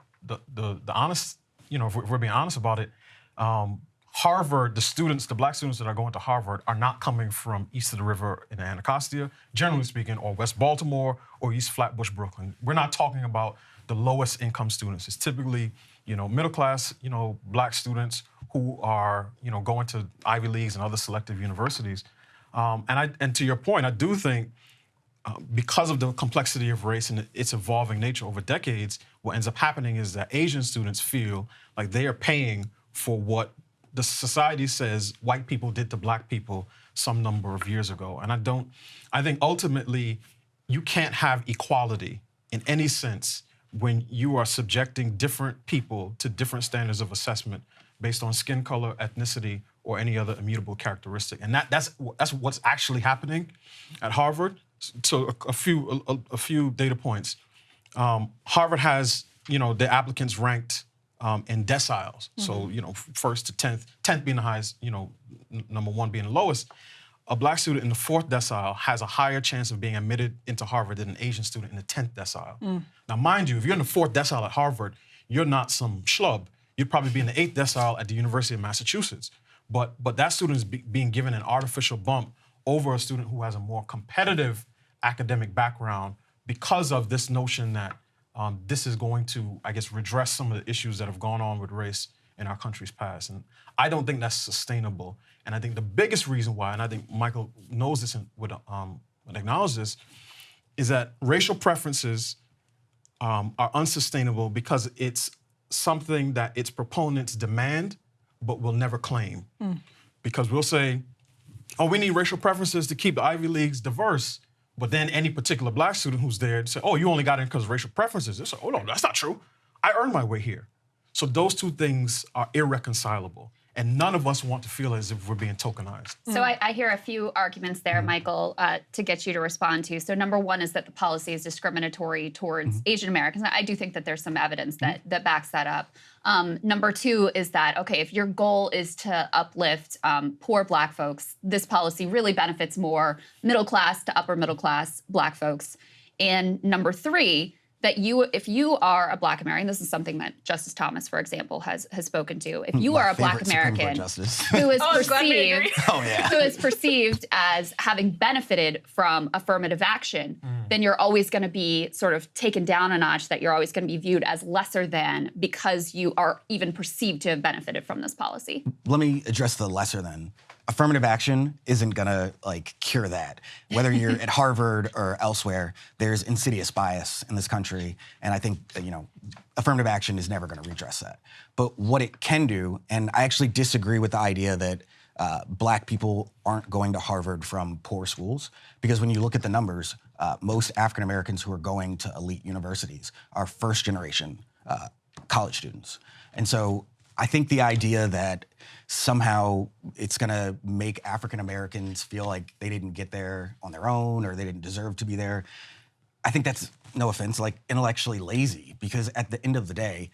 the honest, if we're being honest about it, Harvard, the black students that are going to Harvard are not coming from east of the river in Anacostia, generally speaking, or West Baltimore or East Flatbush, Brooklyn. We're not talking about the lowest income students. It's typically, middle class, black students who are, going to Ivy Leagues and other selective universities. And to your point, I do think because of the complexity of race and its evolving nature over decades, what ends up happening is that Asian students feel like they are paying for what the society says white people did to black people some number of years ago. And I think ultimately you can't have equality in any sense when you are subjecting different people to different standards of assessment based on skin color, ethnicity, or any other immutable characteristic. And that's what's actually happening at Harvard. So a few data points. Harvard has, the applicants ranked in deciles. So, first to 10th being the highest, number one being the lowest. A black student in the 4th decile has a higher chance of being admitted into Harvard than an Asian student in the 10th decile. Now, mind you, if you're in the 4th decile at Harvard, you're not some schlub. You'd probably be in the 8th decile at the University of Massachusetts. But that student is being given an artificial bump over a student who has a more competitive academic background because of this notion that this is going to, I guess, redress some of the issues that have gone on with race in our country's past. And I don't think that's sustainable. And I think the biggest reason why, and I think Michael knows this and would acknowledge this, is that racial preferences are unsustainable because it's something that its proponents demand but will never claim. Because we'll say, oh, we need racial preferences to keep the Ivy Leagues diverse. But then any particular black student who's there say, oh, you only got in because of racial preferences. They say, oh, no, that's not true. I earned my way here. So those two things are irreconcilable. And none of us want to feel as if we're being tokenized. So I hear a few arguments there, Michael, to get you to respond to. So number one is that the policy is discriminatory towards Asian Americans. I do think that there's some evidence that backs that up. Number two is that, okay, if your goal is to uplift poor black folks, this policy really benefits more middle class to upper middle class black folks. And number three, that if you are a black American, this is something that Justice Thomas, for example, has spoken to. If you are a black American who is who is perceived as having benefited from affirmative action, then you're always going to be sort of taken down a notch, that you're always going to be viewed as lesser than because you are even perceived to have benefited from this policy. Let me address the lesser than. Affirmative action isn't gonna cure that. Whether you're at Harvard or elsewhere, there's insidious bias in this country, and I think affirmative action is never gonna redress that. But what it can do, and I actually disagree with the idea that black people aren't going to Harvard from poor schools, because when you look at the numbers, most African Americans who are going to elite universities are first generation college students, and so I think the idea that somehow it's going to make African Americans feel like they didn't get there on their own or they didn't deserve to be there, I think that's, no offense, intellectually lazy, because at the end of the day,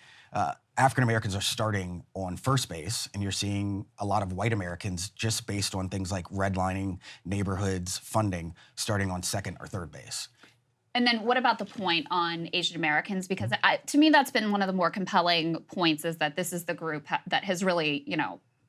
African Americans are starting on first base, and you're seeing a lot of white Americans just based on things like redlining, neighborhoods, funding, starting on second or third base. And then what about the point on Asian Americans? Because to me, that's been one of the more compelling points, is that this is the group that has really,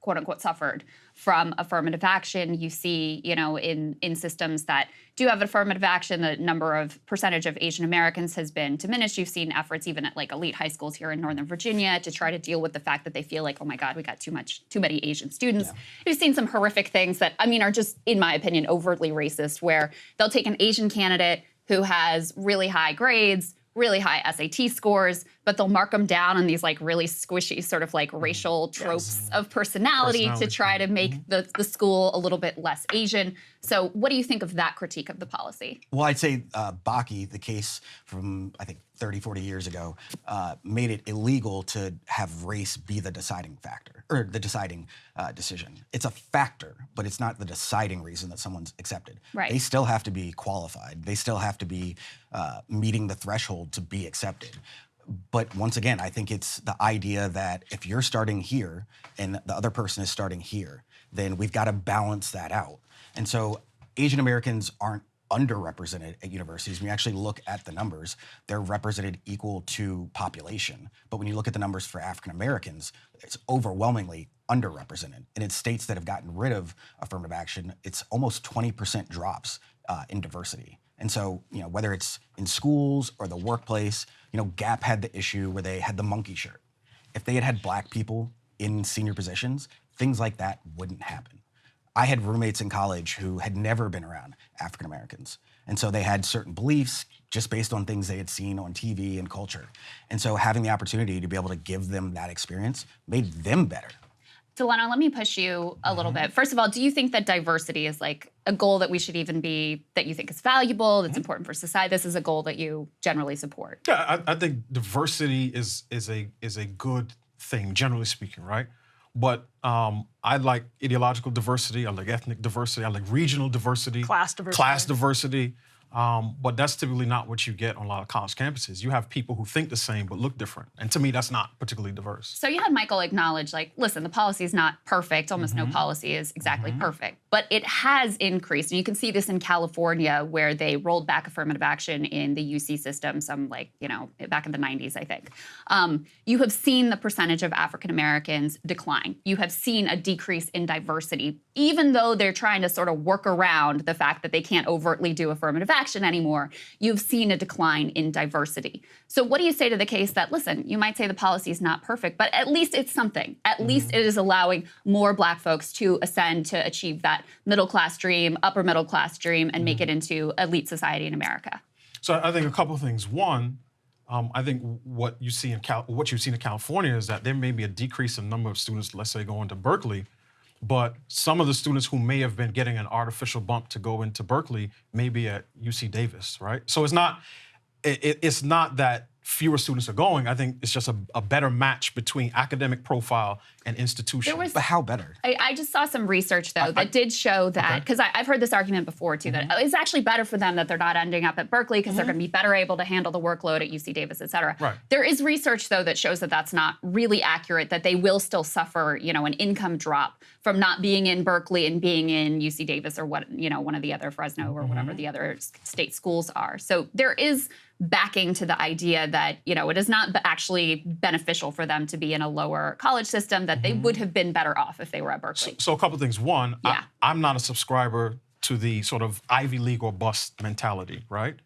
quote unquote, suffered from affirmative action. You see, in systems that do have affirmative action, the percentage of Asian Americans has been diminished. You've seen efforts even at elite high schools here in Northern Virginia to try to deal with the fact that they feel like, oh my God, we got too many Asian students. Yeah. We've seen some horrific things that, are just, in my opinion, overtly racist, where they'll take an Asian candidate who has really high grades, really high SAT scores, but they'll mark them down on these really squishy sort of racial tropes of personality to try to make the school a little bit less Asian. So what do you think of that critique of the policy? Well, I'd say Bakke, the case from, I think, 30, 40 years ago, made it illegal to have race be the deciding factor, or the deciding decision. It's a factor, but it's not the deciding reason that someone's accepted. Right. They still have to be qualified. They still have to be meeting the threshold to be accepted. But once again, I think it's the idea that if you're starting here and the other person is starting here, then we've got to balance that out. And so Asian Americans aren't underrepresented at universities. When you actually look at the numbers, they're represented equal to population. But when you look at the numbers for African Americans, it's overwhelmingly underrepresented. And in states that have gotten rid of affirmative action, it's almost 20% drops in diversity. And so, whether it's in schools or the workplace, Gap had the issue where they had the monkey shirt. If they had had black people in senior positions, things like that wouldn't happen. I had roommates in college who had never been around African Americans. And so they had certain beliefs just based on things they had seen on TV and culture. And so having the opportunity to be able to give them that experience made them better. Delano, let me push you a little bit. First of all, do you think that diversity is like a goal that we should even be, that you think is valuable, that's important for society? This is a goal that you generally support? Yeah, I think diversity is a good thing, generally speaking, right? But I like ideological diversity, I like ethnic diversity, I like regional diversity. Class diversity. Class diversity. But that's typically not what you get on a lot of college campuses. You have people who think the same but look different. And to me, that's not particularly diverse. So you had Michael acknowledge, like, listen, the policy is not perfect. Almost no policy is exactly perfect. But it has increased. And you can see this in California, where they rolled back affirmative action in the UC system, back in the 90s, I think. You have seen the percentage of African Americans decline. You have seen a decrease in diversity, even though they're trying to sort of work around the fact that they can't overtly do affirmative action anymore. You've seen a decline in diversity. So what do you say to the case that, listen, you might say the policy is not perfect, but at least it's something. At least it is allowing more black folks to ascend, to achieve that middle class dream, upper middle class dream, and make it into elite society in America? So I think a couple of things. One, I think what you've seen in California is that there may be a decrease in number of students, let's say, going to Berkeley, but some of the students who may have been getting an artificial bump to go into Berkeley may be at UC Davis, right? So it's not that fewer students are going. I think it's just a better match between academic profile and institution. But how better? I just saw some research, though, that did show that, because I've heard this argument before, too, that it's actually better for them that they're not ending up at Berkeley because they're going to be better able to handle the workload at UC Davis, et cetera. Right. There is research, though, that shows that that's not really accurate, that they will still suffer, an income drop from not being in Berkeley and being in UC Davis or one of the other, Fresno or whatever the other state schools are. So there is backing to the idea that, it is not actually beneficial for them to be in a lower college system, that they would have been better off if they were at Berkeley. So a couple of things. One, I'm not a subscriber to the sort of Ivy League or bust mentality, right?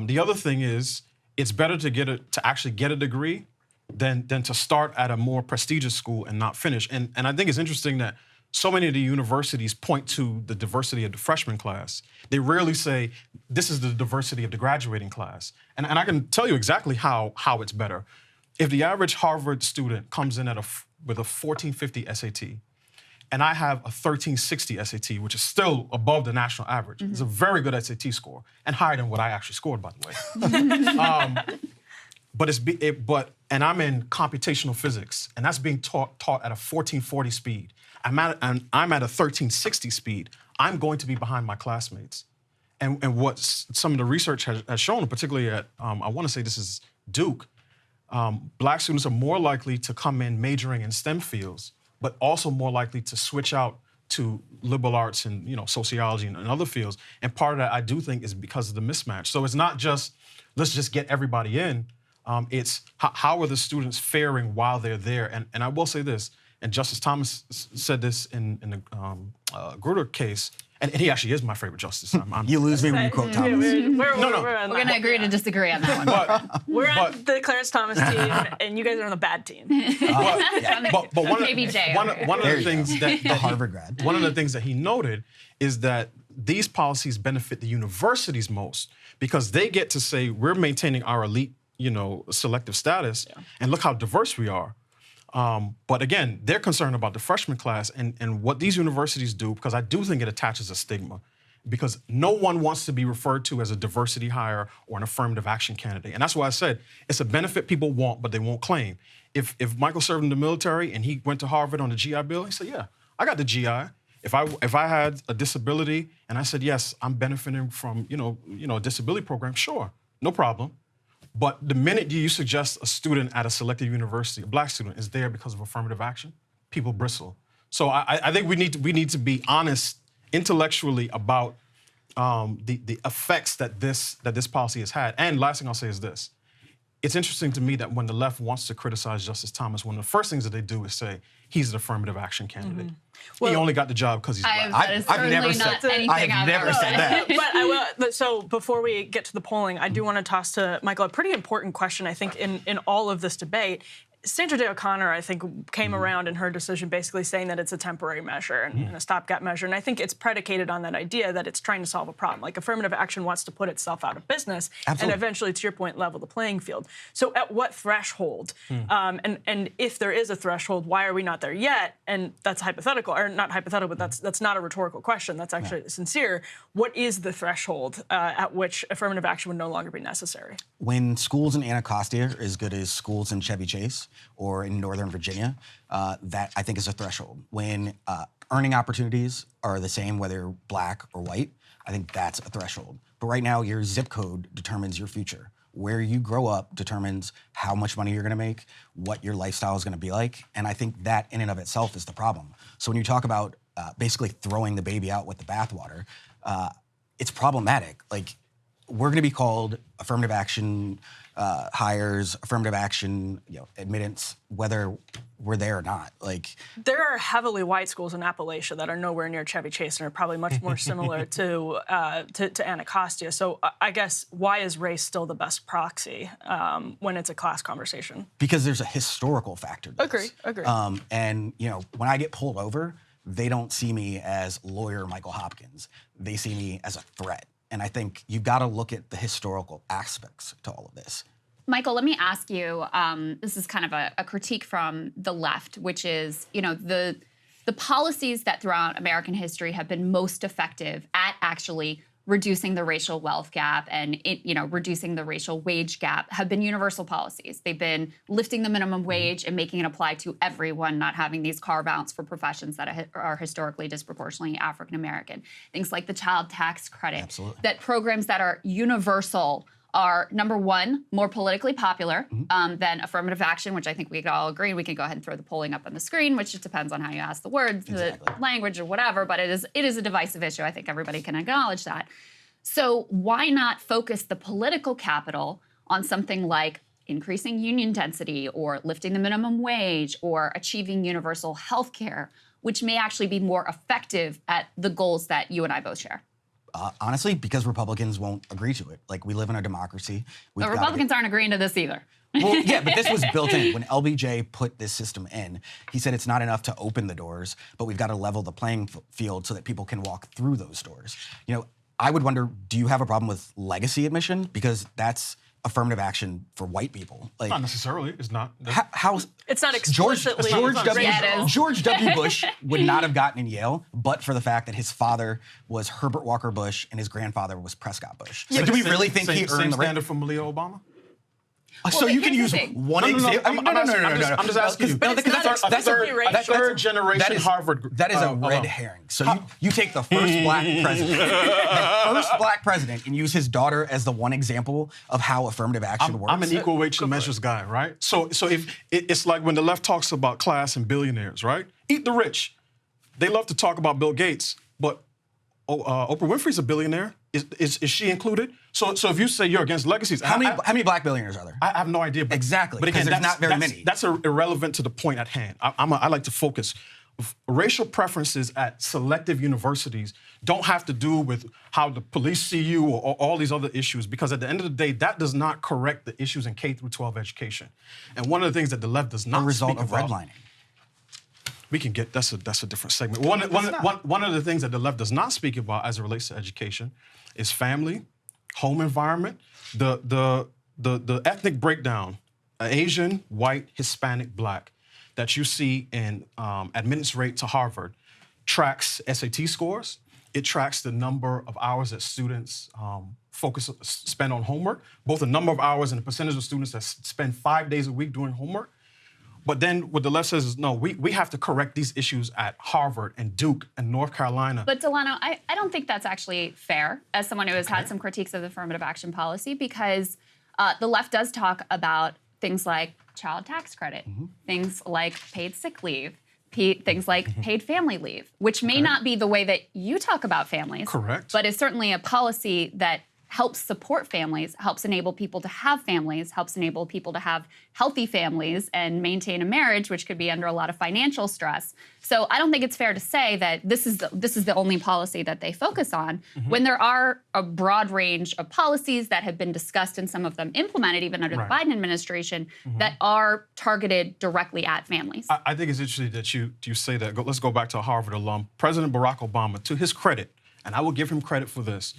The other thing is, it's better to actually get a degree than to start at a more prestigious school and not finish. And I think it's interesting that so many of the universities point to the diversity of the freshman class. They rarely say, this is the diversity of the graduating class. And I can tell you exactly how it's better. If the average Harvard student comes in with a 1450 SAT, and I have a 1360 SAT, which is still above the national average. It's a very good SAT score, and higher than what I actually scored, by the way. And I'm in computational physics, and that's being taught at a 1440 speed. I'm at a 1360 speed. I'm going to be behind my classmates. And what some of the research has shown, particularly at, I want to say this is Duke, black students are more likely to come in majoring in STEM fields, but also more likely to switch out to liberal arts and sociology and other fields. And part of that, I do think, is because of the mismatch. So it's not just, let's just get everybody in. It's how are the students faring while they're there? And I will say this, and Justice Thomas said this in the Grutter case, and he actually is my favorite justice. You lose me when you quote Thomas. We're going to agree to distree on that one. We're on the Clarence Thomas team, and you guys are on the bad team. But one of the things that the Harvard grad. One of the things that he noted is that these policies benefit the universities most because they get to say, we're maintaining our elite, selective status, and look how diverse we are. But again, they're concerned about the freshman class and what these universities do, because I do think it attaches a stigma, because no one wants to be referred to as a diversity hire or an affirmative action candidate. And that's why I said it's a benefit people want, but they won't claim. If Michael served in the military and he went to Harvard on the GI Bill, he said, yeah, I got the GI. If I had a disability and I said, yes, I'm benefiting from, a disability program, sure, no problem. But the minute you suggest a student at a selected university, a black student, is there because of affirmative action, people bristle. So I think we need to be honest intellectually about the effects that this policy has had. And last thing I'll say is this: it's interesting to me that when the left wants to criticize Justice Thomas, one of the first things that they do is say he's an affirmative action candidate. He only got the job because he's black. I've never said that. But I will. So before we get to the polling, I do want to toss to Michael a pretty important question. I think in all of this debate. Sandra Day O'Connor, I think, came around in her decision basically saying that it's a temporary measure and a stopgap measure. And I think it's predicated on that idea that it's trying to solve a problem. Like affirmative action wants to put itself out of business and eventually, to your point, level the playing field. So at what threshold? And if there is a threshold, why are we not there yet? And that's hypothetical, or not hypothetical, but that's not a rhetorical question. That's actually sincere. What is the threshold at which affirmative action would no longer be necessary? When schools in Anacostia are as good as schools in Chevy Chase or in Northern Virginia, that I think is a threshold. When earning opportunities are the same, whether black or white, I think that's a threshold. But right now, your zip code determines your future. Where you grow up determines how much money you're gonna make, what your lifestyle is gonna be like, and I think that in and of itself is the problem. So when you talk about basically throwing the baby out with the bathwater, it's problematic. Like, we're gonna be called affirmative action hires, affirmative action, admittance, whether we're there or not. Like, there are heavily white schools in Appalachia that are nowhere near Chevy Chase and are probably much more similar to Anacostia. So I guess why is race still the best proxy when it's a class conversation? Because there's a historical factor to this. Agree. And when I get pulled over, they don't see me as lawyer Michael Hopkins. They see me as a threat. And I think you've got to look at the historical aspects to all of this. Michael, let me ask you, this is kind of a critique from the left, which is, the policies that throughout American history have been most effective at actually reducing the racial wealth gap and reducing the racial wage gap have been universal policies. They've been lifting the minimum wage and making it apply to everyone, not having these carve-outs for professions that are historically disproportionately African American. Things like the child tax credit. Absolutely. That programs that are universal are, number one, more politically popular than affirmative action, which I think we could all agree. We can go ahead and throw the polling up on the screen, which just depends on how you ask the words, the language, or whatever. But it is a divisive issue. I think everybody can acknowledge that. So why not focus the political capital on something like increasing union density or lifting the minimum wage or achieving universal health care, which may actually be more effective at the goals that you and I both share? Honestly, because Republicans won't agree to it. Like, we live in a democracy. But Republicans aren't agreeing to this either. Well, yeah, but this was built in. When LBJ put this system in, he said it's not enough to open the doors, but we've got to level the playing field so that people can walk through those doors. I would wonder, do you have a problem with legacy admission? Because that's affirmative action for white people. Like, not necessarily. It's not. How it's not explicitly. George W. Bush would not have gotten in Yale, but for the fact that his father was Herbert Walker Bush and his grandfather was Prescott Bush. So do we really think he earned the standard from Malia Obama? So you can use one example. No. I'm just asking you. That's third generation Harvard. That is a red herring. So you take the first black president, and use his daughter as the one example of how affirmative action works. I'm an equal weights and measures guy, right? So if it's like when the left talks about class and billionaires, right? Eat the rich. They love to talk about Bill Gates, but Oprah Winfrey's a billionaire. Is she included? So if you say you're against legacies, how many black billionaires are there? I have no idea. Exactly. But again, there's not very many. That's irrelevant to the point at hand. I like to focus. Racial preferences at selective universities don't have to do with how the police see you or all these other issues, because at the end of the day, that does not correct the issues in K through 12 education. And one of the things that the left does not result speak of about, redlining. We can get that's a different segment. One of the things that the left does not speak about as it relates to education is family, home environment, the ethnic breakdown, Asian, white, Hispanic, black, that you see in admittance rate to Harvard tracks SAT scores. It tracks the number of hours that students spend on homework, both the number of hours and the percentage of students that spend 5 days a week doing homework. But then what the left says is, no, we have to correct these issues at Harvard and Duke and North Carolina. But Delano, I don't think that's actually fair, as someone who has had some critiques of the affirmative action policy, because the left does talk about things like child tax credit, things like paid sick leave, things like paid family leave, which may not be the way that you talk about families. Correct. But is certainly a policy that helps support families, helps enable people to have families, helps enable people to have healthy families and maintain a marriage, which could be under a lot of financial stress. So I don't think it's fair to say that this is the only policy that they focus on when there are a broad range of policies that have been discussed and some of them implemented even under the Biden administration that are targeted directly at families. I think it's interesting that you say that. Let's go back to a Harvard alum. President Barack Obama, to his credit, and I will give him credit for this,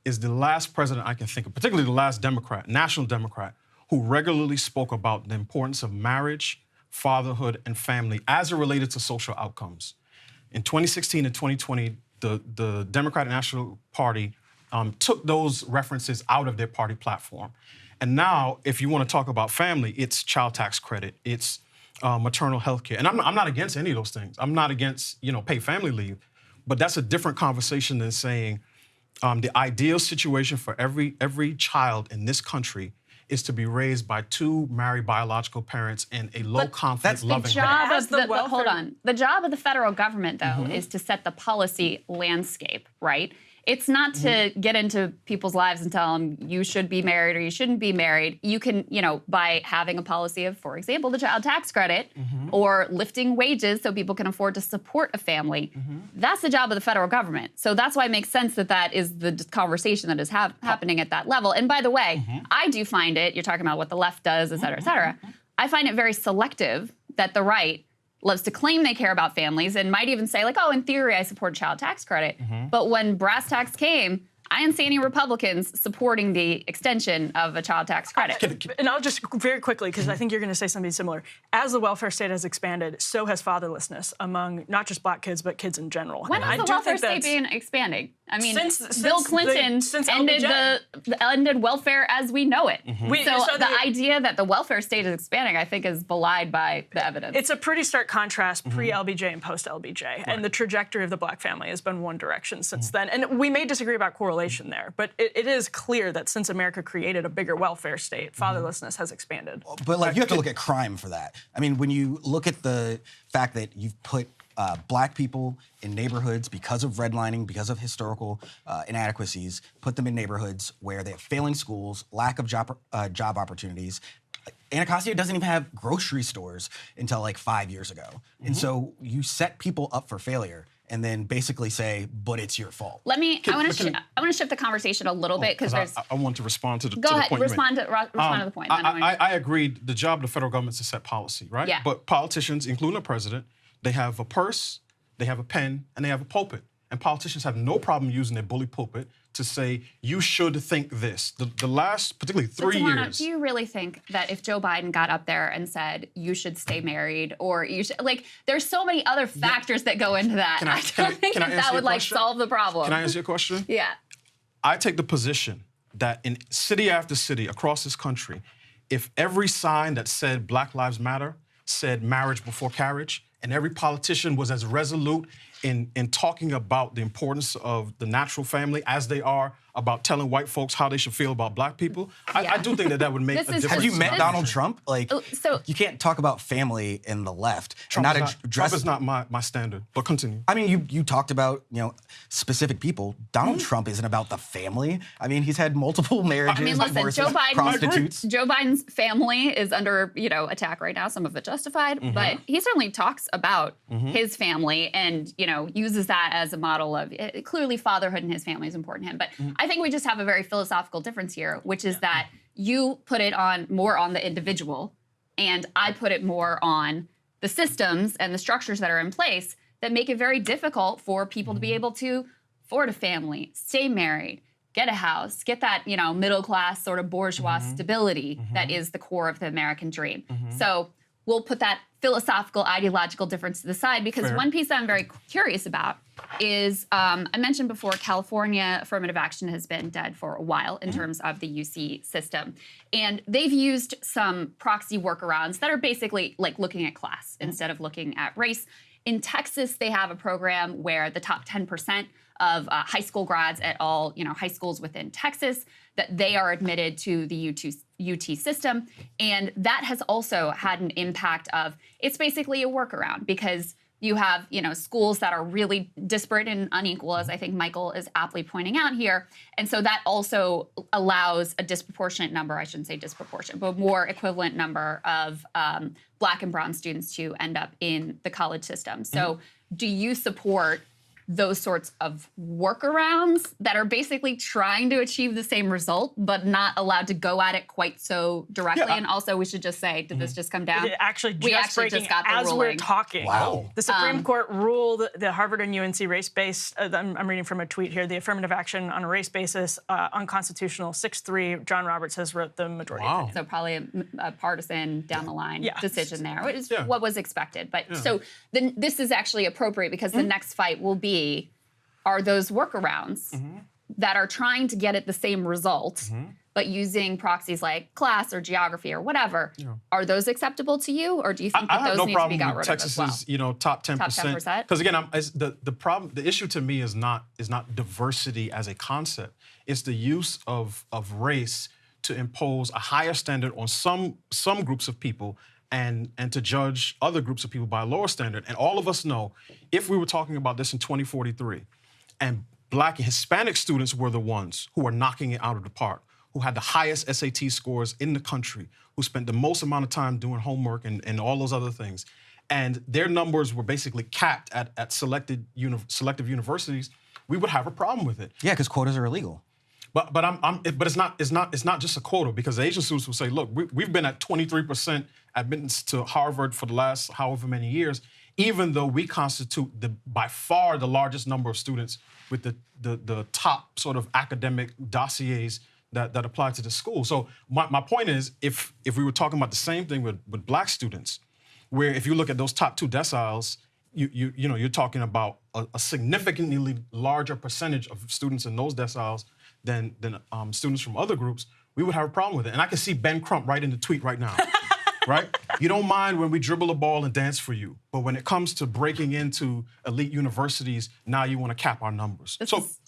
is the last president I can think of, particularly the last Democrat, national Democrat, who regularly spoke about the importance of marriage, fatherhood, and family as it related to social outcomes. In 2016 and 2020, the Democratic National Party took those references out of their party platform. And now, if you want to talk about family, it's child tax credit, it's maternal health care. And I'm not against any of those things. I'm not against, paid family leave. But that's a different conversation than saying the ideal situation for every child in this country is to be raised by two married biological parents in a low-conflict, loving home. Hold on. The job of the federal government, though, is to set the policy landscape, right? It's not to get into people's lives and tell them you should be married or you shouldn't be married. You can, by having a policy of, for example, the child tax credit or lifting wages so people can afford to support a family. That's the job of the federal government. So that's why it makes sense that is the conversation that is happening at that level. And by the way, I do find it, you're talking about what the left does, et cetera, I find it very selective that the right loves to claim they care about families and might even say, like, oh, in theory, I support child tax credit. But when brass tacks came, I didn't see any Republicans supporting the extension of a child tax credit. And I'll just very quickly, because I think you're going to say something similar. As the welfare state has expanded, so has fatherlessness among not just black kids, but kids in general. When has the welfare state been expanding? I mean, Bill Clinton ended welfare as we know it. So the idea that the welfare state is expanding, I think, is belied by the evidence. It's a pretty stark contrast pre-LBJ and post-LBJ. And the trajectory of the black family has been one direction since then. And we may disagree about correlation there, but it is clear that since America created a bigger welfare state, fatherlessness has expanded. But you have to look at crime for that. I mean, when you look at the fact that you've put black people in neighborhoods because of redlining, because of historical inadequacies, put them in neighborhoods where they have failing schools, lack of job opportunities. Anacostia doesn't even have grocery stores until like 5 years ago. And so you set people up for failure and then basically say, but it's your fault. I want to shift the conversation a little bit because there's. I want to respond to the Go ahead, point respond to the point. I agree. The job of the federal government is to set policy, right? Yeah. But politicians, including the president, they have a purse, they have a pen, and they have a pulpit. And politicians have no problem using their bully pulpit to say, you should think this. The last, particularly 3 years. Do you really think that if Joe Biden got up there and said, you should stay married, or you should, there's so many other factors that go into that. I don't think that would, solve the problem. Can I answer your question? Yeah. I take the position that in city after city across this country, if every sign that said Black Lives Matter said marriage before carriage, and every politician was as resolute in talking about the importance of the natural family as they are about telling white folks how they should feel about black people, I do think that would make a difference. Have you met Donald Trump? You can't talk about family in the left. Trump is not my standard, but continue. I mean, you talked about, specific people. Donald Trump isn't about the family. I mean, he's had multiple marriages, I mean, listen, prostitutes. Joe Biden's family is under, attack right now, some of it justified, but he certainly talks about his family and, uses that as a model of, clearly fatherhood and his family is important to him. But I think we just have a very philosophical difference here, which is that you put it more on the individual, and I put it more on the systems and the structures that are in place that make it very difficult for people to be able to afford a family, stay married, get a house, get that, middle class sort of bourgeois stability that is the core of the American dream. So we'll put that philosophical, ideological difference to the side, because one piece that I'm very curious about is, I mentioned before, California affirmative action has been dead for a while in terms of the UC system. And they've used some proxy workarounds that are basically like looking at class instead of looking at race. In Texas, they have a program where the top 10% of high school grads at all, high schools within Texas, that they are admitted to the UT system. And that has also had an impact of, it's basically a workaround, because You have, schools that are really disparate and unequal, as I think Michael is aptly pointing out here. And so that also allows a disproportionate number, I shouldn't say disproportionate, but more equivalent number of Black and brown students to end up in the college system. So do you support those sorts of workarounds that are basically trying to achieve the same result, but not allowed to go at it quite so directly? And also, we should just say, did this just come down? It actually we just actually breaking just got the as ruling. we're talking. Wow. The Supreme Court ruled the Harvard and UNC race-based, I'm reading from a tweet here, the affirmative action on a race basis, unconstitutional, 6-3. John Roberts has wrote the majority opinion. So probably a partisan down the line decision there, which is Yeah. what was expected. But so then this is actually appropriate because the next fight will be, are those workarounds that are trying to get at the same result, but using proxies like class or geography or whatever, are those acceptable to you, or do you think that those need to be got rid of as well? Texas's, top 10%. Top 10%? Because again, the issue to me is not diversity as a concept. It's the use of race to impose a higher standard on some groups of people and to judge other groups of people by a lower standard. And all of us know, if we were talking about this in 2043, and Black and Hispanic students were the ones who were knocking it out of the park, who had the highest SAT scores in the country, who spent the most amount of time doing homework and all those other things, and their numbers were basically capped at selective universities, we would have a problem with it. Yeah, because quotas are illegal. But it's not just a quota, because the Asian students will say, look, we've been at 23% admittance to Harvard for the last however many years, even though we constitute by far the largest number of students with the top sort of academic dossiers that apply to the school. So my point is, if we were talking about the same thing with Black students, where if you look at those top 2 deciles, you're talking about a significantly larger percentage of students in those deciles than students from other groups, we would have a problem with it. And I can see Ben Crump right in the tweet right now, right? You don't mind when we dribble a ball and dance for you, but when it comes to breaking into elite universities, now you want to cap our numbers.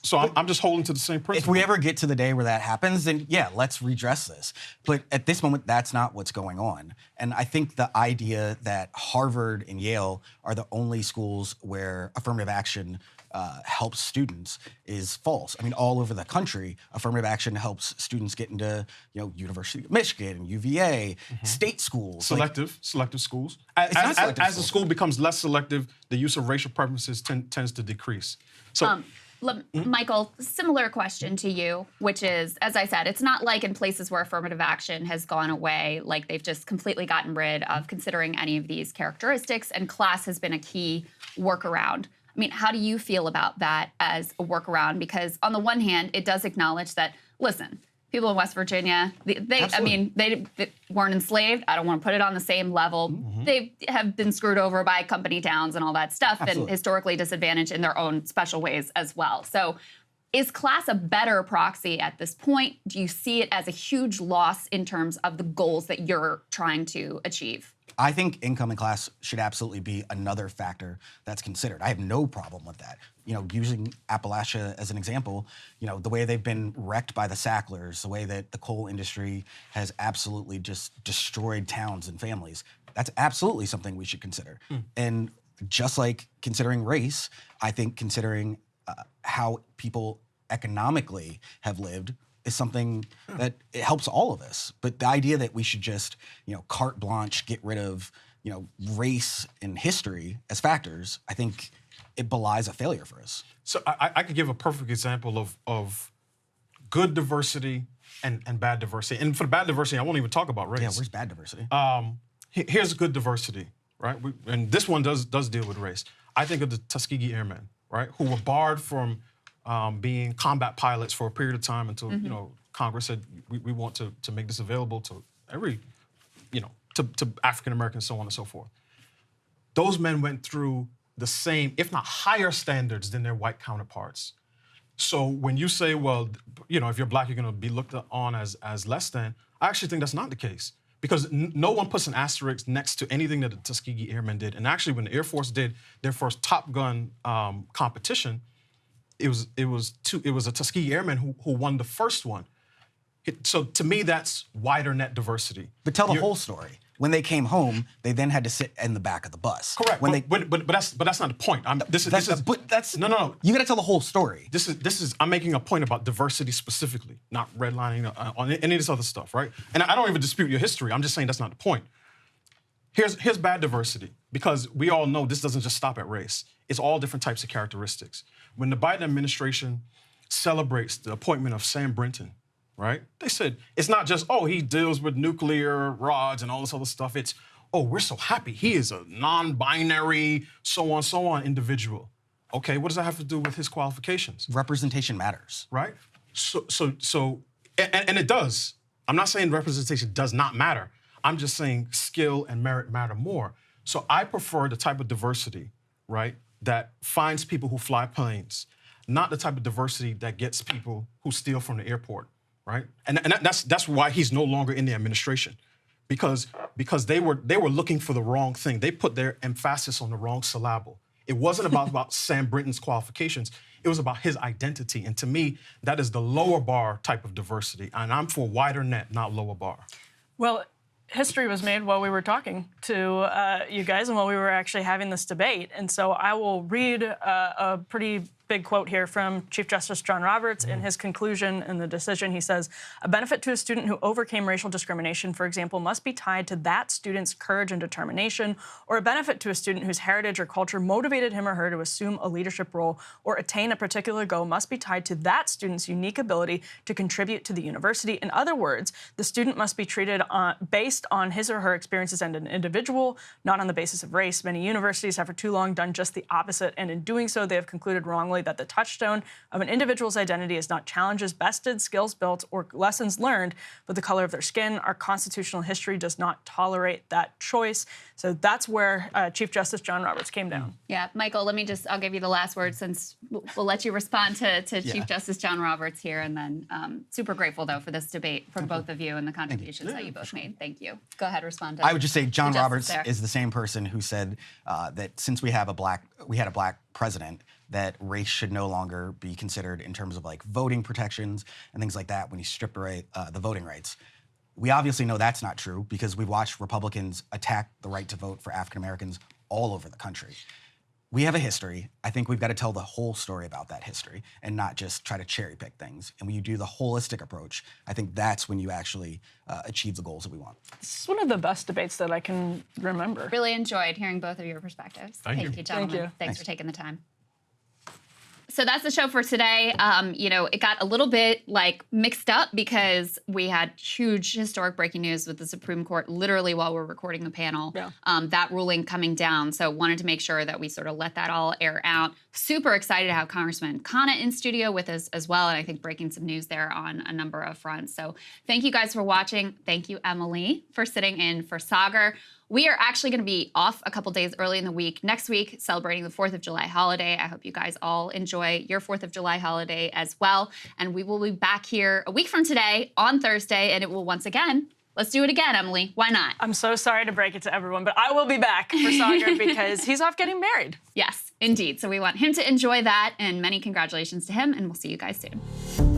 So I'm just holding to the same principle. If we ever get to the day where that happens, then yeah, let's redress this. But at this moment, that's not what's going on. And I think the idea that Harvard and Yale are the only schools where affirmative action helps students is false. I mean, all over the country, affirmative action helps students get into, University of Michigan, UVA, state schools. Selective schools. As the school becomes less selective, the use of racial preferences tends to decrease. So. Michael, similar question to you, which is, as I said, it's not like in places where affirmative action has gone away, like they've just completely gotten rid of considering any of these characteristics, and class has been a key workaround. I mean, how do you feel about that as a workaround? Because on the one hand, it does acknowledge that, listen, people in West Virginia, they weren't enslaved. I don't want to put it on the same level. They have been screwed over by company towns and all that stuff, and historically disadvantaged in their own special ways as well. So is class a better proxy at this point? Do you see it as a huge loss in terms of the goals that you're trying to achieve? I think income and class should absolutely be another factor that's considered. I have no problem with that. Using Appalachia as an example, the way they've been wrecked by the Sacklers, the way that the coal industry has absolutely just destroyed towns and families, that's absolutely something we should consider. And just like considering race, I think considering how people economically have lived is something that it helps all of us. But the idea that we should just, carte blanche, get rid of, race and history as factors, I think it belies a failure for us. So I could give a perfect example of good diversity and bad diversity. And for the bad diversity, I won't even talk about race. Yeah, where's bad diversity? Here's good diversity, right? And this one does deal with race. I think of the Tuskegee Airmen, right, who were barred from being combat pilots for a period of time until Congress said we want to make this available to every, to African Americans, so on and so forth. Those men went through the same, if not higher standards than their white counterparts. So when you say, well, if you're Black, you're going to be looked on as less than, I actually think that's not the case. Because no one puts an asterisk next to anything that the Tuskegee Airmen did. And actually, when the Air Force did their first Top Gun competition, it was a Tuskegee Airman who won the first one. So to me, that's wider net diversity. But tell the whole story. When they came home, they then had to sit in the back of the bus. Correct. When But that's not the point. No. You got to tell the whole story. This is I'm making a point about diversity specifically, not redlining on any of this other stuff, right? And I don't even dispute your history. I'm just saying that's not the point. Here's bad diversity, because we all know this doesn't just stop at race. It's all different types of characteristics. When the Biden administration celebrates the appointment of Sam Brinton, right? They said it's not just, oh, he deals with nuclear rods and all this other stuff. It's, oh, we're so happy he is a non-binary, so on individual. Okay, what does that have to do with his qualifications? Representation matters. Right? And it does. I'm not saying representation does not matter. I'm just saying skill and merit matter more. So I prefer the type of diversity, right, that finds people who fly planes, not the type of diversity that gets people who steal from the airport, right? And that's why he's no longer in the administration, because they were looking for the wrong thing. They put their emphasis on the wrong syllable. It wasn't about Sam Brinton's qualifications. It was about his identity. And to me, that is the lower bar type of diversity. And I'm for wider net, not lower bar. Well, history was made while we were talking to you guys and while we were actually having this debate. And so I will read a pretty big quote here from Chief Justice John Roberts in his conclusion in the decision. He says, a benefit to a student who overcame racial discrimination, for example, must be tied to that student's courage and determination, or a benefit to a student whose heritage or culture motivated him or her to assume a leadership role or attain a particular goal must be tied to that student's unique ability to contribute to the university. In other words, the student must be treated based on his or her experiences as an individual, not on the basis of race. Many universities have for too long done just the opposite, and in doing so, they have concluded wrongly that the touchstone of an individual's identity is not challenges bested, skills built, or lessons learned, but the color of their skin. Our constitutional history does not tolerate that choice. So that's where Chief Justice John Roberts came down. Yeah, Michael, I'll give you the last word, since we'll let you respond to Chief Justice John Roberts here. And then super grateful, though, for this debate from both of you and the contributions that you both made. Thank you. Go ahead, respond to I would just say John Roberts there. is the same person who said that since we had a black president, that race should no longer be considered in terms of like voting protections and things like that when he stripped away the voting rights. We obviously know that's not true because we've watched Republicans attack the right to vote for African Americans all over the country. We have a history. I think we've got to tell the whole story about that history and not just try to cherry pick things. And when you do the holistic approach, I think that's when you actually achieve the goals that we want. This is one of the best debates that I can remember. Really enjoyed hearing both of your perspectives. Thank you, gentlemen. Thank you. Thanks for taking the time. So that's the show for today. It got a little bit mixed up because we had huge historic breaking news with the Supreme Court literally while we're recording the panel. Yeah. That ruling coming down. So wanted to make sure that we sort of let that all air out. Super excited to have Congressman Khanna in studio with us as well. And I think breaking some news there on a number of fronts. So thank you guys for watching. Thank you, Emily, for sitting in for Sagar. We are actually going to be off a couple days early in the week. Next week, celebrating the 4th of July holiday. I hope you guys all enjoy your 4th of July holiday as well. And we will be back here a week from today on Thursday, and it will once again, let's do it again, Emily. Why not? I'm so sorry to break it to everyone, but I will be back for Sagar because he's off getting married. Yes, indeed. So we want him to enjoy that, and many congratulations to him, and we'll see you guys soon.